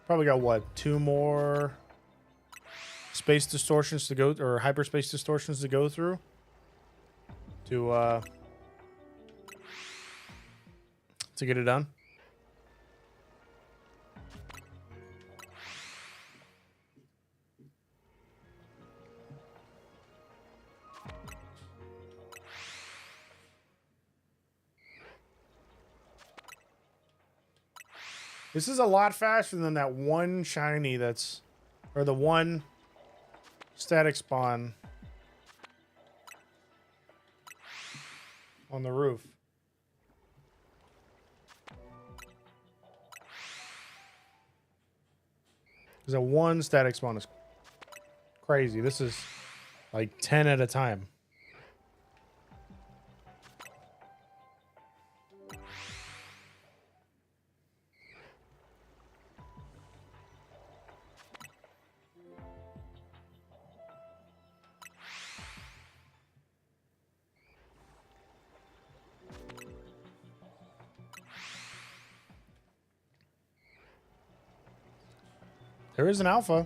Probably got, what, 2 more space distortions to go, or hyperspace distortions to go through to get it done. This is a lot faster than that one shiny that's, or the one static spawn on the roof. Because that one static spawn is crazy. This is like 10 at a time. There is an alpha.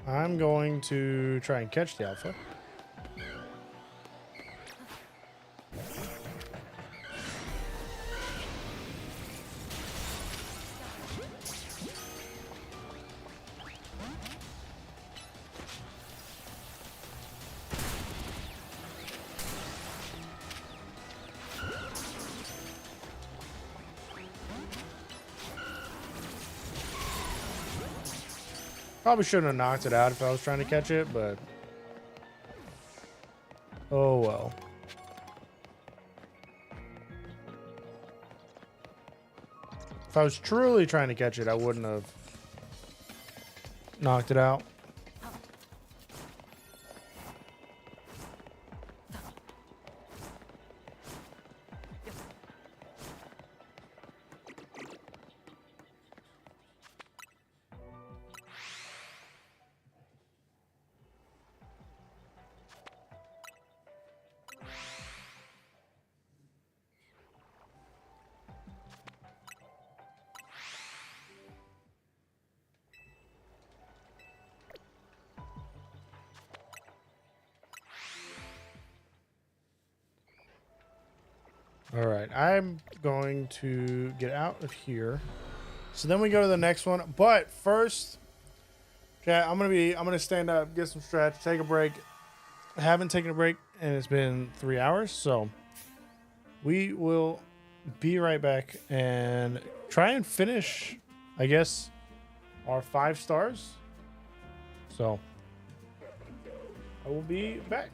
I'm going to try and catch the alpha. Probably shouldn't have knocked it out if I was trying to catch it, but oh well. If I was truly trying to catch it, I wouldn't have knocked it out. All right, I'm going to get out of here. So then we go to the next one. But first, chat, I'm gonna stand up, get some stretch, take a break. I haven't taken a break, and it's been 3 hours. So we will be right back and try and finish, I guess, our 5 stars. So I will be back.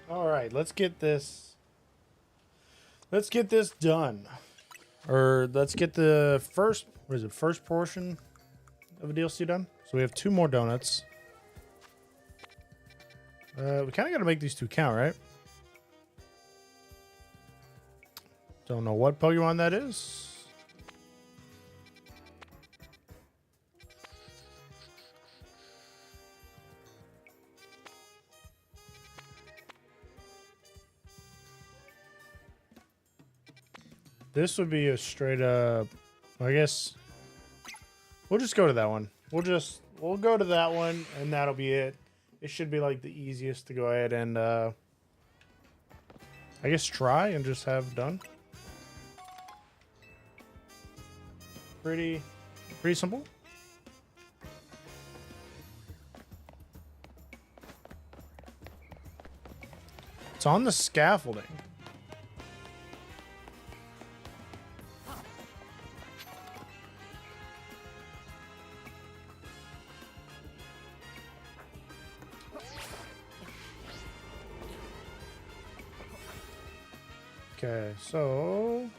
All right, let's get this. Let's get this done. Or let's get the first, what is it, first portion of a DLC done. So we have 2 more donuts. We kind of got to make these 2 count, right? Don't know what Pokemon that is. This would be a straight up, I guess we'll just go to that one. We'll go to that one and that'll be it. It should be like the easiest to go ahead and I guess try and just have done. Pretty simple. It's on the scaffolding. Okay, so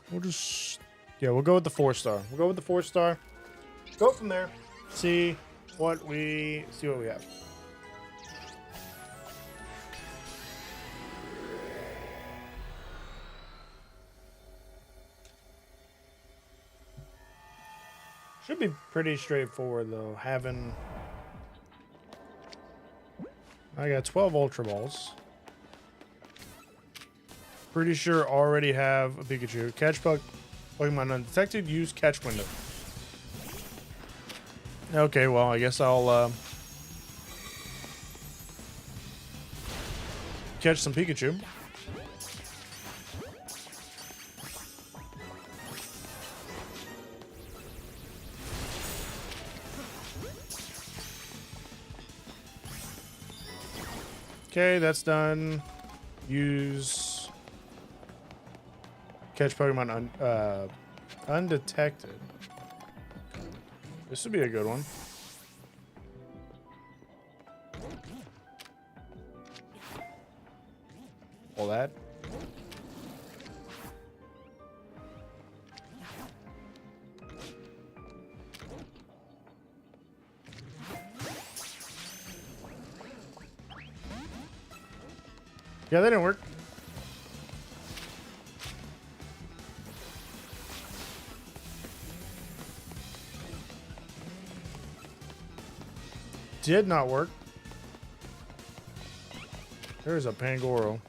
we'll just, yeah, we'll go with the 4-star. We'll go with the 4-star. Go from there. See what we have. Should be pretty straightforward though. I got 12 Ultra Balls. Pretty sure already have a Pikachu. Catch Pokemon undetected. Use catch window. Okay, well, I guess I'll catch some Pikachu. Okay, that's done. Use catch Pokemon undetected. This would be a good one. All that. Yeah, that didn't work. Did not work. There's a Pangoro.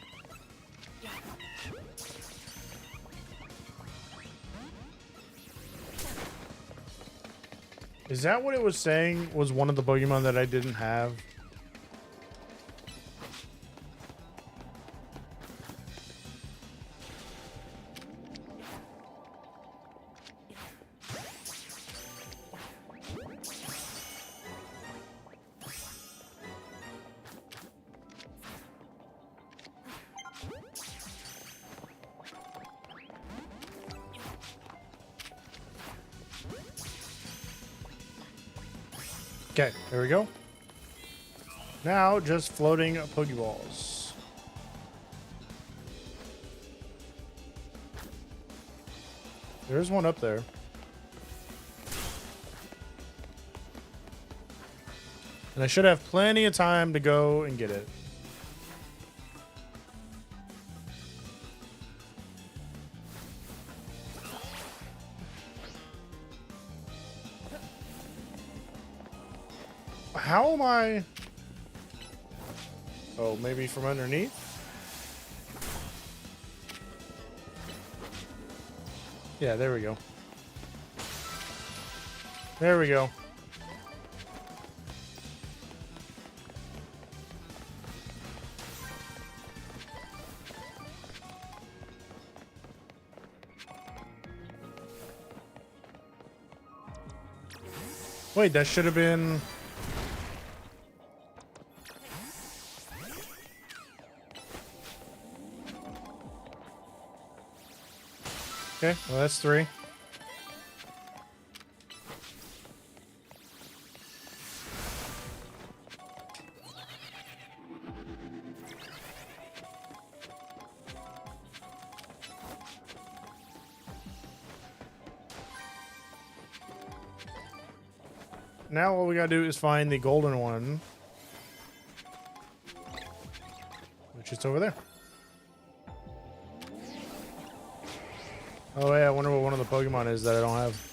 Is that what it was saying was one of the Pokemon that I didn't have? Okay, there we go. Now just floating Pokeballs. There's one up there. And I should have plenty of time to go and get it. How am I? Oh, maybe from underneath? Yeah, there we go. There we go. Wait, that should have been... Okay, well that's 3. now all we gotta do is find the golden one, which is over there. Oh yeah, I wonder what one of the Pokemon is that I don't have.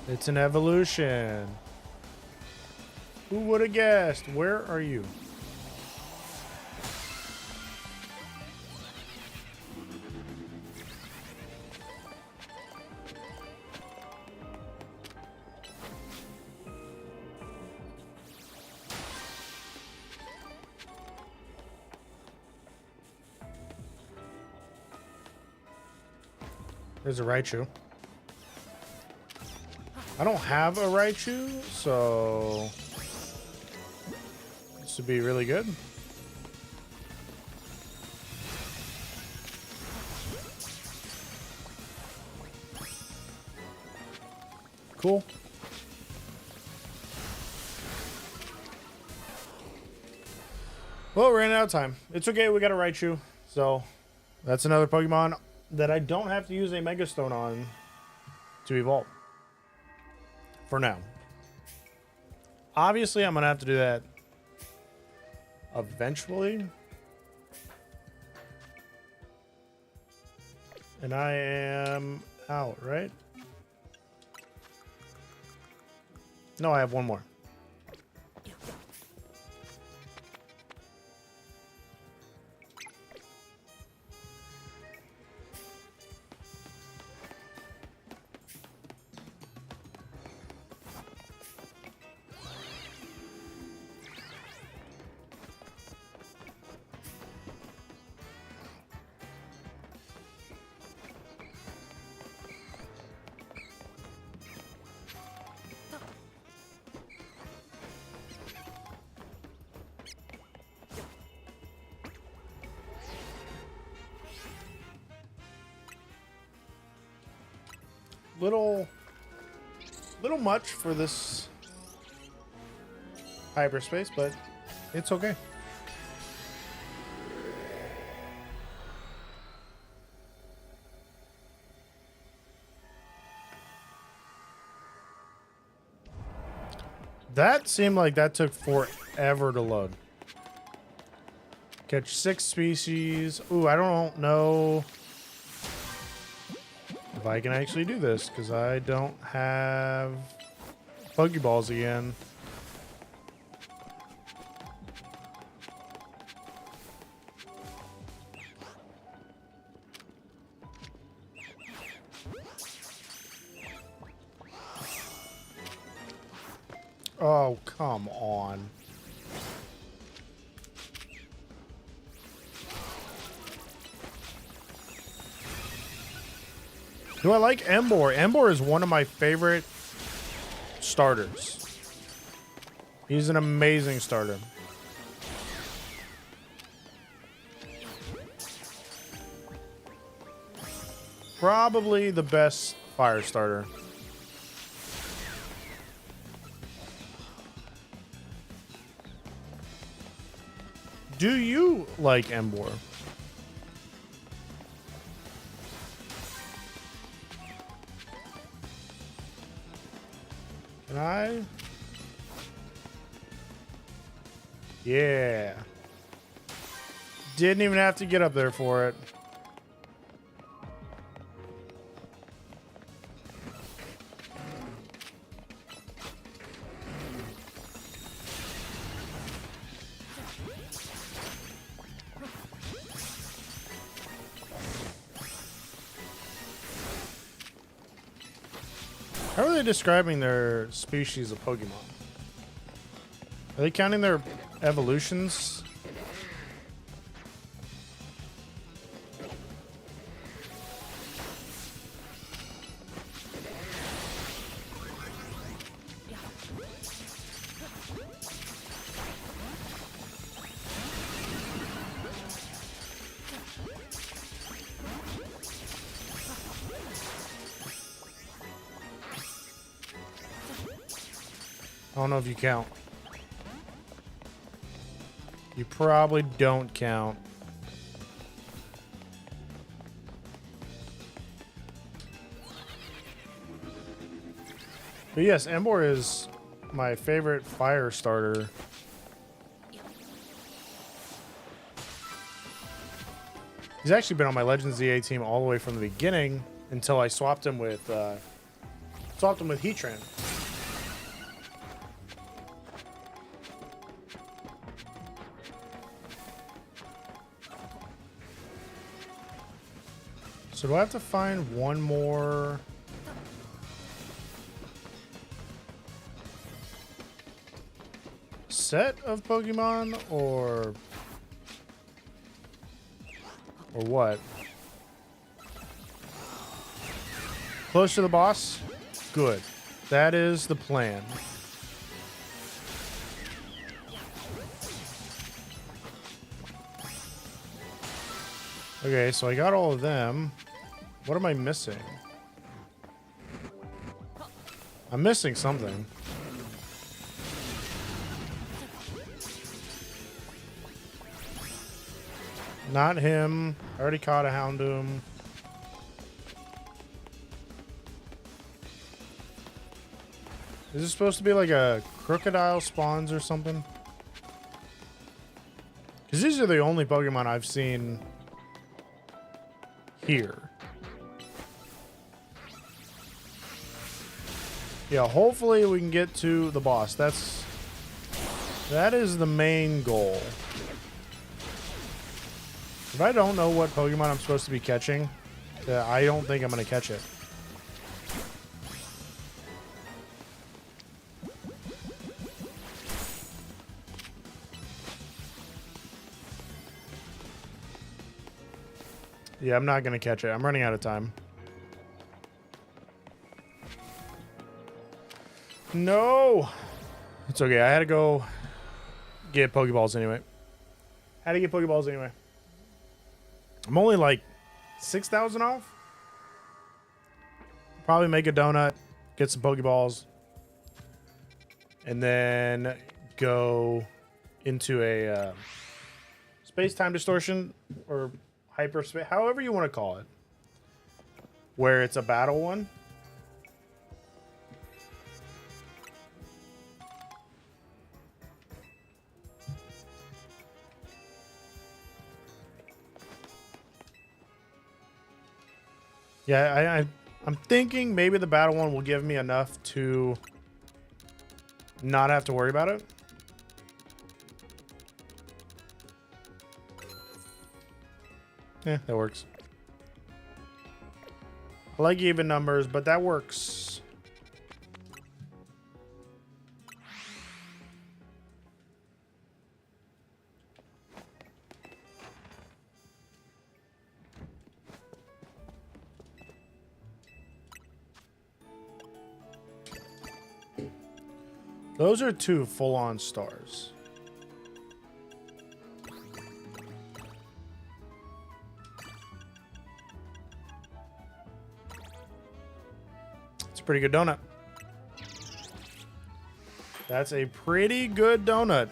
It's an evolution. Who would have guessed? Where are you? There's a Raichu. I don't have a Raichu, so this would be really good. Cool. Well, we ran out of time. It's okay, we got a Raichu. So that's another Pokemon that I don't have to use a Mega Stone on to evolve. For now. Obviously, I'm going to have to do that eventually. And I am out, right? No, I have one more. Little much for this hyperspace, but it's okay. That seemed like that took forever to load. Catch 6 species. Ooh, I don't know if I can actually do this, because I don't have Pokeballs again. Oh, come on. Do I like Emboar? Emboar is one of my favorite starters. He's an amazing starter. Probably the best fire starter. Do you like Emboar? Can I? Yeah. Didn't even have to get up there for it. How are they describing their species of Pokemon? Are they counting their evolutions? I don't know if you count. You probably don't count. But yes, Emboar is my favorite fire starter. He's actually been on my Legends ZA team all the way from the beginning until I swapped him with Heatran. So do I have to find one more set of Pokemon or what? Close to the boss? Good. That is the plan. Okay, so I got all of them. What am I missing? I'm missing something. Not him. I already caught a Houndoom. Is this supposed to be like a crocodile spawns or something? Because these are the only Pokemon I've seen here. Yeah, hopefully we can get to the boss. That is the main goal. If I don't know what Pokemon I'm supposed to be catching, I don't think I'm going to catch it. Yeah, I'm not going to catch it. I'm running out of time. No! It's okay. I had to go get Pokeballs anyway. I'm only like 6,000 off. Probably make a donut, get some Pokeballs, and then go into a space-time distortion or hyperspace, however you want to call it, where it's a battle one. Yeah, I'm thinking maybe the battle one will give me enough to not have to worry about it. Yeah, that works. I like even numbers, but that works. Those are two full-on stars. It's a pretty good donut. That's a pretty good donut.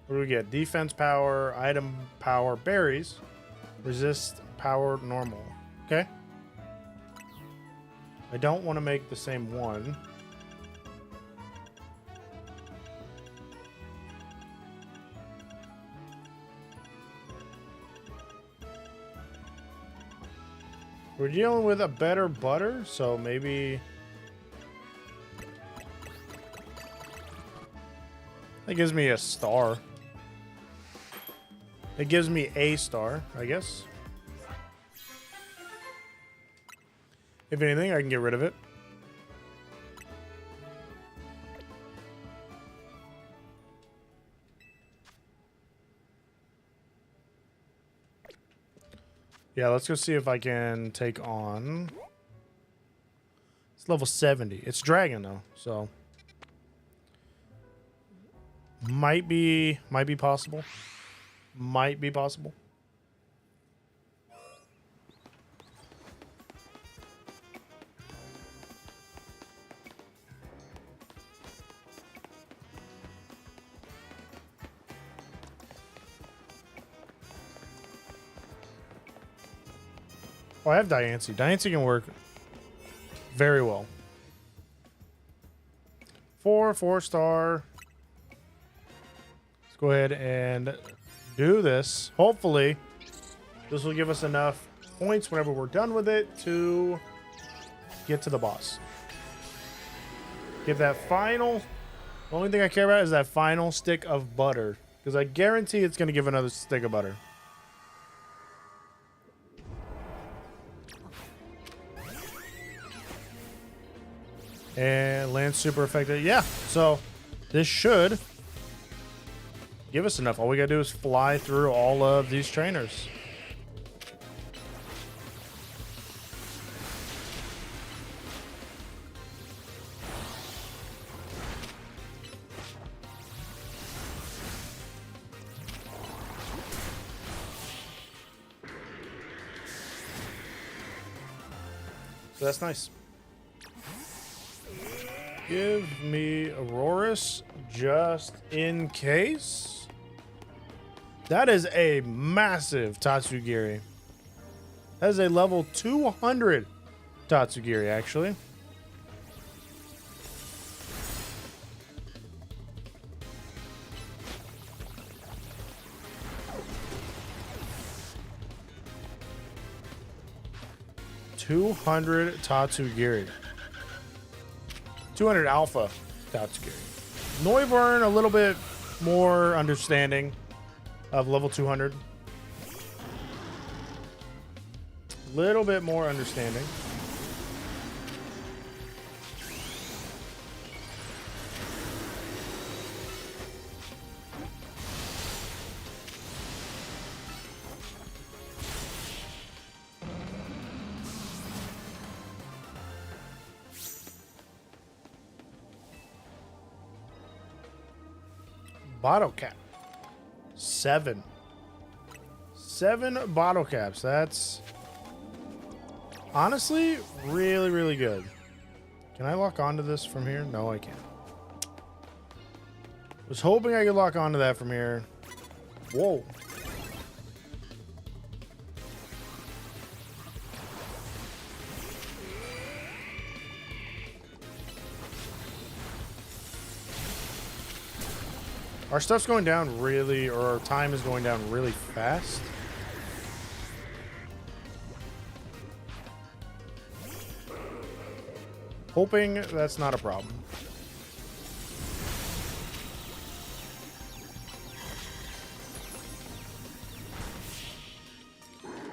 What do we get? Defense power, item power, berries, resist power, normal. Okay. I don't want to make the same one. We're dealing with a better butter, so maybe that gives me a star. It gives me a star, I guess. If anything, I can get rid of it. Yeah, let's go see if I can take on. It's level 70. It's dragon though, so might be possible. Might be possible. Oh, I have Diancie. Diancie can work very well. 4-star. Let's go ahead and do this. Hopefully, this will give us enough points whenever we're done with it to get to the boss. Give that final... The only thing I care about is that final stick of butter. Because I guarantee it's going to give another stick of butter. And land super effective. Yeah, so this should give us enough. All we got to do is fly through all of these trainers. So that's nice. Give me Aurorus just in case. That is a massive Tatsugiri. That is a level 200 Tatsugiri, actually. Tatsugiri. 200 Alpha Tatsugiri. Noivern, a little bit more understanding of level 200. Little bit more understanding. Bottle cap. 7 bottle caps. That's honestly really, really good. Can I lock onto this from here? No, I can't. Was hoping I could lock onto that from here. Whoa. Our stuff's going down really, or our time is going down really fast. Hoping that's not a problem.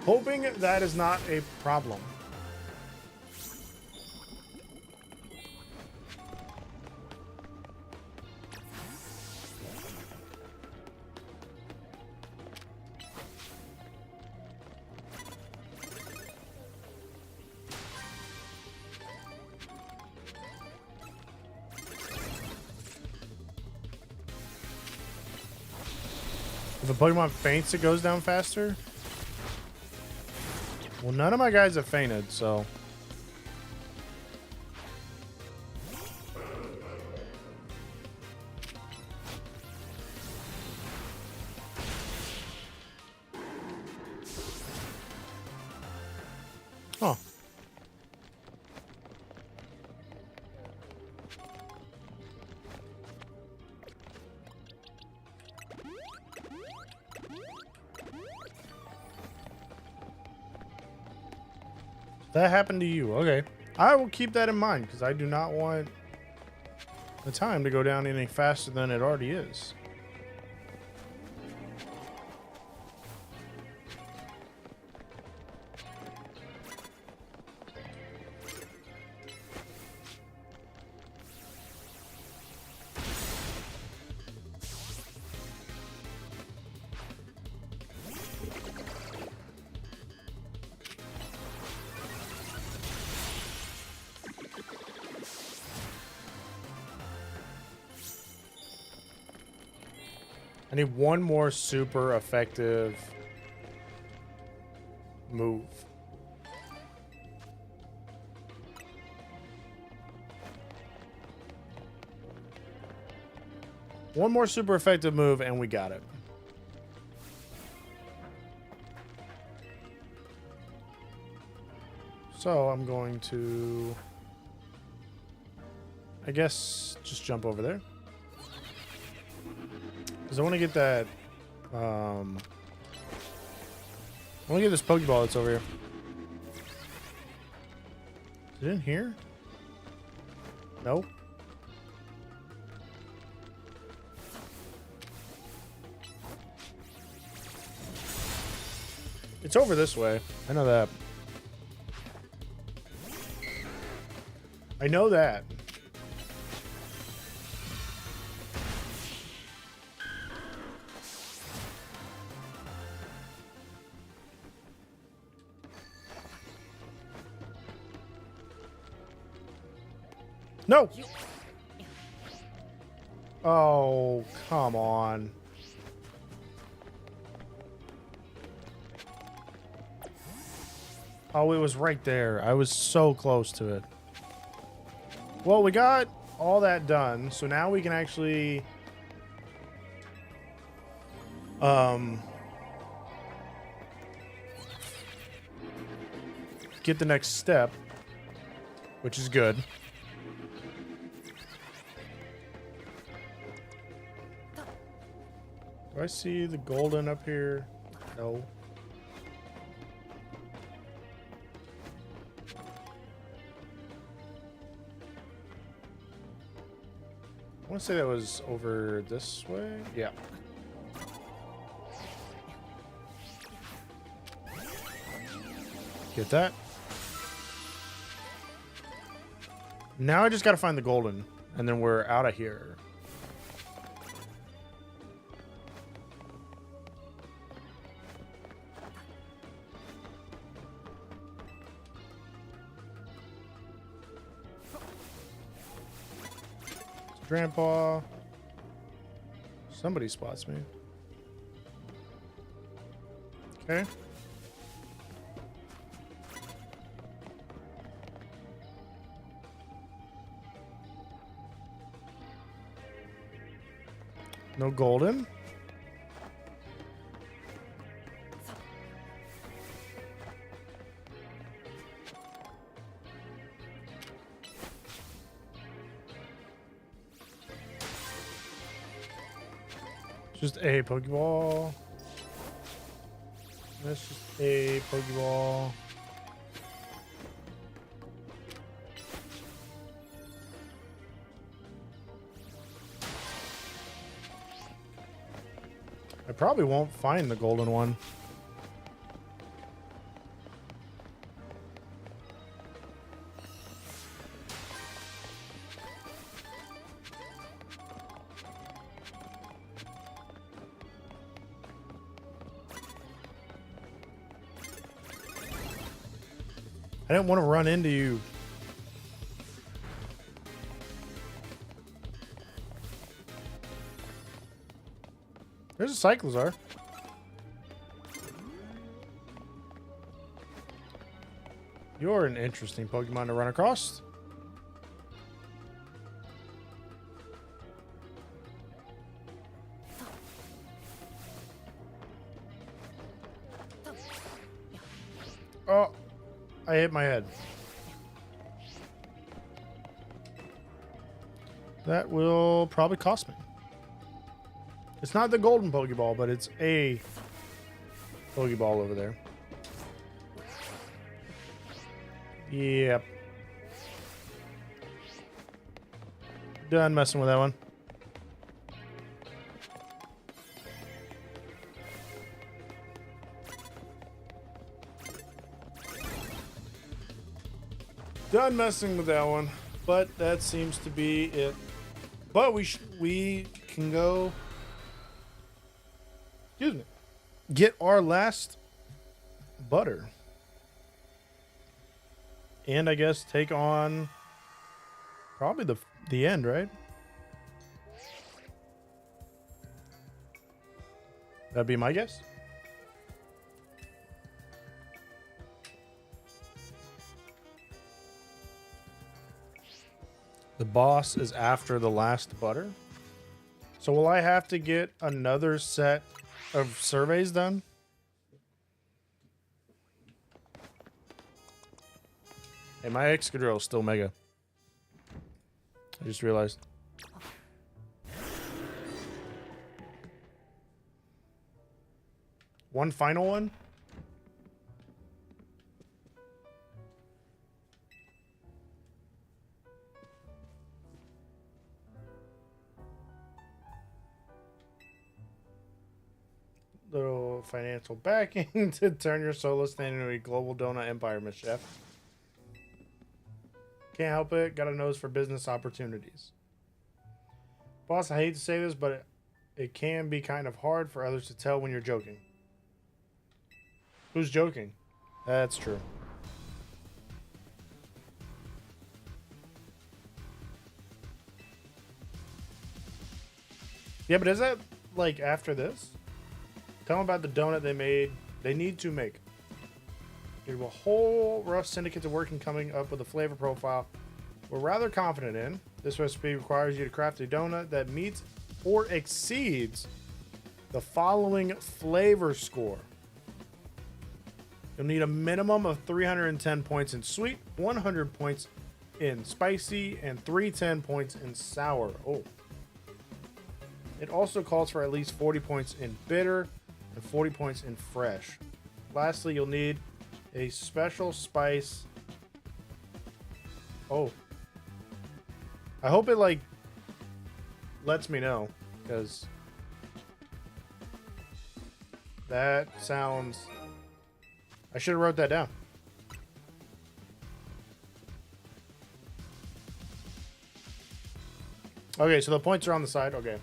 Hoping that is not a problem. If a Pokemon faints, it goes down faster? Well, none of my guys have fainted, so... Huh. That happened to you. Okay. I will keep that in mind because I do not want the time to go down any faster than it already is. I need one more super effective move. One more super effective move and we got it. So I'm going to, I guess, just jump over there. Because I want to get that, I want to get this Pokeball that's over here. Is it in here? No. It's over this way. I know that. I know that. No! Oh, come on. Oh, it was right there. I was so close to it. Well, we got all that done, so now we can actually get the next step, which is good. Do I see the golden up here? No. I want to say that was over this way. Yeah. Get that. Now I just got to find the golden, and then we're out of here. Grandpa. Somebody spots me. Okay. No golden. Just a Pokeball. That's just a Pokeball. I probably won't find the golden one. I didn't want to run into you. There's a Cyclizar. You're an interesting Pokemon to run across. Oh, I hit my head. That will probably cost me. It's not the golden Pokeball, but it's a Pokeball over there. Yep. Done messing with that one. Done messing with that one, but that seems to be it. But we can go. Excuse me. Get our last butter. And I guess take on probably the end, right? That'd be my guess. The boss is after the last butter. So will I have to get another set of surveys done? Hey, my Excadrill is still mega. I just realized. One final one? Little financial backing to turn your solo stand into a global donut empire, Miss Chef. Can't help it. Got a nose for business opportunities. Boss, I hate to say this, but it can be kind of hard for others to tell when you're joking. Who's joking? That's true. Yeah, but is that like after this? Tell them about the donut they need to make. There's a whole rough syndicate of working coming up with a flavor profile we're rather confident in. This recipe requires you to craft a donut that meets or exceeds the following flavor score. You'll need a minimum of 310 points in sweet, 100 points in spicy, and 310 points in sour. Oh. It also calls for at least 40 points in bitter and 40 points in fresh. Lastly, you'll need a special spice. Oh. I hope it like lets me know, because that sounds... I should have wrote that down. Okay, so the points are on the side. Okay. I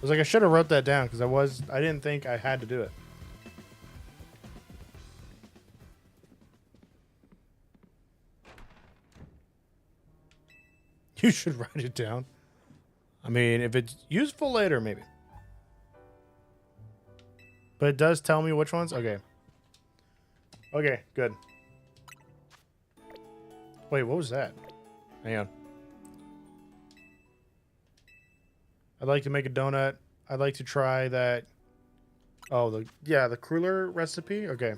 was like, I should have wrote that down because I didn't think I had to do it. You should write it down. I mean, if it's useful later, maybe. But it does tell me which ones? Okay. Okay, good. Wait, what was that? Hang on. I'd like to make a donut. I'd like to try that. Oh, the cruller recipe? Okay.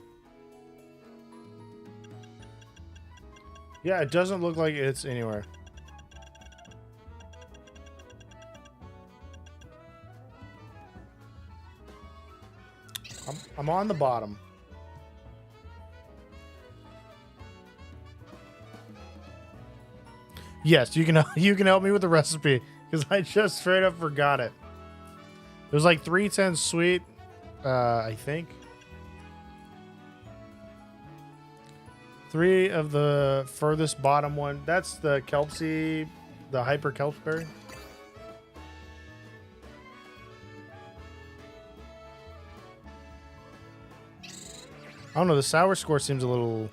Yeah, it doesn't look like it's anywhere. I'm on the bottom. Yes, you can help me with the recipe because I just straight up forgot it. It was like 310 sweet, I think. 3 of the furthest bottom one. That's the Kelpsy, the Hyper Kelpsberry. I don't know. The sour score seems a little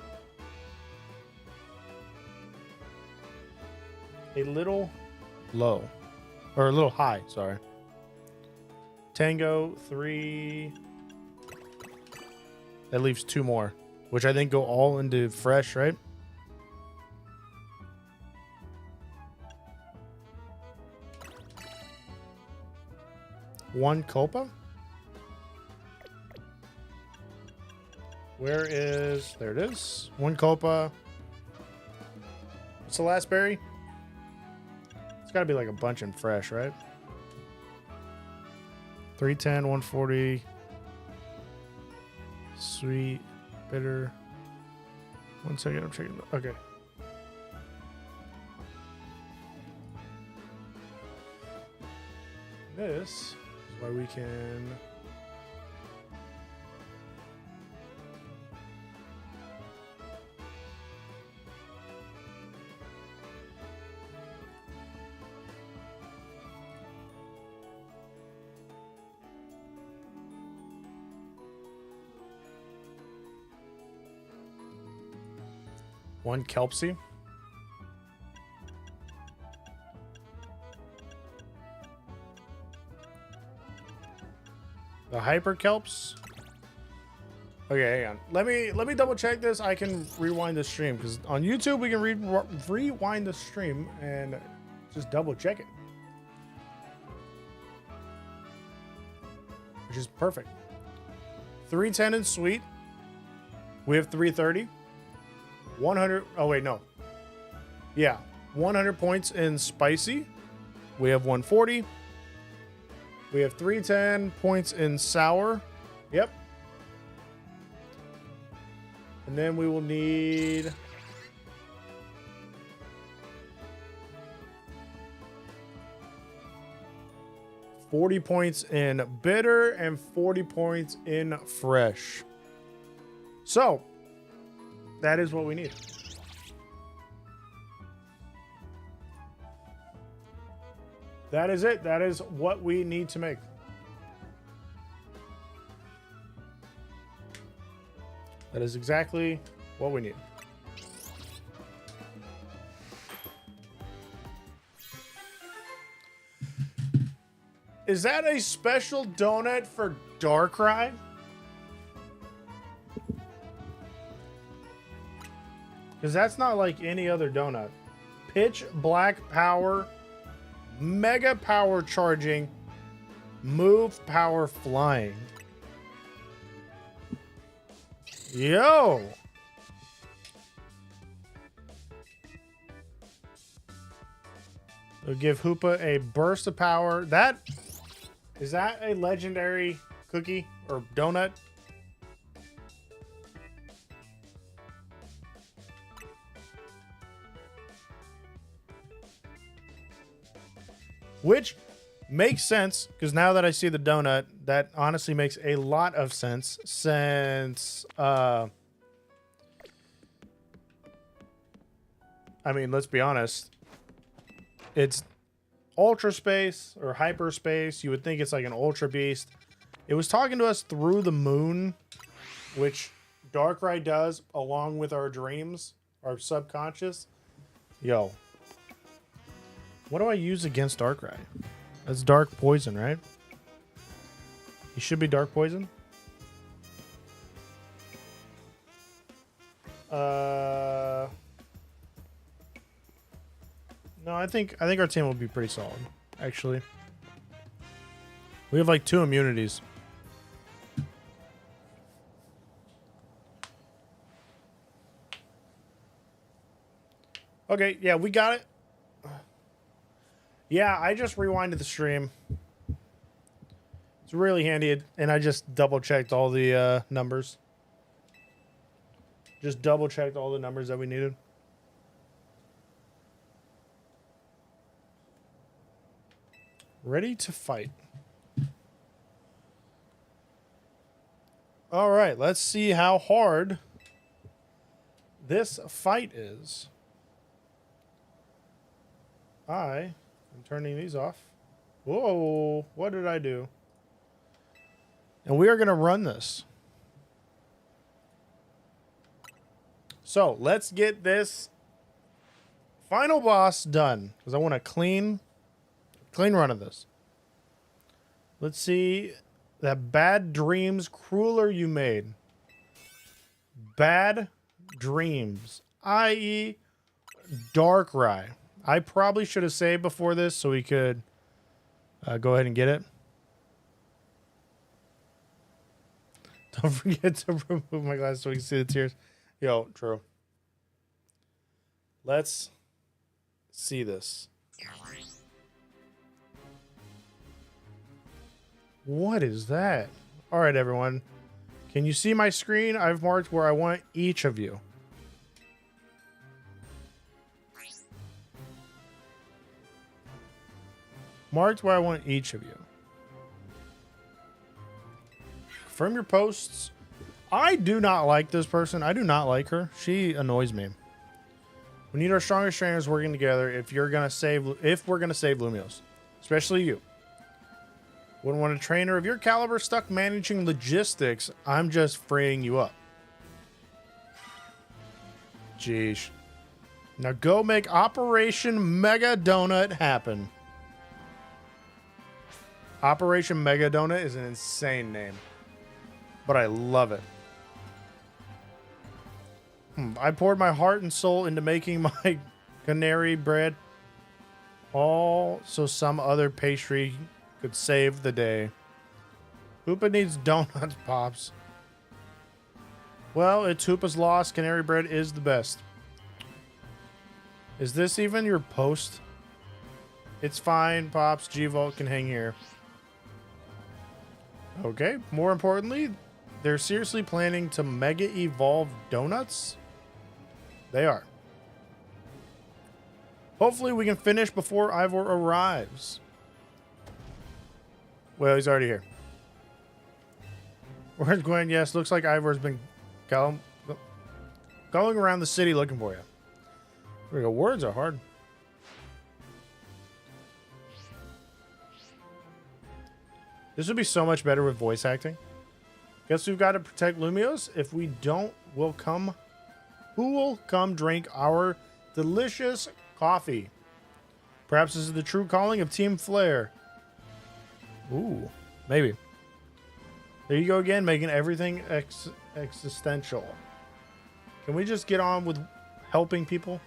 low, or a little high. Sorry. Tango 3. That leaves 2 more, which I think go all into fresh, right? One Culpa. Where is... There it is. One Culpa. What's the last berry? It's got to be like a bunch in fresh, right? 310, 140. Sweet. Bitter. 1 second, I'm checking. Okay. This is why we can... One Kelpsy. The Hyper Kelps. Okay, hang on. Let me double check this. I can rewind the stream because on YouTube we can rewind the stream and just double check it, which is perfect. 310 in sweet. We have 330. 100. Oh wait, no. Yeah, 100 points in spicy. We have 140. We have 310 points in sour. Yep. And then we will need 40 points in bitter and 40 points in fresh. So that is what we need. That is it. That is what we need to make. That is exactly what we need. Is that a special donut for Darkrai? Because that's not like any other donut. Pitch black power, mega power charging, move power flying. Yo! It'll give Hoopa a burst of power. Is that a legendary cookie or donut? Which makes sense, because now that I see the donut, that honestly makes a lot of sense, since I mean, let's be honest, it's ultra space or hyperspace. You would think it's like an ultra beast. It was talking to us through the moon, which Darkrai does along with our dreams, our subconscious. Yo, what do I use against Darkrai? That's dark poison, right? He should be dark poison. No, I think our team will be pretty solid, actually. We have like 2 immunities. Okay, yeah, we got it. Yeah, I just rewinded the stream. It's really handy, and I just double-checked all the numbers. Just double-checked all the numbers that we needed. Ready to fight. All right, let's see how hard this fight is. I'm turning these off. Whoa, what did I do? And we are going to run this. So let's get this final boss done, because I want a clean run of this. Let's see. That bad dreams crueler you made. Bad dreams, i.e. Darkrai. I probably should have saved before this so we could go ahead and get it. Don't forget to remove my glasses so we can see the tears. Yo, true. Let's see this. What is that? All right, everyone. Can you see my screen? I've marked where I want each of you. Marked where I want each of you. Confirm your posts. I do not like this person. I do not like her. She annoys me. We need our strongest trainers working together if we're gonna save Lumios. Especially you. Wouldn't want a trainer of your caliber stuck managing logistics. I'm just freeing you up. Jeez. Now go make Operation Mega Donut happen. Operation Mega Donut is an insane name, but I love it. I poured my heart and soul into making my canary bread, all so some other pastry could save the day. Hoopa needs donuts, Pops. Well, it's Hoopa's loss. Canary bread is the best. Is this even your post? It's fine, Pops. G-Vault can hang here. Okay. More importantly, they're seriously planning to mega evolve donuts? They are. Hopefully we can finish before Ivor arrives. Well, he's already here. Where's Gwen? Yes, looks like Ivor's been going around the city looking for you. There we go. Words are hard. This would be so much better with voice acting. Guess we've got to protect Lumios. If we don't, who will come drink our delicious coffee? Perhaps this is the true calling of Team Flare. Ooh, maybe. There you go again, making everything existential. Can we just get on with helping people?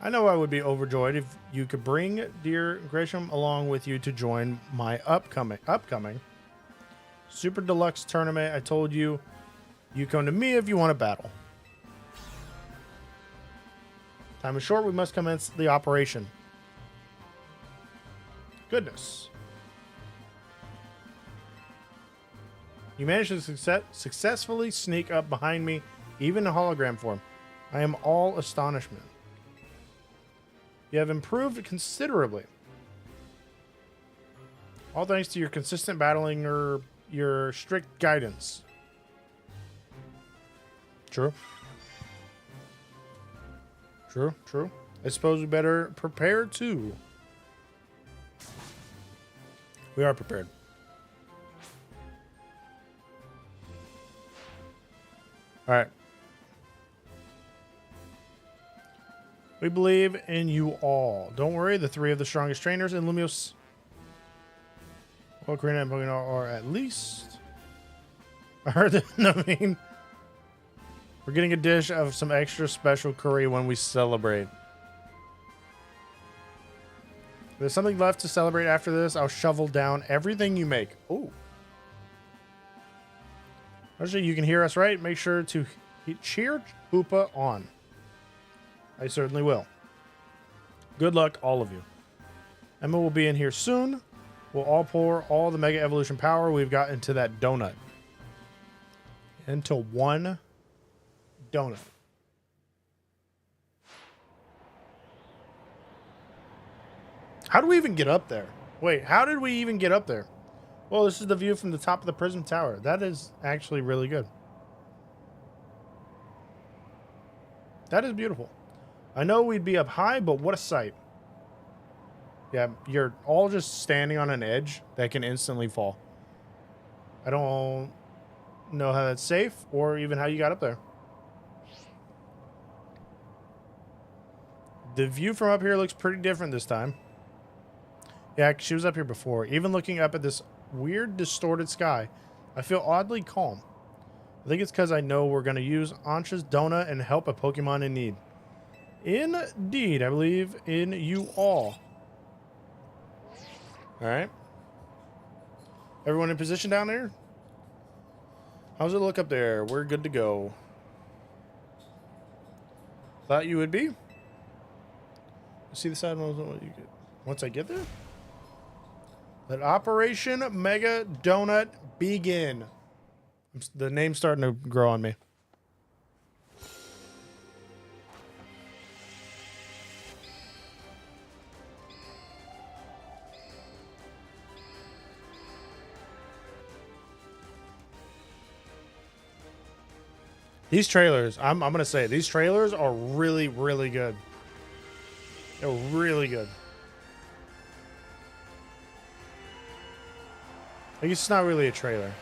I know I would be overjoyed if you could bring dear Gresham along with you to join my upcoming Super Deluxe tournament. I told you, you come to me if you want to battle. Time is short. We must commence the operation. Goodness. You managed to successfully sneak up behind me, even in hologram form. I am all astonishment. You have improved considerably. All thanks to your consistent battling or your strict guidance. True. True, true. I suppose we better prepare too. We are prepared. All right. We believe in you all. Don't worry, the three of the strongest trainers in Lumios, well, Karina and PokéNall are at least. I heard that. I mean, we're getting a dish of some extra special curry when we celebrate. If there's something left to celebrate after this, I'll shovel down everything you make. Ooh. Actually, you can hear us, right? Make sure to cheer Hoopa on. I certainly will. Good luck, all of you. Emma will be in here soon. We'll all pour all the Mega Evolution power we've got into that donut. Into one donut. How do we even get up there? Wait, how did we even get up there? Well, this is the view from the top of the Prism Tower. That is actually really good. That is beautiful. I know we'd be up high, but what a sight. Yeah, you're all just standing on an edge that can instantly fall. I don't know how that's safe or even how you got up there. The view from up here looks pretty different this time. Yeah, she was up here before. Even looking up at this weird distorted sky, I feel oddly calm. I think it's because I know we're going to use Ancha's donut and help a Pokemon in need. Indeed, I believe in you all. All right. Everyone in position down there? How's it look up there? We're good to go. Thought you would be. See the side what you get. Once I get there? Let Operation Mega Donut begin. The name's starting to grow on me. These trailers, I'm going to say, these trailers are really, really good. They're really good. I guess it's not really a trailer.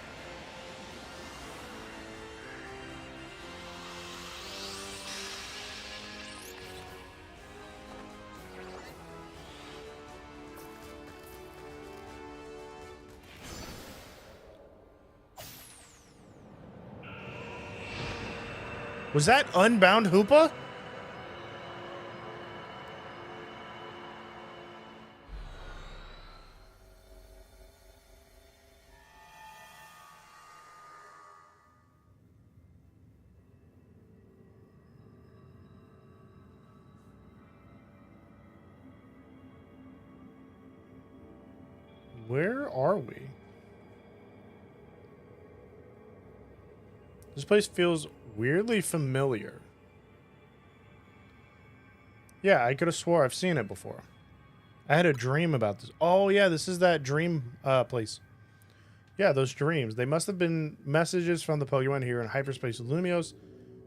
Was that Unbound Hoopa? Where are we? This place feels weirdly familiar. Yeah, I could have swore I've seen it before. I had a dream about this. Oh, yeah, this is that dream place. Yeah, those dreams. They must have been messages from the Pokemon here in Hyperspace Lumios.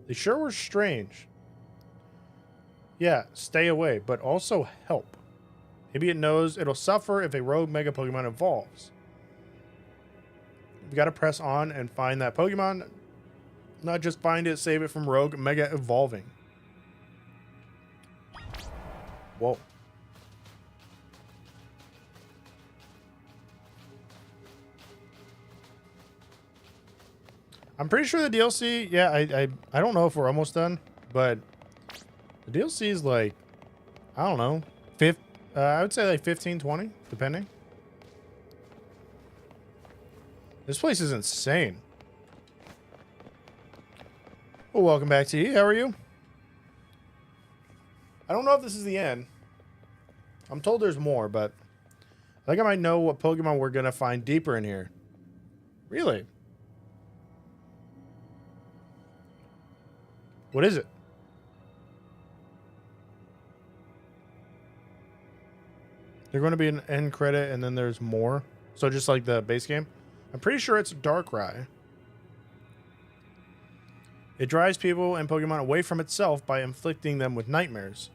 They sure were strange. Yeah, stay away, but also help. Maybe it knows it'll suffer if a rogue Mega Pokemon evolves. We gotta press on and find that Pokemon. Not just find it, save it from rogue Mega evolving. Whoa. I'm pretty sure the DLC, yeah, I don't know if we're almost done, but the DLC is like, I don't know, I would say like 15, 20, depending. This place is insane. Well, welcome back to you. How are you? I don't know if this is the end. I'm told there's more, but I think I might know what Pokemon we're going to find deeper in here. Really? What is it? There's going to be an end credit and then there's more. So just like the base game. I'm pretty sure it's Darkrai. It drives people and Pokemon away from itself by inflicting them with nightmares.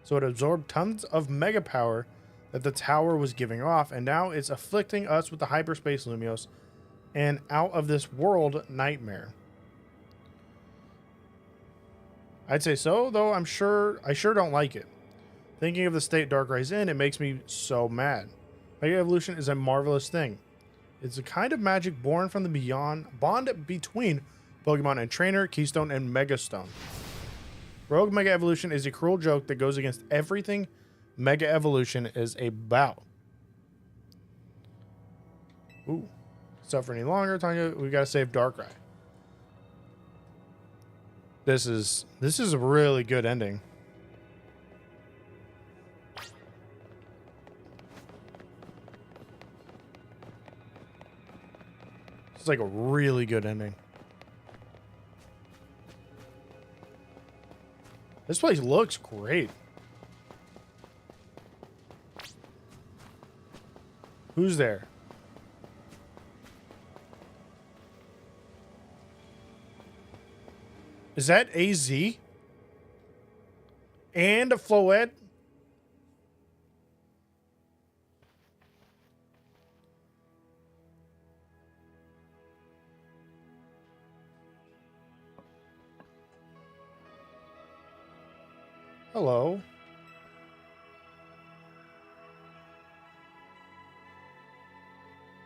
So it absorbed tons of mega power that the tower was giving off, and now it's afflicting us with the Hyperspace Lumios and out of this world nightmare. I'd say so, though I sure don't like it. Thinking of the state Darkrai's in, it makes me so mad. Mega Evolution is a marvelous thing. It's a kind of magic born from the bond between Pokemon and Trainer, Keystone, and Megastone. Rogue Mega Evolution is a cruel joke that goes against everything Mega Evolution is about. Ooh. Suffer any longer, Tanya. We gotta save Darkrai. This is a really good ending. It's like a really good ending. This place looks great. Who's there? Is that AZ? And Floette? Hello.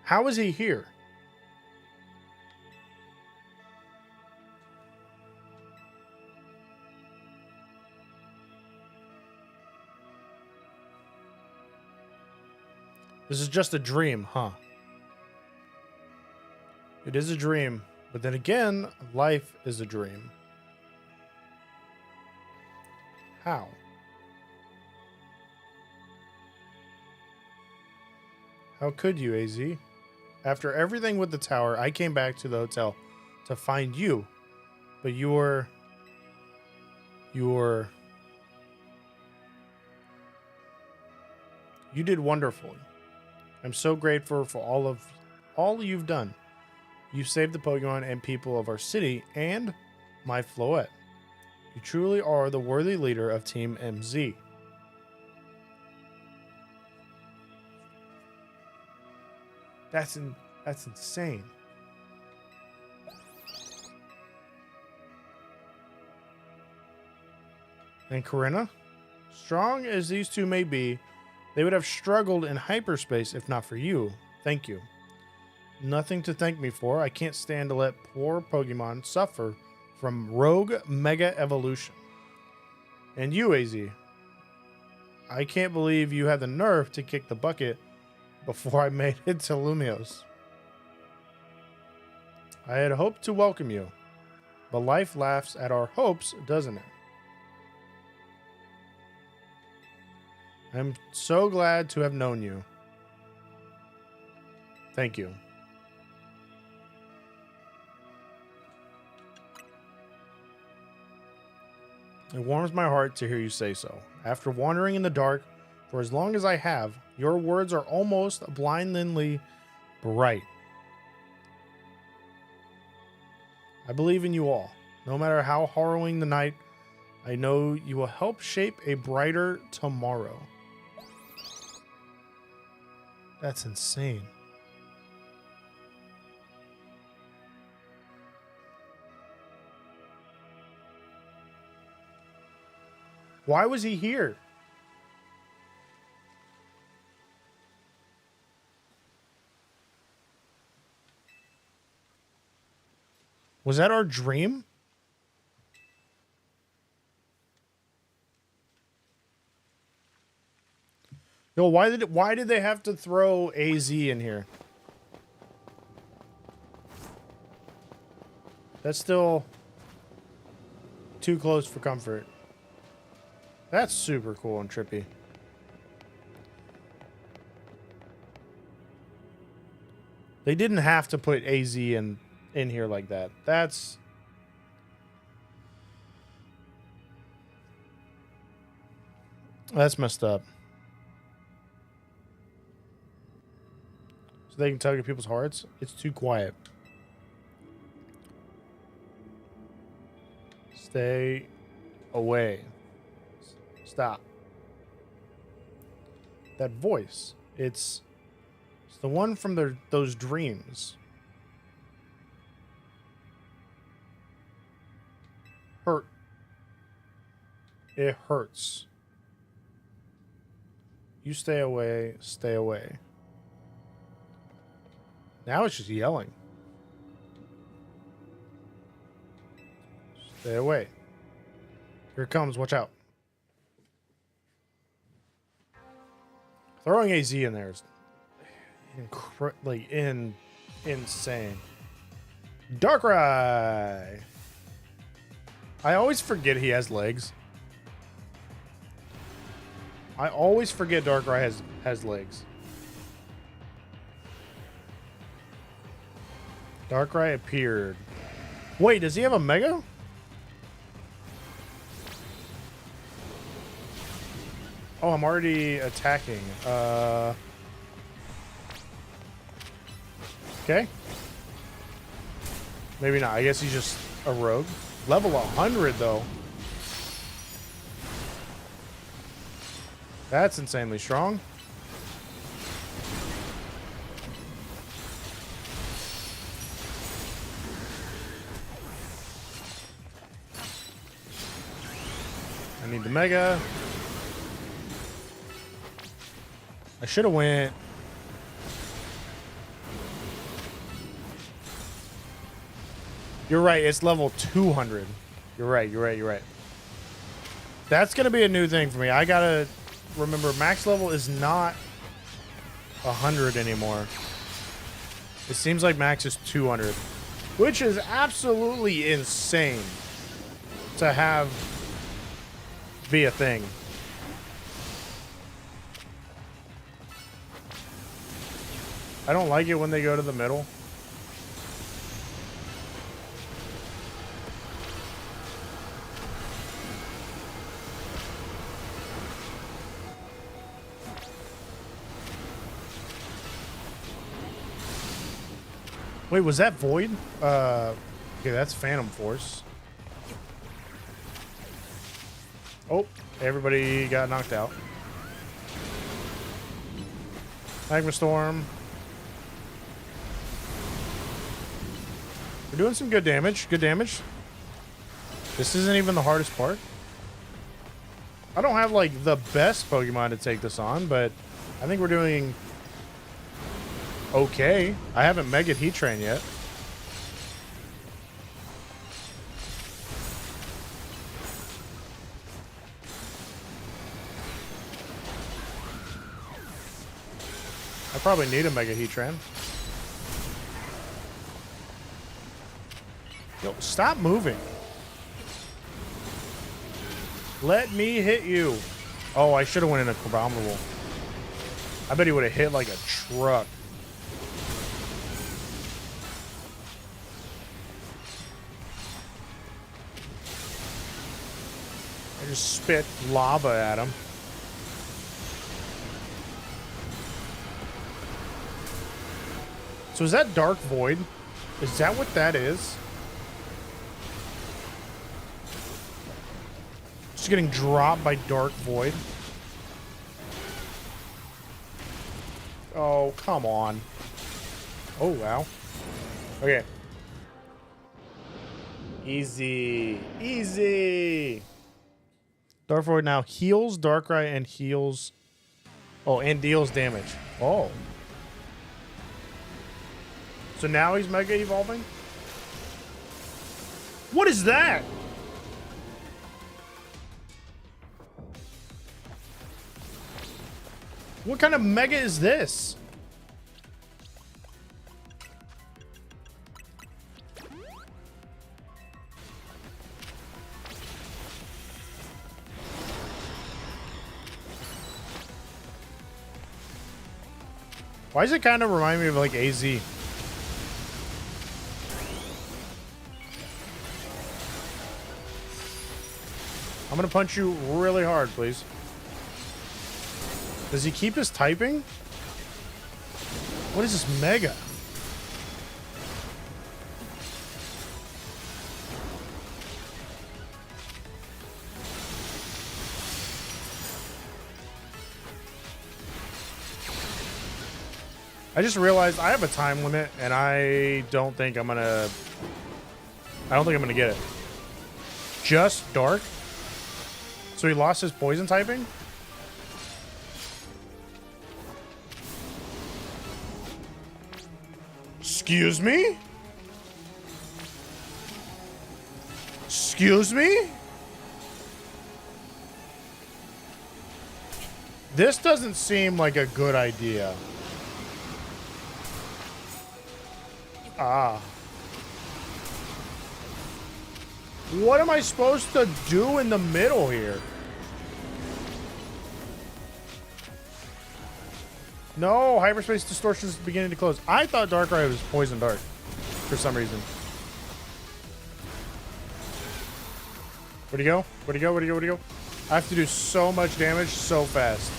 How is he here? This is just a dream, huh? It is a dream, but then again, life is a dream. How? How could you, AZ? After everything with the tower, I came back to the hotel to find you. But you did wonderfully. I'm so grateful for all you've done. You saved the Pokemon and people of our city and my Floette. You truly are the worthy leader of Team MZ. That's insane. And Corinna? Strong as these two may be, they would have struggled in hyperspace if not for you. Thank you. Nothing to thank me for. I can't stand to let poor Pokemon suffer from rogue Mega Evolution. And you, AZ. I can't believe you had the nerve to kick the bucket before I made it to Lumios. I had hoped to welcome you, but life laughs at our hopes, doesn't it? I'm so glad to have known you. Thank you. It warms my heart to hear you say so. After wandering in the dark for as long as I have, your words are almost blindingly bright. I believe in you all. No matter how harrowing the night, I know you will help shape a brighter tomorrow. That's insane. Why was he here? Was that our dream? Yo, why did they have to throw AZ in here? That's still too close for comfort. That's super cool and trippy. They didn't have to put AZ in here like that. That's messed up. So they can tug at people's hearts. It's too quiet. Stay away. Stop. That voice. It's the one from those dreams. Hurt. It hurts. You stay away. Stay away. Now it's just yelling. Stay away. Here it comes. Watch out. Throwing AZ in there is insane. Darkrai. I always forget he has legs. I always forget Darkrai has legs. Darkrai appeared. Wait, does he have a Mega? Oh, I'm already attacking. Okay. Maybe not. I guess he's just a rogue. Level 100, though. That's insanely strong. I need the Mega. I should have went. You're right. It's level 200. You're right. That's going to be a new thing for me. I got to remember max level is not 100 anymore. It seems like max is 200, which is absolutely insane to have be a thing. I don't like it when they go to the middle. Wait, was that Void? Okay, that's Phantom Force. Oh, everybody got knocked out. Magma Storm. We're doing some good damage. Good damage. This isn't even the hardest part. I don't have, like, the best Pokemon to take this on, but I think we're doing okay. I haven't Mega Heatran yet. I probably need a Mega Heatran. Yo, stop moving. Let me hit you. Oh, I should have went in a Abominable. I bet he would have hit like a truck. Just spit lava at him. So is that Dark Void? Is that what that is? Just getting dropped by Dark Void. Oh, come on. Oh, wow. Okay. Easy. Easy. Dark Void now heals Darkrai and heals... Oh, and deals damage. Oh. So now he's Mega Evolving? What is that? What kind of Mega is this? Why does it kind of remind me of like AZ? I'm gonna punch you really hard, please. Does he keep his typing? What is this Mega? I just realized I have a time limit, and I don't think I'm gonna get it. Just Dark? So he lost his poison typing? Excuse me? Excuse me? This doesn't seem like a good idea. Ah. What am I supposed to do in the middle here? No, hyperspace distortion is beginning to close. I thought Darkrai was poison dark for some reason. Where'd he go? Where'd he go? Where'd he go? Where'd he go? I have to do so much damage so fast.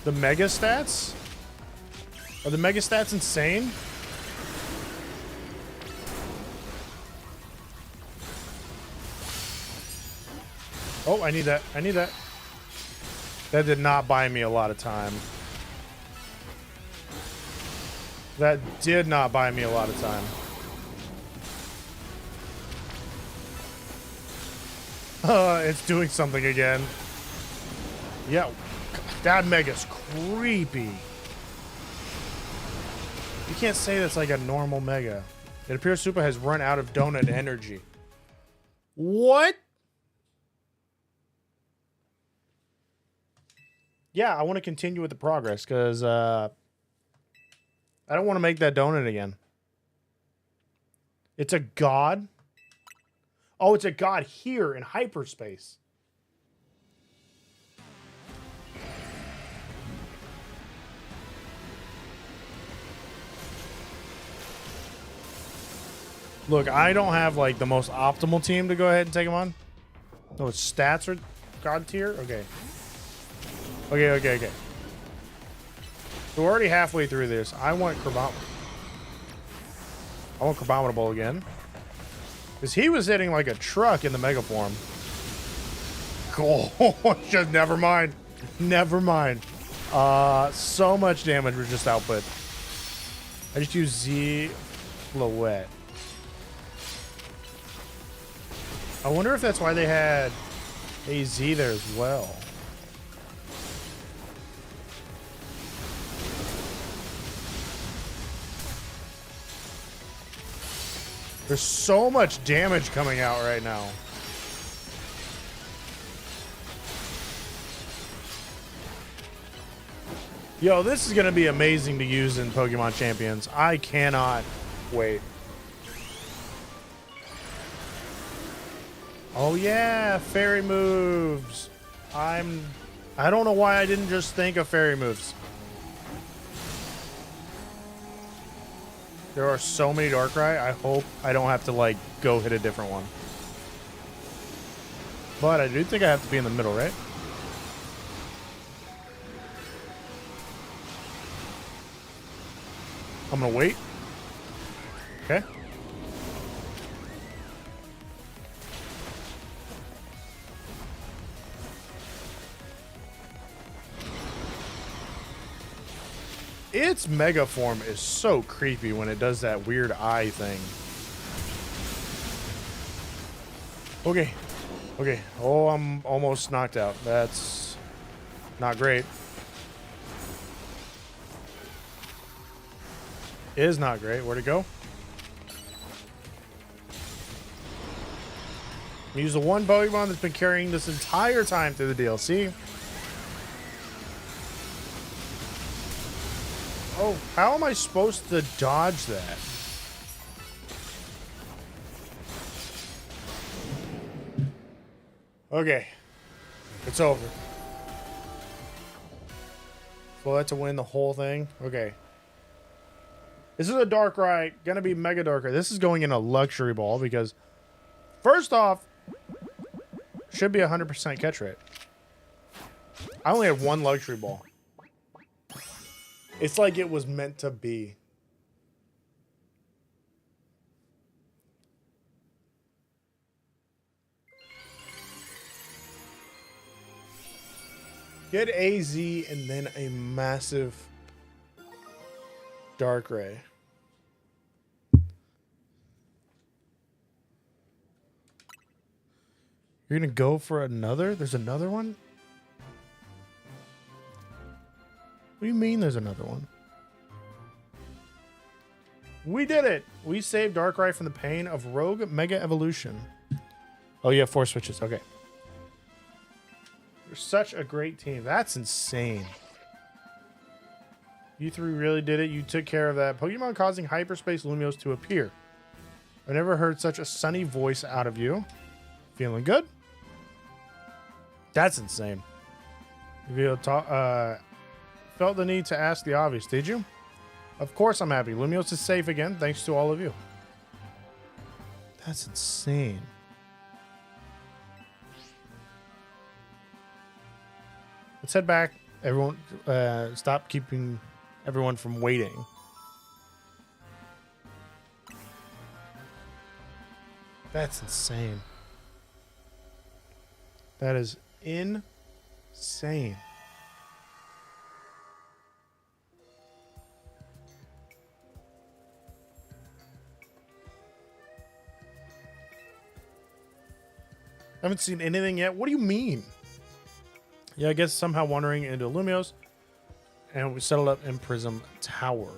The Mega Stats? Are the Mega Stats insane? Oh, I need that. I need that. That did not buy me a lot of time. That did not buy me a lot of time. It's doing something again. Yeah. That Mega's creepy. You can't say that's like a normal Mega. It appears Super has run out of donut energy. What? Yeah, I want to continue with the progress because I don't want to make that donut again. It's a god. Oh, it's a god here in hyperspace. Look, I don't have like the most optimal team to go ahead and take him on. No, his stats are god tier? Okay. Okay. So we're already halfway through this. I want Crabominable again. Because he was hitting like a truck in the Mega form. Cool. Just never mind. Never mind. So much damage was just output. I just used Z Floette. I wonder if that's why they had AZ there as well. There's so much damage coming out right now. Yo, this is going to be amazing to use in Pokemon Champions. I cannot wait. Oh yeah, fairy moves. I don't know why I didn't just think of fairy moves. There are so many Darkrai. I hope I don't have to like go hit a different one. But I do think I have to be in the middle, right? I'm gonna wait. Okay. Its mega form is so creepy when it does that weird eye thing. Okay. Okay. Oh, I'm almost knocked out. That's not great. Is not great. Where'd it go? Use the one Pokemon that's been carrying this entire time through the DLC. Oh, how am I supposed to dodge that? Okay. It's over. Well, that's to win the whole thing. Okay. This is a Darkrai. Gonna be Mega Darkrai. This is going in a Luxury Ball because, first off, should be 100% catch rate. I only have one Luxury Ball. It's like it was meant to be. Get AZ and then a massive Darkrai. You're gonna go for another? There's another one? What do you mean there's another one? We did it! We saved Darkrai from the pain of Rogue Mega Evolution. Oh, you have 4 switches. Okay. You're such a great team. That's insane. You three really did it. You took care of that. Pokemon causing hyperspace Lumios to appear. I never heard such a sunny voice out of you. Feeling good? That's insane. You felt the need to ask the obvious, did you? Of course I'm happy. Lumios is safe again, thanks to all of you. That's insane. Let's head back. Everyone, stop keeping everyone from waiting. That's insane. That is insane. I haven't seen anything yet. What do you mean? Yeah, I guess somehow wandering into Lumios, and we settled up in Prism Tower.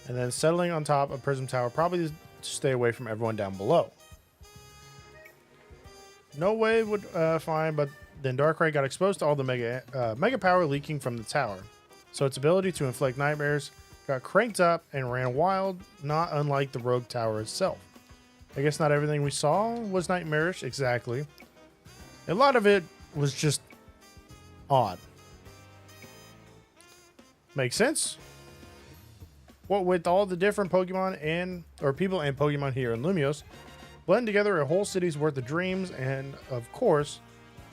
And then settling on top of Prism Tower, probably to stay away from everyone down below. No way would find, but then Darkrai got exposed to all the mega power leaking from the tower. So its ability to inflict nightmares got cranked up and ran wild, not unlike the Rogue Tower itself. I guess not everything we saw was nightmarish, exactly. A lot of it was just odd. Makes sense? What with all the different Pokemon or people and Pokemon here in Lumios, blend together a whole city's worth of dreams, and of course,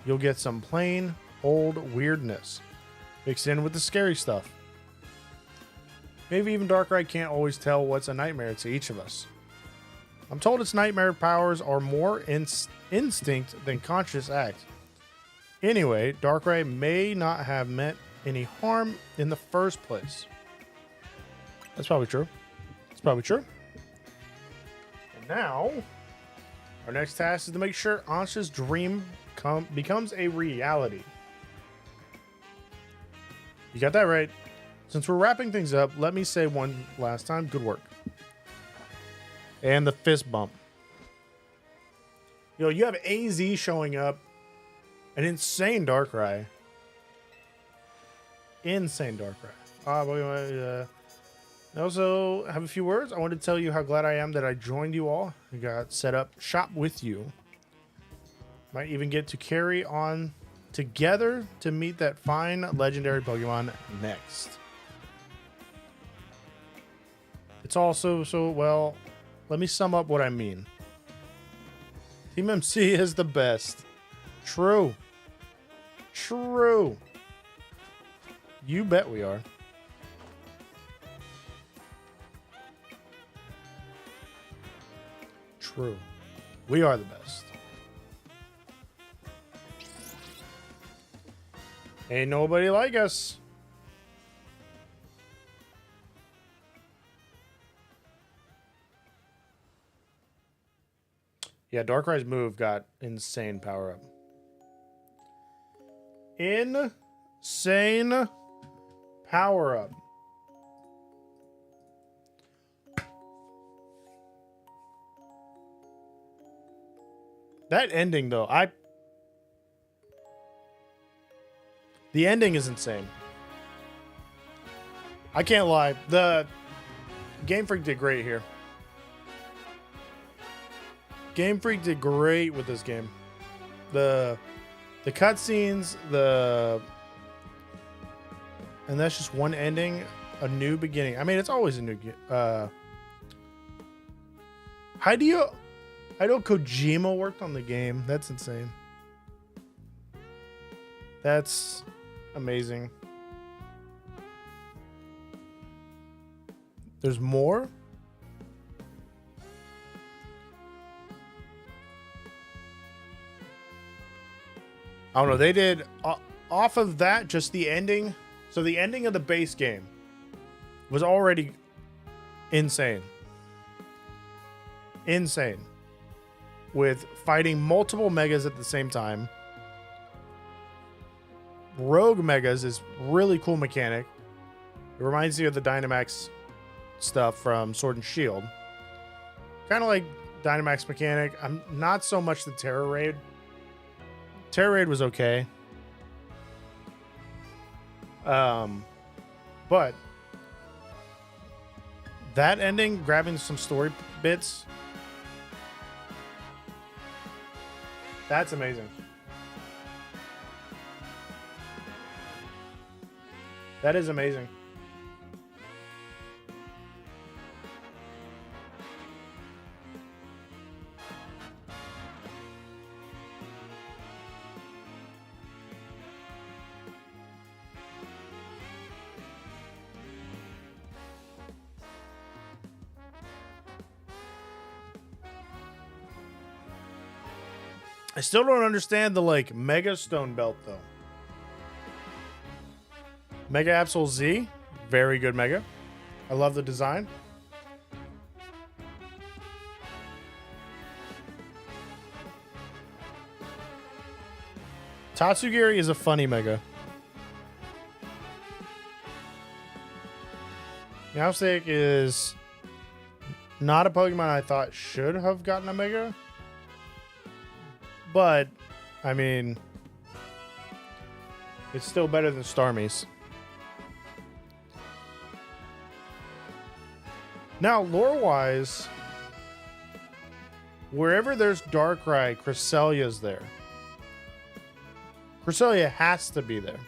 you'll get some plain old weirdness mixed in with the scary stuff. Maybe even Darkrai can't always tell what's a nightmare to each of us. I'm told its nightmare powers are more instinct than conscious act. Anyway, Darkrai may not have meant any harm in the first place. That's probably true. It's probably true. And now, our next task is to make sure Ansha's dream becomes a reality. You got that right. Since we're wrapping things up, let me say one last time, good work. And the fist bump. Yo, you have AZ showing up. An insane Darkrai. Insane Darkrai. I also have a few words. I wanted to tell you how glad I am that I joined you all. I got set up shop with you. Might even get to carry on together to meet that fine legendary Pokemon next. It's also so, well, let me sum up what I mean. Team MC is the best. True. True. You bet we are. True. We are the best. Ain't nobody like us. Yeah, Darkrai's move got insane power up. Insane power up. That ending, though, the ending is insane. I can't lie. The Game Freak did great here. Game Freak did great with this game. The cutscenes, and that's just one ending, a new beginning. I mean, it's always a new Hideo Kojima worked on the game. That's insane. That's amazing. There's more? I don't know. They did off of that, just the ending. So the ending of the base game was already insane. Insane. With fighting multiple megas at the same time. Rogue megas is really cool mechanic. It reminds you of the Dynamax stuff from Sword and Shield. Kind of like Dynamax mechanic. I'm not so much the Tera Raid. Tera Raid was okay. But that ending, grabbing some story bits, that's amazing. That is amazing. I still don't understand the, like, Mega Stone Belt, though. Mega Absol Z. Very good Mega. I love the design. Tatsugiri is a funny Mega. Meowstic is not a Pokemon I thought should have gotten a Mega. But, I mean, it's still better than Starmie's. Now, lore-wise, wherever there's Darkrai, Cresselia's there. Cresselia has to be there.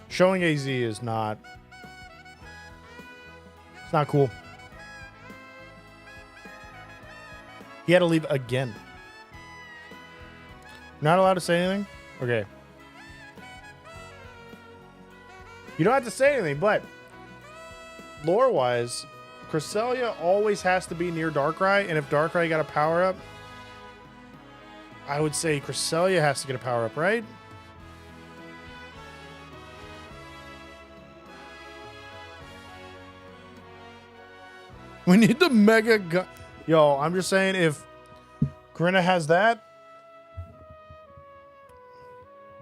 Showing AZ is not... It's not cool. He had to leave again. Not allowed to say anything? Okay. You don't have to say anything, but lore-wise, Cresselia always has to be near Darkrai, and if Darkrai got a power-up, I would say Cresselia has to get a power-up, right? We need the Mega Gun. Yo, I'm just saying, if Corinna has that,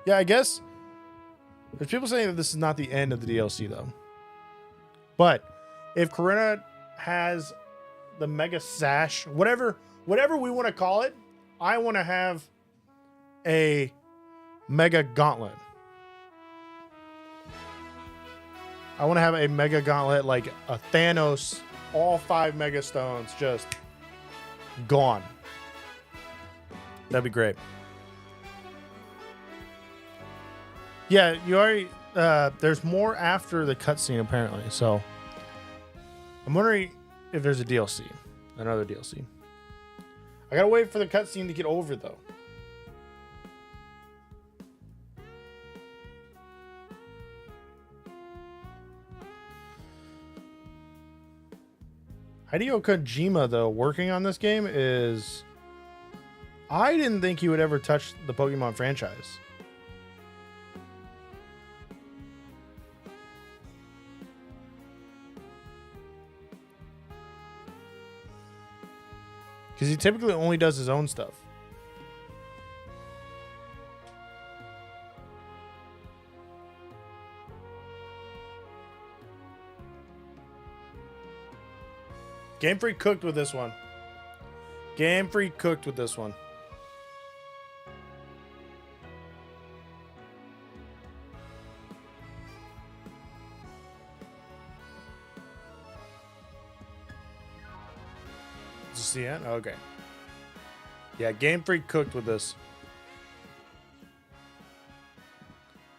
yeah, I guess there's people saying that this is not the end of the DLC, though. But if Corinna has the Mega Sash, whatever we want to call it, I want to have a Mega Gauntlet. I want to have a Mega Gauntlet like a Thanos, all 5 Mega Stones just gone. That'd be great. Yeah, you already... there's more after the cutscene, apparently, so... I'm wondering if there's a DLC. Another DLC. I gotta wait for the cutscene to get over, though. Hideo Kojima, though, working on this game is... I didn't think he would ever touch the Pokemon franchise. Because he typically only does his own stuff. Game Freak cooked with this one. Game Freak cooked with this one. Did you see it? Okay. Yeah, Game Freak cooked with this.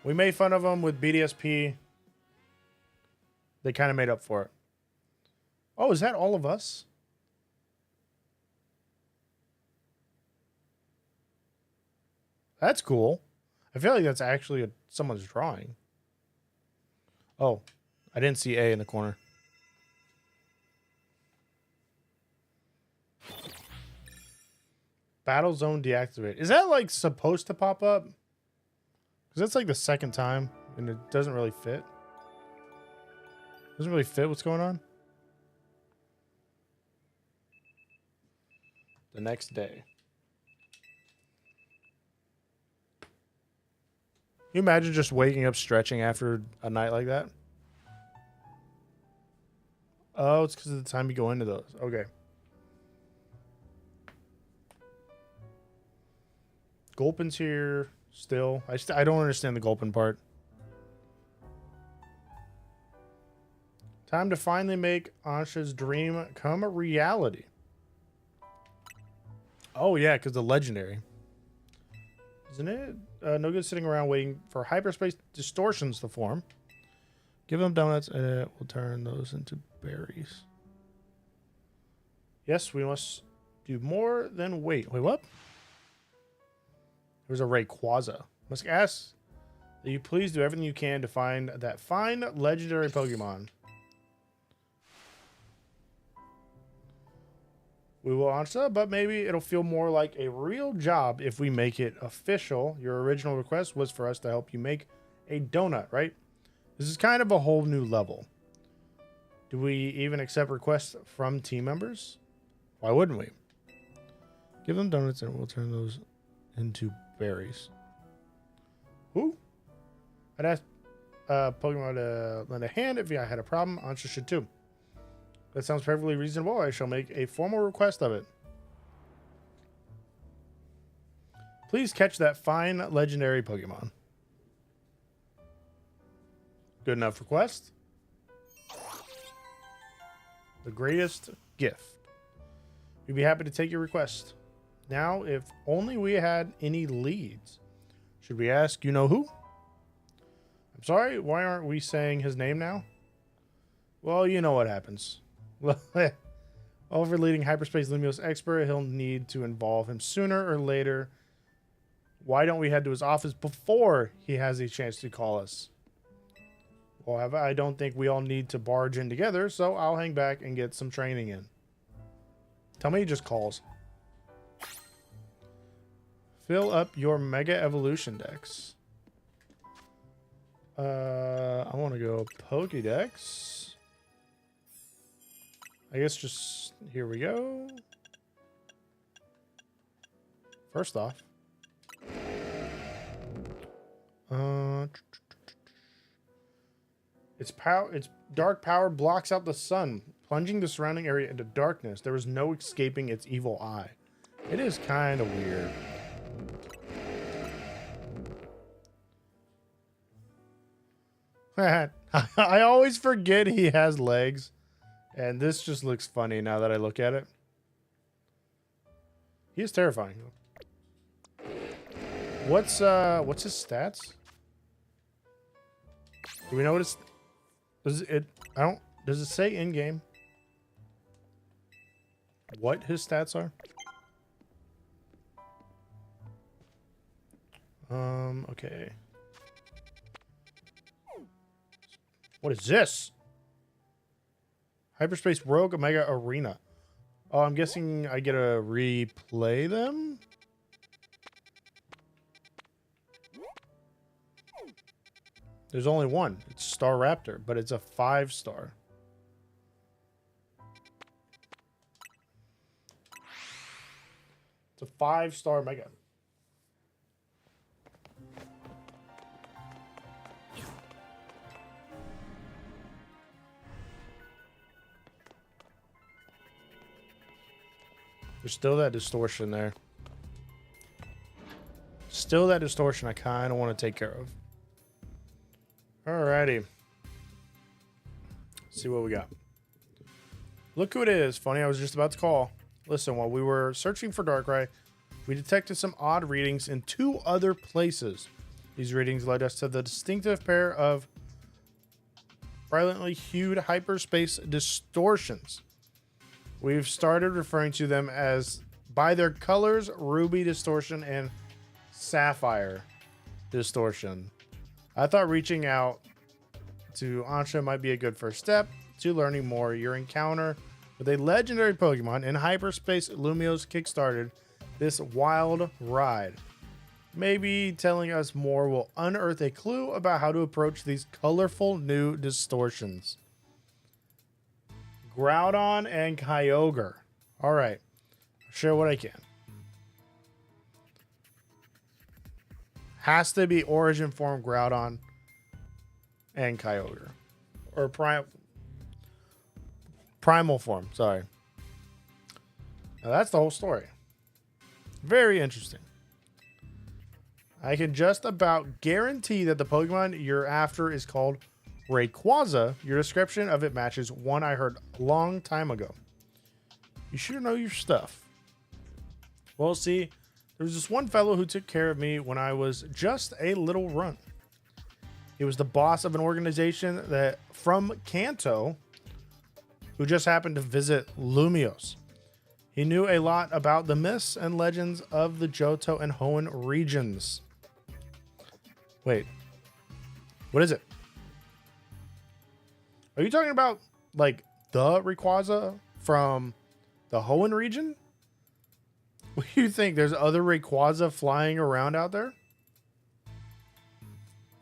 We made fun of them with BDSP. They kind of made up for it. Oh, is that all of us? That's cool. I feel like that's actually someone's drawing. Oh, I didn't see A in the corner. Battle zone deactivated. Is that like supposed to pop up? Because that's like the second time and it doesn't really fit. Doesn't really fit what's going on. The next day. Can you imagine just waking up stretching after a night like that? Oh, it's because of the time you go into those. Okay. Gulpin's here still. I don't understand the Gulpin part. Time to finally make Ansha's dream come a reality. Oh, yeah, because the legendary. Isn't it? No good sitting around waiting for hyperspace distortions to form. Give them donuts and it will turn those into berries. Yes, we must do more than wait. Wait, what? There's a Rayquaza. Must ask that you please do everything you can to find that fine legendary Pokemon. We will answer, but maybe it'll feel more like a real job if we make it official. Your original request was for us to help you make a donut, right? This is kind of a whole new level. Do we even accept requests from team members? Why wouldn't we? Give them donuts and we'll turn those into berries. Who? I'd ask Pokemon to lend a hand if I had a problem. Ansha should too. That sounds perfectly reasonable. I shall make a formal request of it. Please catch that fine legendary Pokemon. Good enough request. The greatest gift. We'd be happy to take your request. Now, if only we had any leads. Should we ask you know who? I'm sorry, why aren't we saying his name now? Well, you know what happens. Over leading hyperspace Lumiose expert, he'll need to involve him sooner or later. Why don't we head to his office before he has a chance to call us? Well, I don't think we all need to barge in together, so I'll hang back and get some training in. Tell me he just calls. Fill up your Mega Evolution Dex. I want to go Pokédex. I guess just, here we go. First off. Its dark power blocks out the sun, plunging the surrounding area into darkness. There is no escaping its evil eye. It is kind of weird. I always forget he has legs. And this just looks funny now that I look at it. He is terrifying. What's his stats? Do we know what it's... Does it say in game what his stats are? Okay. What is this? Hyperspace Rogue Omega Arena. Oh, I'm guessing I get to replay them? There's only one. It's Star Raptor, but it's a 5-star. It's a 5-star Mega. There's still that distortion there. Still that distortion I kind of want to take care of. Alrighty. Let's see what we got. Look who it is. Funny, I was just about to call. Listen, while we were searching for Darkrai, we detected some odd readings in 2 other places. These readings led us to the distinctive pair of brilliantly hued hyperspace distortions. We've started referring to them as by their colors, Ruby Distortion and Sapphire Distortion. I thought reaching out to Ansha might be a good first step to learning more. Your encounter with a legendary Pokemon in hyperspace Lumiose kickstarted this wild ride. Maybe telling us more will unearth a clue about how to approach these colorful new distortions. Groudon and Kyogre. All right. Share what I can. Has to be origin form Groudon and Kyogre. Or primal form. Sorry. Now that's the whole story. Very interesting. I can just about guarantee that the Pokemon you're after is called Rayquaza. Your description of it matches one I heard a long time ago. You sure know your stuff. Well, see, there was this one fellow who took care of me when I was just a little runt. He was the boss of an organization that from Kanto who just happened to visit Lumiose. He knew a lot about the myths and legends of the Johto and Hoenn regions. Wait, what is it? Are you talking about like the Rayquaza from the Hoenn region? What do you think? There's other Rayquaza flying around out there?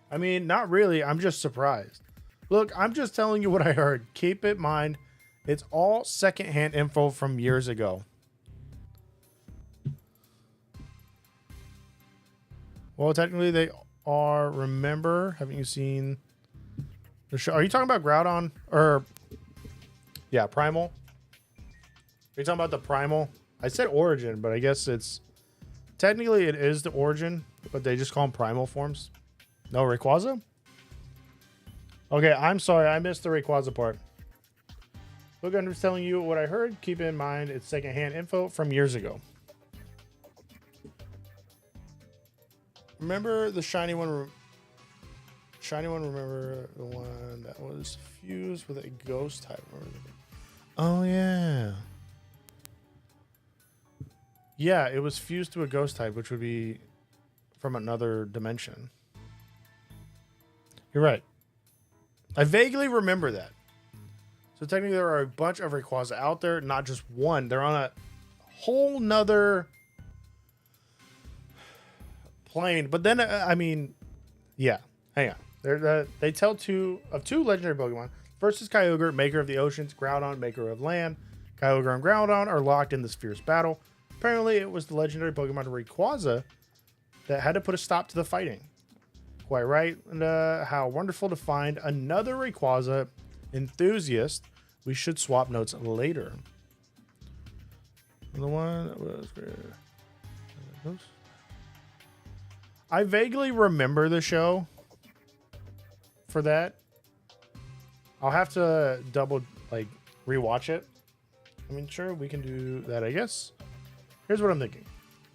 I mean, not really. I'm just surprised. Look, I'm just telling you what I heard. Keep it in mind. It's all secondhand info from years ago. Well, technically they are. Remember, haven't you seen the show? Are you talking about Groudon? Or, yeah, Primal? Are you talking about the Primal? I said Origin, but I guess it's... Technically, it is the Origin, but they just call them Primal forms. No, Rayquaza? Okay, I'm sorry. I missed the Rayquaza part. Look, I'm just telling you what I heard. Keep in mind, it's secondhand info from years ago. Remember the shiny one? Shiny one, remember the one that was fused with a ghost type? Oh, yeah. Yeah, it was fused to a ghost type, which would be from another dimension. You're right. I vaguely remember that. So technically there are a bunch of Rayquaza out there, not just one. They're on a whole nother plane. But then, I mean, yeah, hang on. They tell two legendary Pokemon. First is Kyogre, maker of the oceans. Groudon, maker of land. Kyogre and Groudon are locked in this fierce battle. Apparently, it was the legendary Pokemon Rayquaza that had to put a stop to the fighting. Quite right. And how wonderful to find another Rayquaza enthusiast. We should swap notes later. The one that was... I vaguely remember the show for that. I'll have to double rewatch it. I mean, sure, we can do that, I guess. Here's what I'm thinking.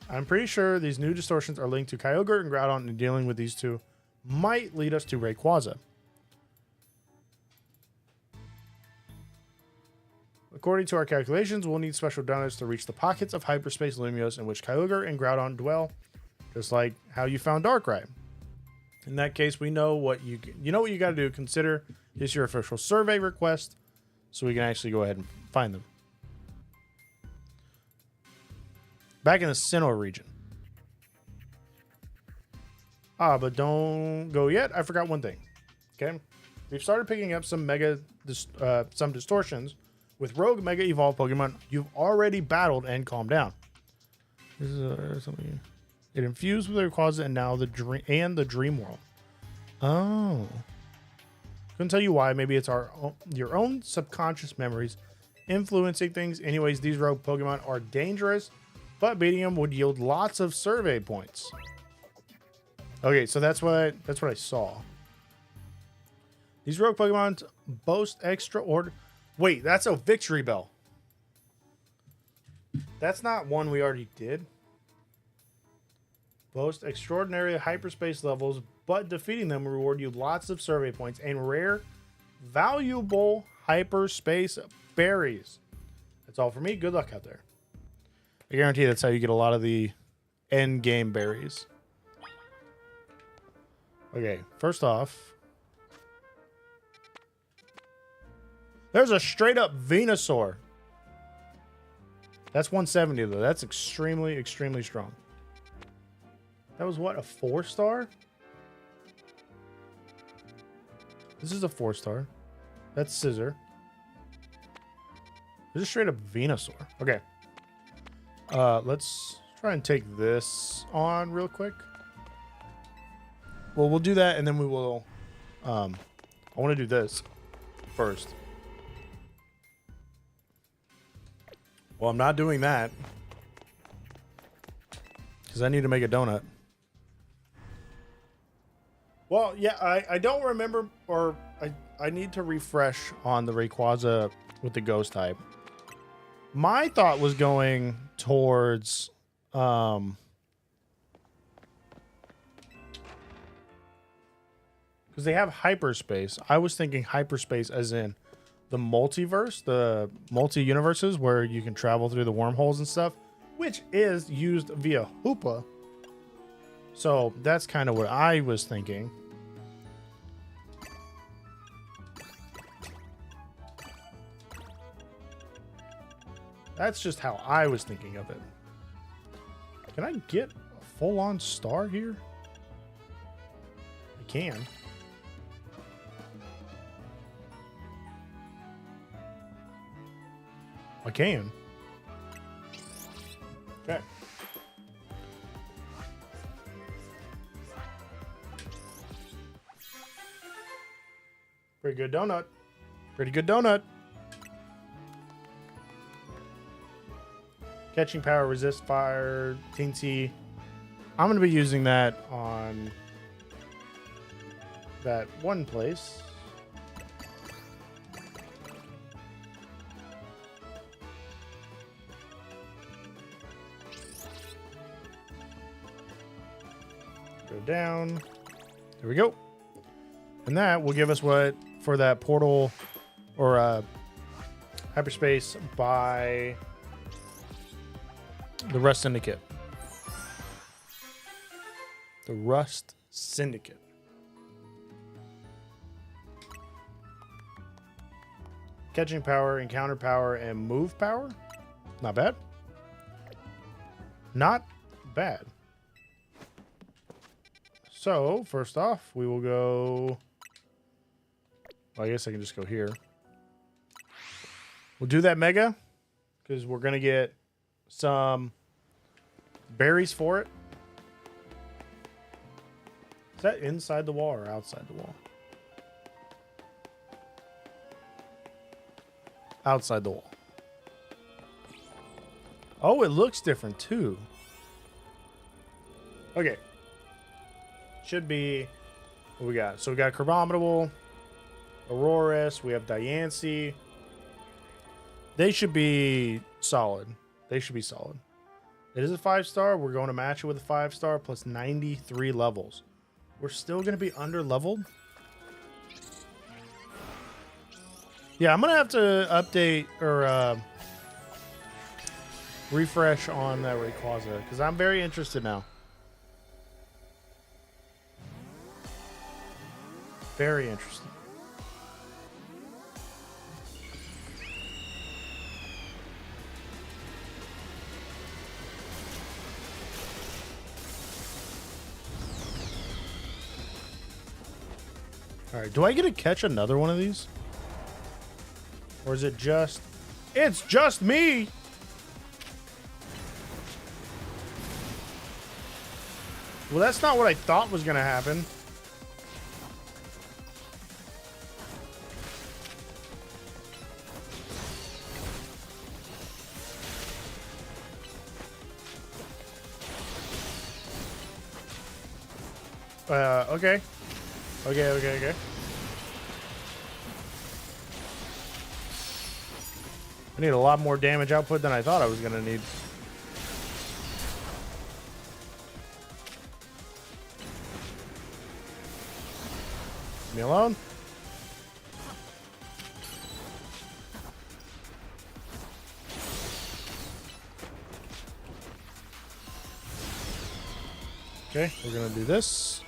I'm pretty sure these new distortions are linked to Kyogre and Groudon, and dealing with these two might lead us to Rayquaza. According to our calculations, we'll need special donuts to reach the pockets of hyperspace Lumiose in which Kyogre and Groudon dwell, just like how you found Darkrai. In that case, we know what you got to do. Consider this your official survey request, so we can actually go ahead and find them. Back in the Sinnoh region. But don't go yet. I forgot one thing. Okay, we've started picking up some some distortions with Rogue Mega Evolved Pokemon you've already battled and calmed down. This is something. It infused with Rayquaza and now the Dream World. Oh, couldn't tell you why. Maybe it's your own subconscious memories influencing things. Anyways, these Rogue Pokemon are dangerous, but beating them would yield lots of survey points. Okay, so that's what I saw. These Rogue Pokemon boast Wait, that's a Victory Bell. That's not one we already did. Boast extraordinary hyperspace levels, but defeating them will reward you lots of survey points and rare, valuable hyperspace berries. That's all for me. Good luck out there. I guarantee that's how you get a lot of the end game berries. Okay, first off, there's a straight up Venusaur. That's 170 though. That's extremely, extremely strong. That was what, a 4-star? This is a 4-star. That's Scissor. This is straight up Venusaur. Okay. Let's try and take this on real quick. Well, we'll do that and then we will. I want to do this first. Well, I'm not doing that because I need to make a donut. Well, yeah, I don't remember, or I need to refresh on the Rayquaza with the ghost type. My thought was going towards because they have hyperspace. I was thinking hyperspace as in the multiverse, the multi-universes where you can travel through the wormholes and stuff, which is used via Hoopa. So that's kind of what I was thinking. That's just how I was thinking of it. Can I get a full-on star here? I can. I can. Okay. Pretty good donut. Pretty good donut. Catching power, resist fire, Teensy. I'm going to be using that on that one place. Go down. There we go. And that will give us what for that portal or hyperspace by the Rust Syndicate. The Rust Syndicate. Catching power, encounter power, and move power. Not bad. Not bad. So, first off, we will go... Well, I guess I can just go here. We'll do that Mega, because we're going to get some berries for it. Is that inside the wall or outside the wall? Outside the wall. Oh, it looks different too. Okay. Should be what we got. So we got Crabominable. Aurorus. We have Diancie. They should be solid. They should be solid. It is a 5-star. We're going to match it with a 5-star plus 93 levels. We're still going to be under leveled. Yeah, I'm going to have to update or refresh on that Rayquaza because I'm very interested now. Very interested. All right, do I get to catch another one of these? Or is it just... It's just me! Well, that's not what I thought was going to happen. Okay. Okay. I need a lot more damage output than I thought I was going to need. Leave me alone. Okay, we're going to do this.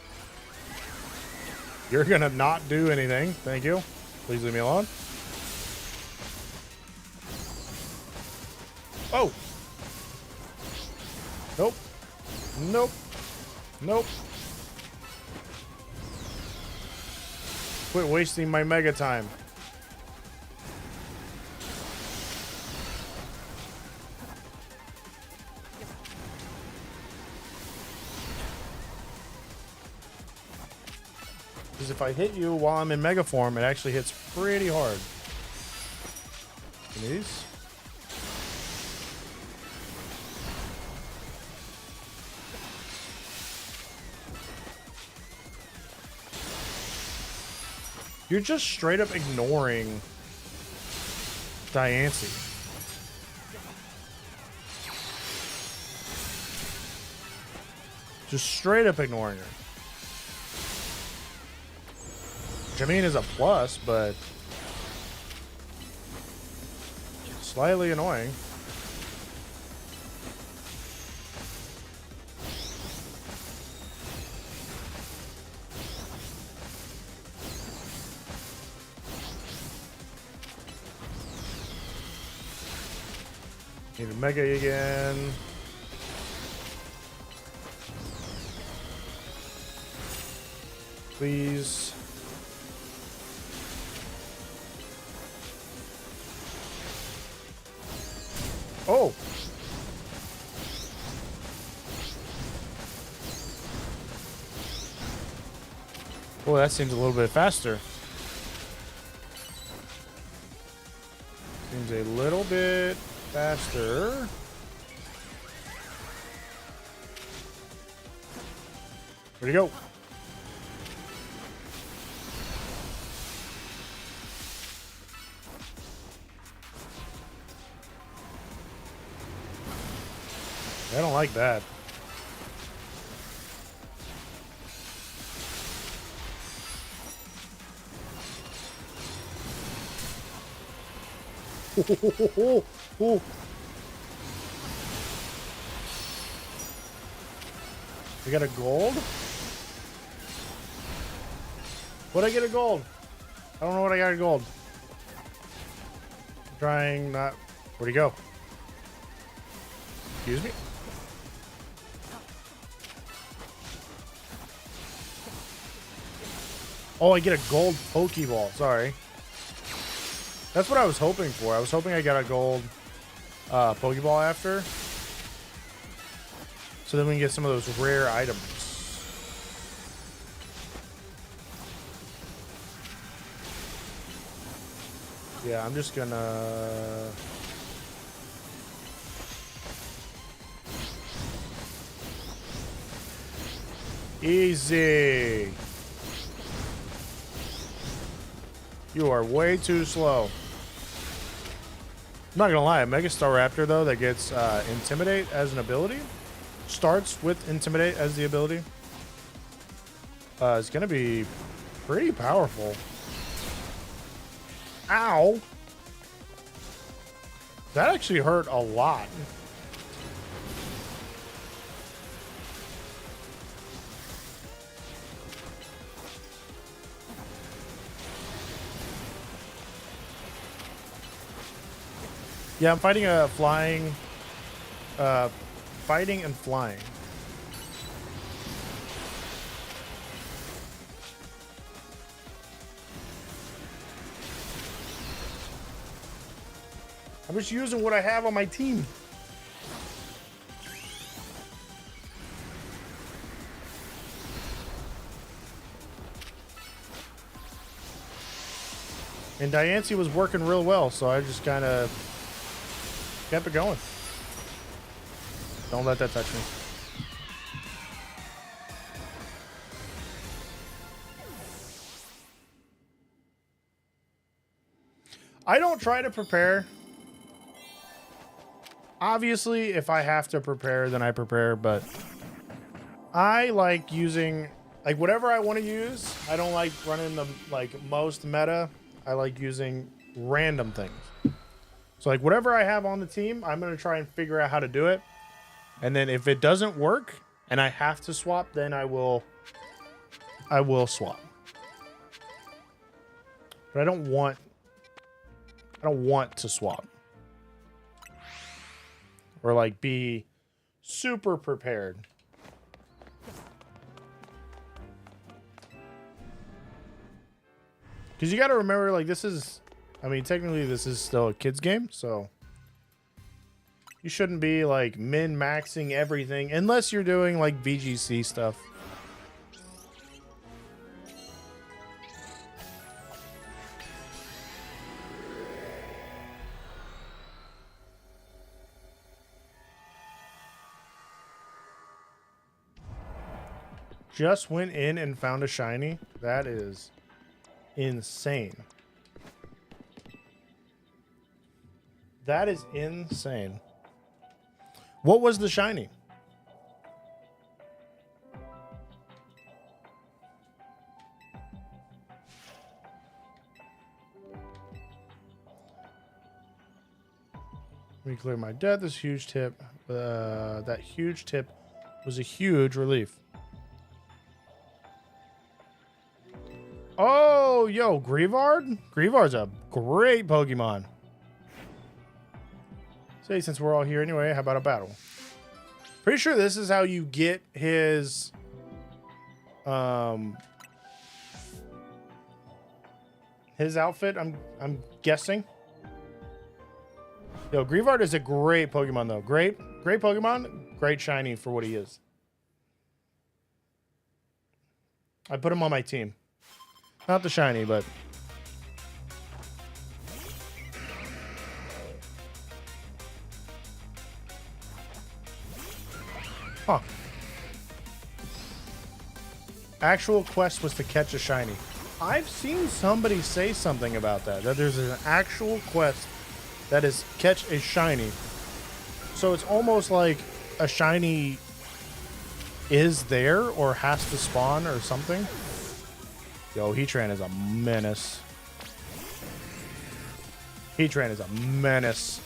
You're going to not do anything. Thank you. Please leave me alone. Oh! Nope. Nope. Nope. Quit wasting my mega time. Because if I hit you while I'm in mega form, it actually hits pretty hard. Give me these. You're just straight up ignoring Diancie. Just straight up ignoring her. Which I mean is a plus, but slightly annoying. Need a mega again. Please. Oh. Oh, that seems a little bit faster. Seems a little bit faster. Where'd he go? I don't like that. Oh. We got a gold? What'd I get a gold? I don't know what I got a gold. I'm trying not... Where'd he go? Excuse me? Oh, I get a gold Pokeball. Sorry. That's what I was hoping for. I was hoping I got a gold Pokeball after. So then we can get some of those rare items. Yeah, I'm just gonna... Easy. You are way too slow. I'm not gonna lie, a Mega Staraptor though that gets Intimidate as an ability, starts with Intimidate as the ability. It's gonna be pretty powerful. Ow! That actually hurt a lot. Yeah, I'm fighting a flying, fighting and flying. I'm just using what I have on my team. And Diancie was working real well, so I just kind of kept it going. Don't let that touch me. I don't try to prepare. Obviously, if I have to prepare, then I prepare, but I like using, like, whatever I want to use. I don't like running the, like, most meta. I like using random things. So, like, whatever I have on the team, I'm going to try and figure out how to do it. And then if it doesn't work and I have to swap, then I will swap. But I don't want to swap. Or, like, be super prepared. Because you got to remember, like, this is... I mean, technically, this is still a kid's game, so... You shouldn't be, like, min-maxing everything. Unless you're doing, like, VGC stuff. Just went in and found a shiny. That is insane. That is insane. What was the shiny? Let me clear my debt. This huge tip. That huge tip was a huge relief. Oh, yo, Greavard? Greavard's a great Pokemon. Say, since we're all here anyway, how about a battle? Pretty sure this is how you get his... his outfit, I'm guessing. Yo, Greavard is a great Pokemon, though. Great Pokemon. Great shiny for what he is. I put him on my team. Not the shiny, but... Huh. Actual quest was to catch a shiny. I've seen somebody say something about that. That there's an actual quest that is catch a shiny. So it's almost like a shiny is there or has to spawn or something. Yo, Heatran is a menace. Heatran is a menace.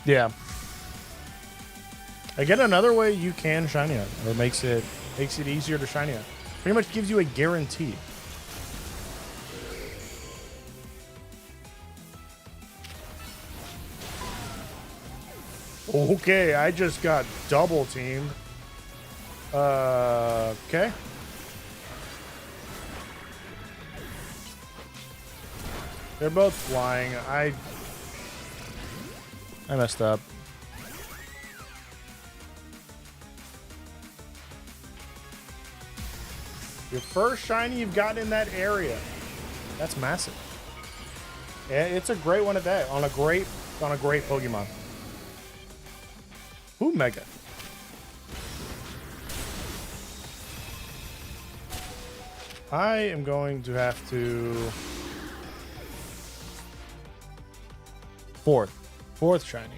Yeah. Again, another way you can shiny it, or makes it easier to shiny it. Pretty much gives you a guarantee. Okay, I just got double teamed. Okay. They're both flying. I messed up. Your first shiny you've got in that area. That's massive. Yeah, it's a great one at that. On a great Pokemon. Ooh, Mega. I am going to have to... Fourth shiny.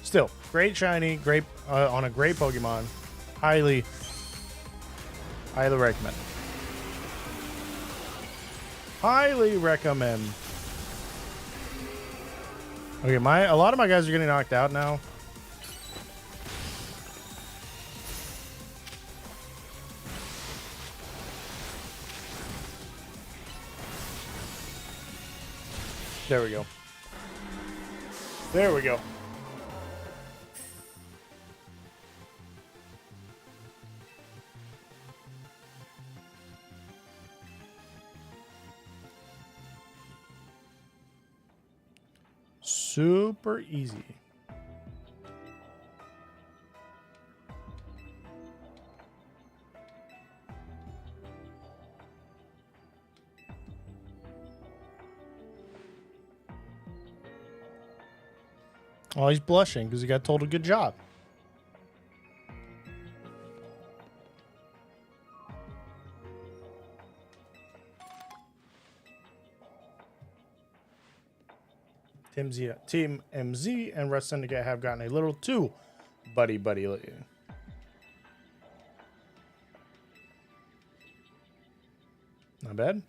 Still, great shiny, great on a great Pokemon. Highly recommend. Highly recommend. Okay, a lot of my guys are getting knocked out now. There we go. There we go. Super easy. Oh, he's blushing because he got told a good job. Team MZ and Red Syndicate have gotten a little too buddy lately. Not bad.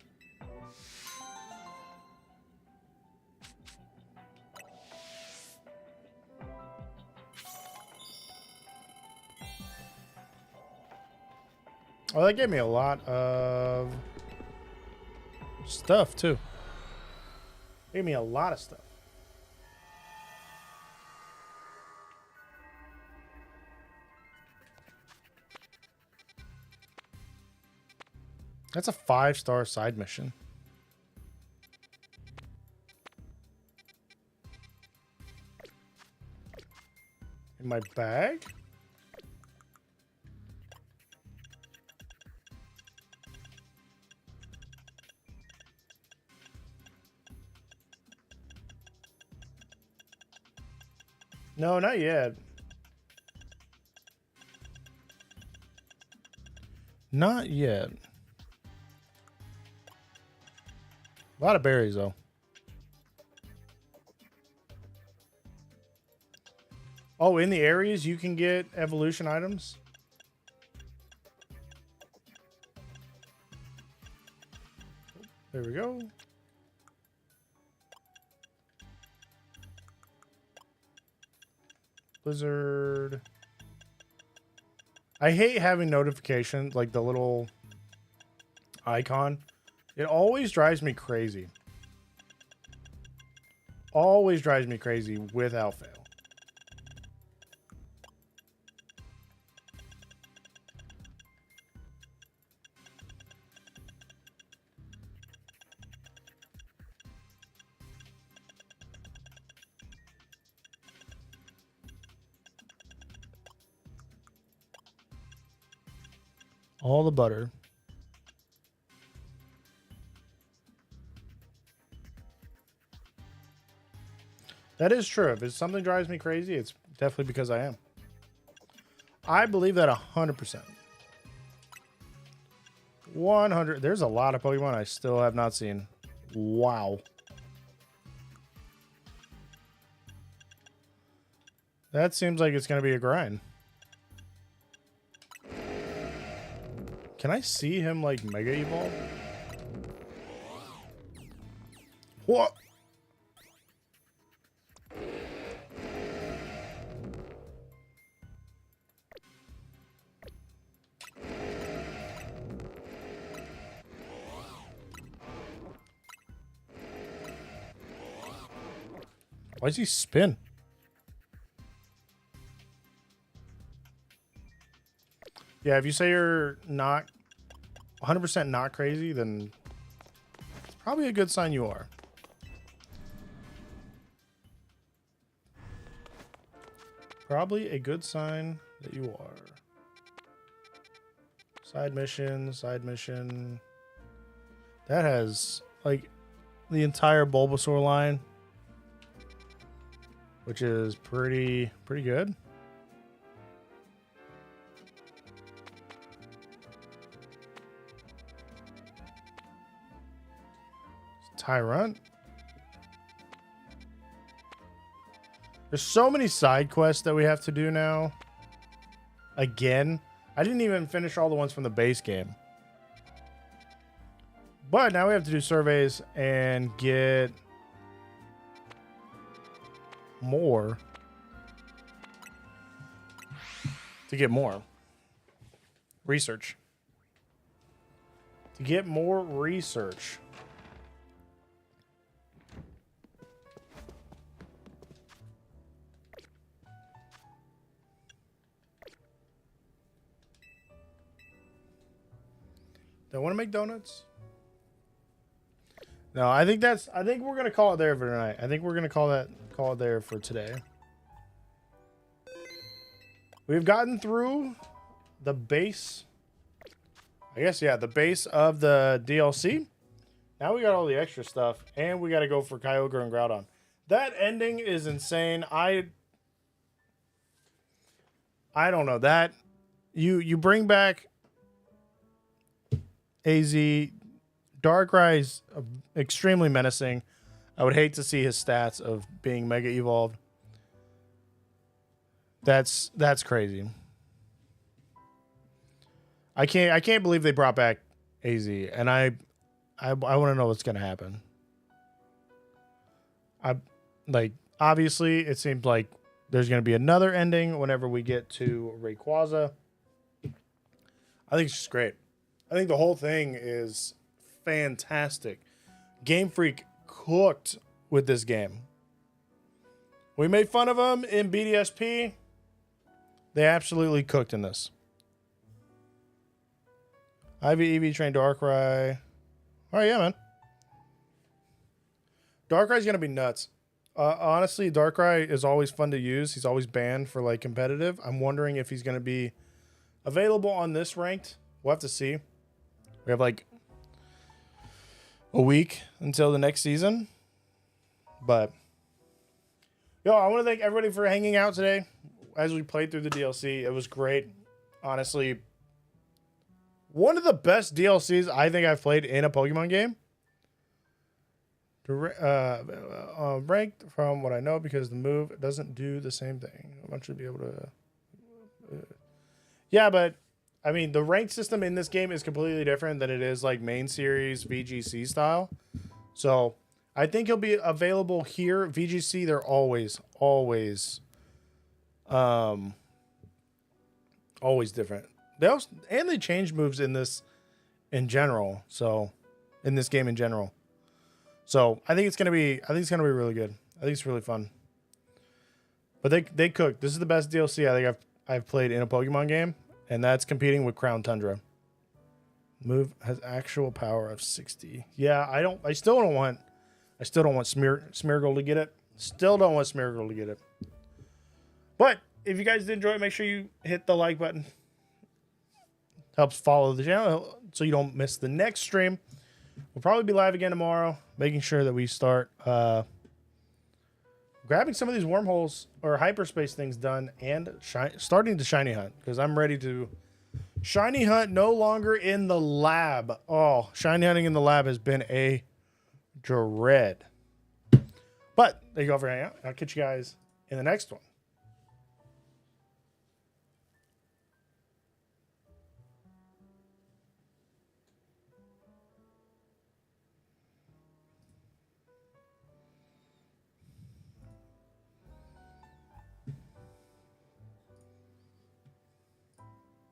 Oh, that gave me a lot of stuff too. Gave me a lot of stuff. That's a 5-star side mission. In my bag? No, not yet. Not yet. A lot of berries, though. Oh, in the areas you can get evolution items? There we go. Blizzard. I hate having notifications, like the little icon. It always drives me crazy. Always drives me crazy without fail. All the butter. That is true. If it's something drives me crazy, it's definitely because I am. I believe that 100%. 100. There's a lot of Pokemon I still have not seen. Wow. That seems like it's going to be a grind. Can I see him like Mega Evolve? What? Why does he spin? Yeah, if you say you're not 100% not crazy, then it's probably a good sign you are. Probably a good sign that you are. Side mission, side mission. That has like the entire Bulbasaur line, which is pretty good. Tyrant. There's so many side quests that we have to do now. Again, I didn't even finish all the ones from the base game. But now we have to do surveys and get more. To get more research. To get more research. Do I want to make donuts? No, I think we're gonna call it there for tonight. I think we're gonna call it there for today. We've gotten through the base. I guess, yeah, the base of the DLC. Now we got all the extra stuff, and we got to go for Kyogre and Groudon. That ending is insane. I don't know that you bring back AZ. Darkrai's extremely menacing. I would hate to see his stats of being Mega Evolved. That's crazy. I can't believe they brought back AZ, and I want to know what's gonna happen. Obviously it seems like there's gonna be another ending whenever we get to Rayquaza. I think it's just great. I think the whole thing is fantastic. Game Freak cooked with this game. We made fun of them in BDSP. They absolutely cooked in this. Ivy Eevee trained Darkrai. Oh yeah, man. Darkrai's gonna be nuts. Honestly, Darkrai is always fun to use. He's always banned for like competitive. I'm wondering if he's gonna be available on this ranked. We'll have to see. We have like a week until the next season. But yo, I want to thank everybody for hanging out today as we played through the DLC. It was great. Honestly, one of the best DLCs I think I've played in a Pokemon game. Ranked from what I know because the move doesn't do the same thing. I want you to be able to... yeah, but I mean, the ranked system in this game is completely different than it is like main series VGC style. So I think he'll be available here. VGC, they're always different. They change moves in this in general. So in this game in general. So I think it's gonna be really good. I think it's really fun. But they cooked. This is the best DLC I think I've played in a Pokemon game. And that's competing with Crown Tundra. Move has actual power of 60. Yeah, I still don't want Smeargle to get it. Still don't want Smeargle to get it. But if you guys did enjoy it, make sure you hit the like button. Helps follow the channel so you don't miss the next stream. We'll probably be live again tomorrow, making sure that we start grabbing some of these wormholes or hyperspace things done and starting to shiny hunt because I'm ready to shiny hunt. No longer in the lab. Oh, shiny hunting in the lab has been a dread. But there you go for hanging out. I'll catch you guys in the next one.